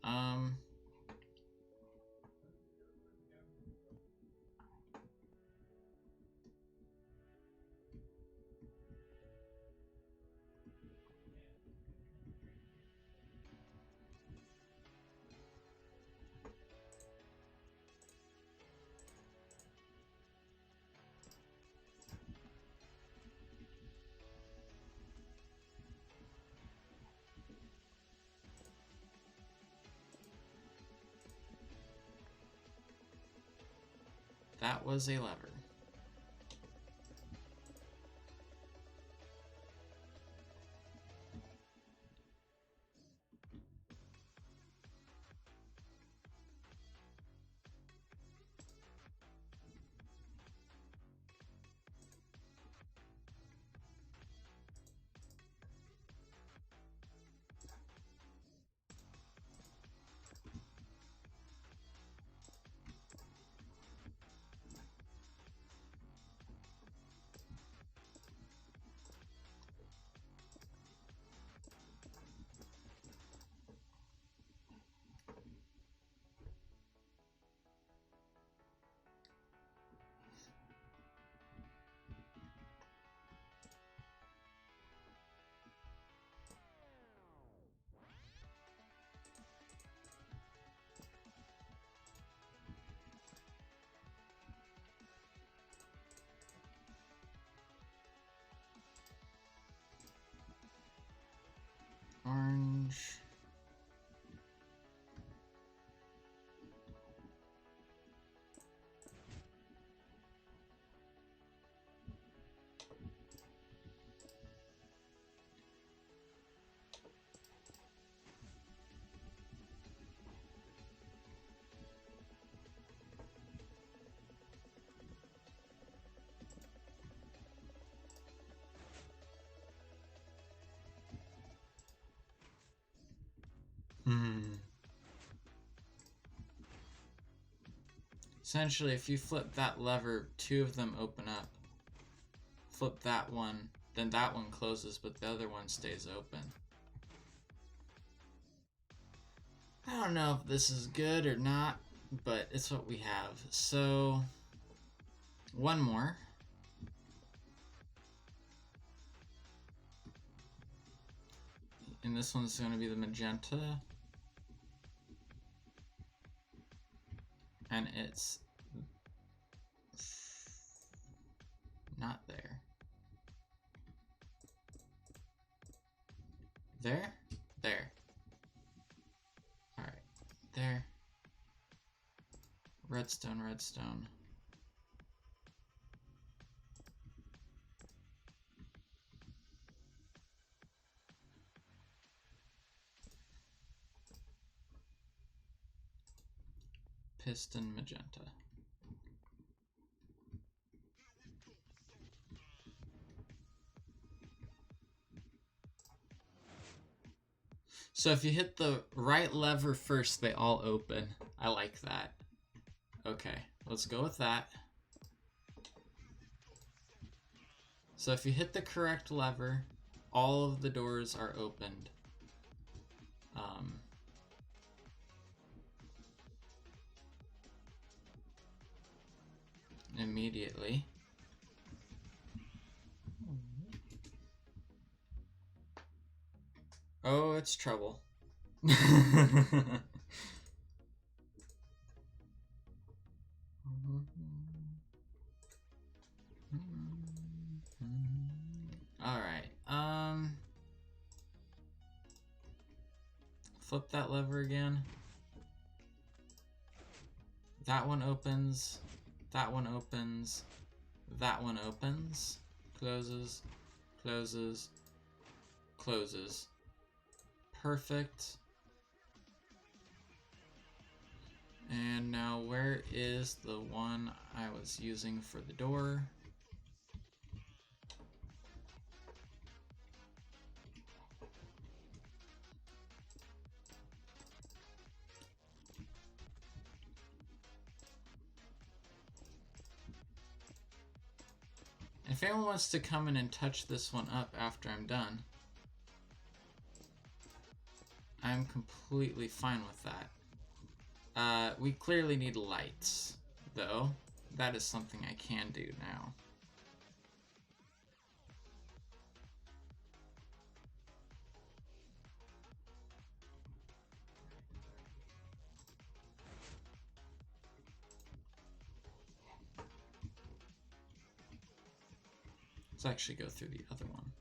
That was a lever. Orange. Essentially, if you flip that lever, 2 of them open up. Flip that one, then that one closes, but the other one stays open. I don't know if this is good or not, but it's what we have. So, one more. And this one's going to be the magenta. And it's not there. There? There. Alright. There. Redstone, redstone. Piston, magenta. So if you hit the right lever first, they all open. I like that. Okay, let's go with that. So if you hit the correct lever, all of the doors are opened. Immediately. Oh, it's trouble. Alright, flip that lever again. That one opens. That one opens. That one opens. Closes. Closes. Closes. Perfect. And now where is the one I was using for the door? If anyone wants to come in and touch this one up after I'm done, I'm completely fine with that. We clearly need lights, though. That is something I can do now. Let's actually go through the other one.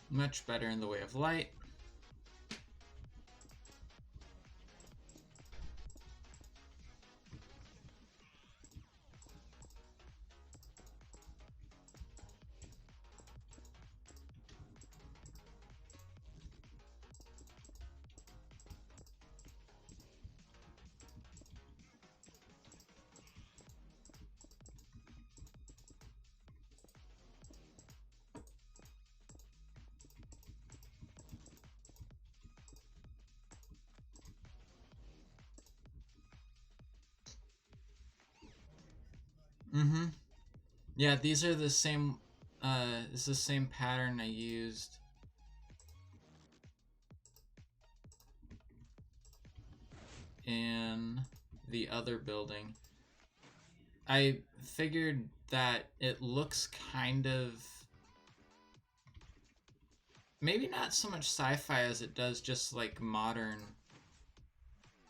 Much better in the way of light. Mm-hmm. Yeah, these are the same, it's the same pattern I used in the other building. I figured that it looks kind of, maybe not so much sci-fi as it does just like modern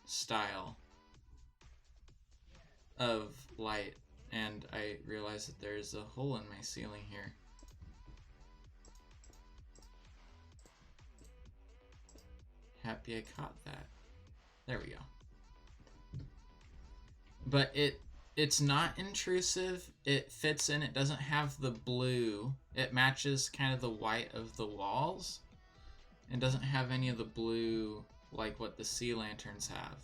style of light. And I realized that there's a hole in my ceiling here. Happy I caught that. There we go. But it's not intrusive. It fits in. It doesn't have the blue. It matches kind of the white of the walls. It doesn't have any of the blue like what the sea lanterns have.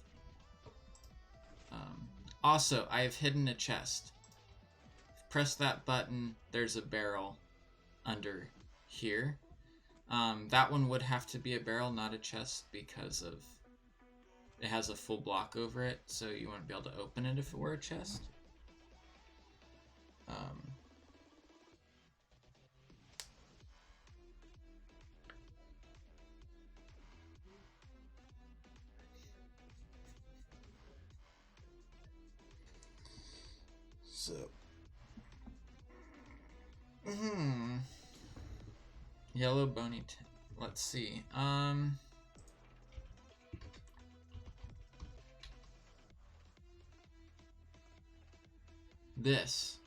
Also, I have hidden a chest. Press that button, there's a barrel under here. That one would have to be a barrel, not a chest, because of it has a full block over it, so you wouldn't be able to open it if it were a chest. So, yellow bony. Let's see. This.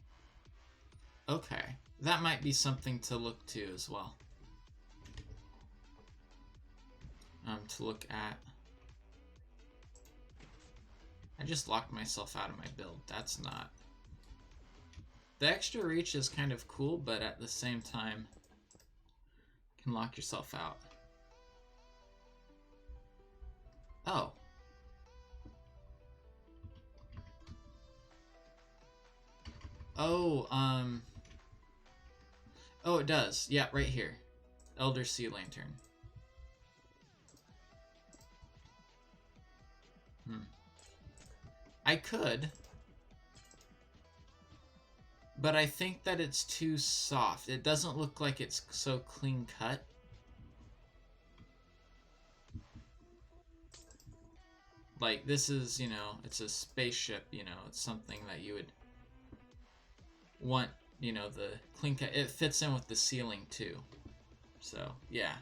Okay, that might be something to look to as well. To look at. I just locked myself out of my build. That's not. The extra reach is kind of cool, but at the same time, can lock yourself out. Oh. Oh, oh, it does. Yeah, right here. Elder Sea Lantern. I could, but I think that it's too soft. It doesn't look like it's so clean cut. Like, this is, you know, it's a spaceship, you know, it's something that you would want, you know, the clean cut. It fits in with the ceiling too. So, yeah.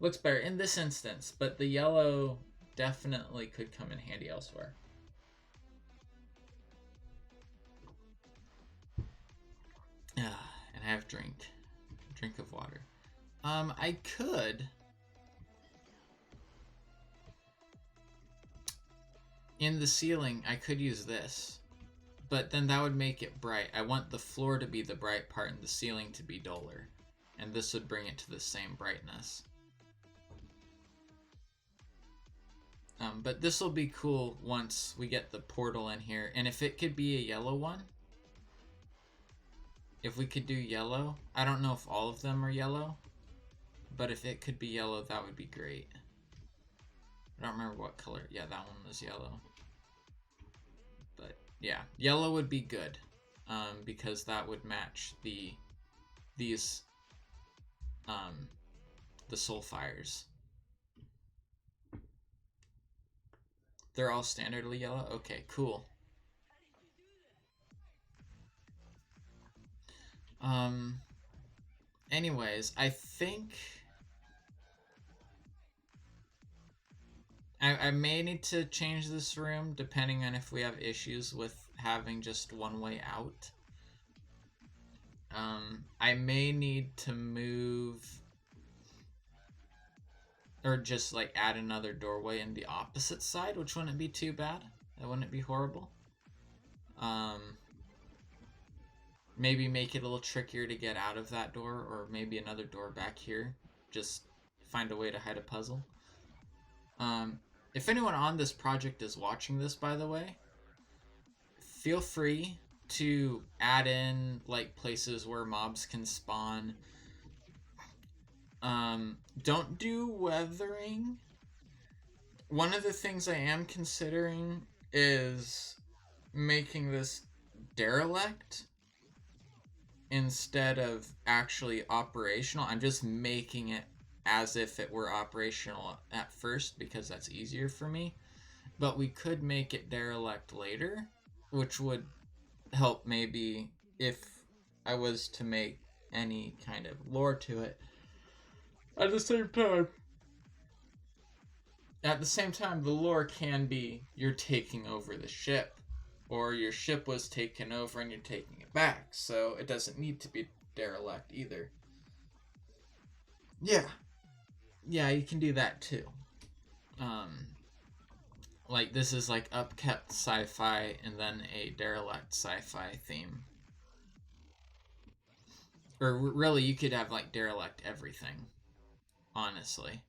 Looks better in this instance, but the yellow definitely could come in handy elsewhere. And I have drink of water. I could in the ceiling I could use this, but then that would make it bright. I want the floor to be the bright part and the ceiling to be duller, and this would bring it to the same brightness. But this will be cool once we get the portal in here, and if it could be a yellow one. If we could do yellow, I don't know if all of them are yellow, but if it could be yellow, that would be great. I don't remember what color. Yeah, that one was yellow. But yeah, yellow would be good, because that would match the soul fires. They're all standardly yellow? Okay, cool. Anyways, I think I may need to change this room depending on if we have issues with having just one way out. I may need to move or just like add another doorway in the opposite side, which wouldn't be too bad. That wouldn't be horrible. Maybe make it a little trickier to get out of that door, or maybe another door back here. Just find a way to hide a puzzle. If anyone on this project is watching this, by the way, feel free to add in like places where mobs can spawn. Don't do weathering. One of the things I am considering is making this derelict instead of actually operational. I'm just making it as if it were operational at first because that's easier for me. But we could make it derelict later, which would help maybe if I was to make any kind of lore to it. At the same time, the lore can be you're taking over the ship, or your ship was taken over and you're taking it back, so it doesn't need to be derelict either. Yeah, you can do that too. Like this is like upkept sci-fi and then a derelict sci-fi theme. Or really, you could have like derelict everything, honestly.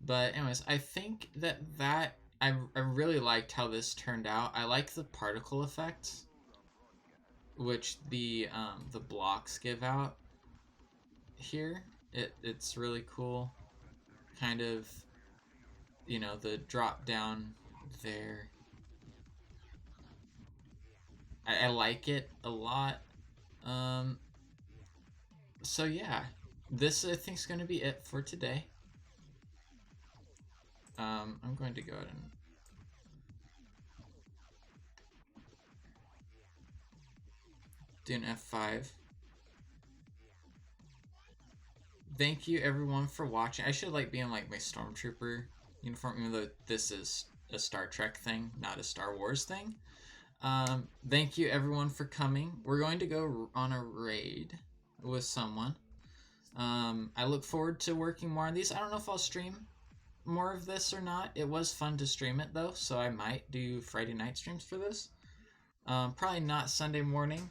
But anyways, I think that I really liked how this turned out. I like the particle effects, which the blocks give out here. It's really cool. Kind of, you know, the drop down there. I like it a lot. So yeah, this I think is going to be it for today. I'm going to go ahead and do an F5. Thank you everyone for watching. I should like be in like my Stormtrooper uniform, even though this is a Star Trek thing, not a Star Wars thing. Thank you everyone for coming. We're going to go on a raid with someone. I look forward to working more on these. I don't know if I'll stream more of this or not. It was fun to stream it though, so I might do Friday night streams for this. Probably not Sunday morning.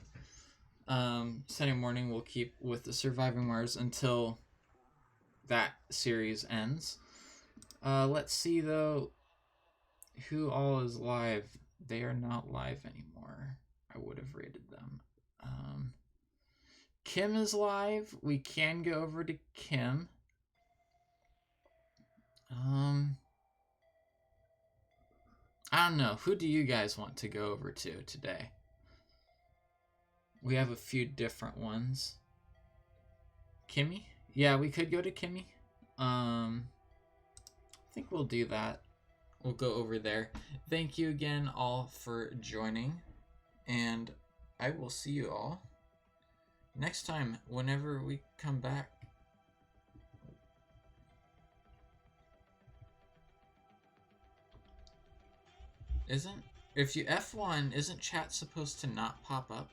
Sunday morning we'll keep with the Surviving Mars until that series ends. Let's see though who all is live. They are not live anymore. I would have rated them. Kim is live. We can go over to Kim. I don't know. Who do you guys want to go over to today? We have a few different ones. Kimmy? Yeah, we could go to Kimmy. I think we'll do that. We'll go over there. Thank you again all for joining, and I will see you all next time whenever we come back. If you F1, isn't chat supposed to not pop up?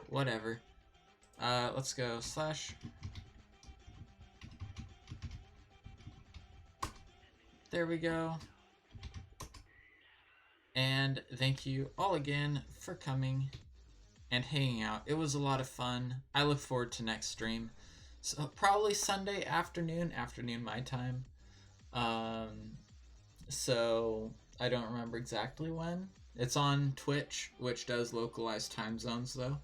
Whatever. Let's go /. There we go. And thank you all again for coming and hanging out. It was a lot of fun. I look forward to next stream. So probably Sunday afternoon my time. So I don't remember exactly when. It's on Twitch, which does localized time zones though,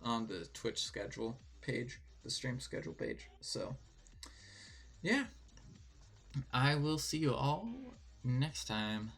on the Twitch schedule page, the stream schedule page. So yeah, I will see you all next time.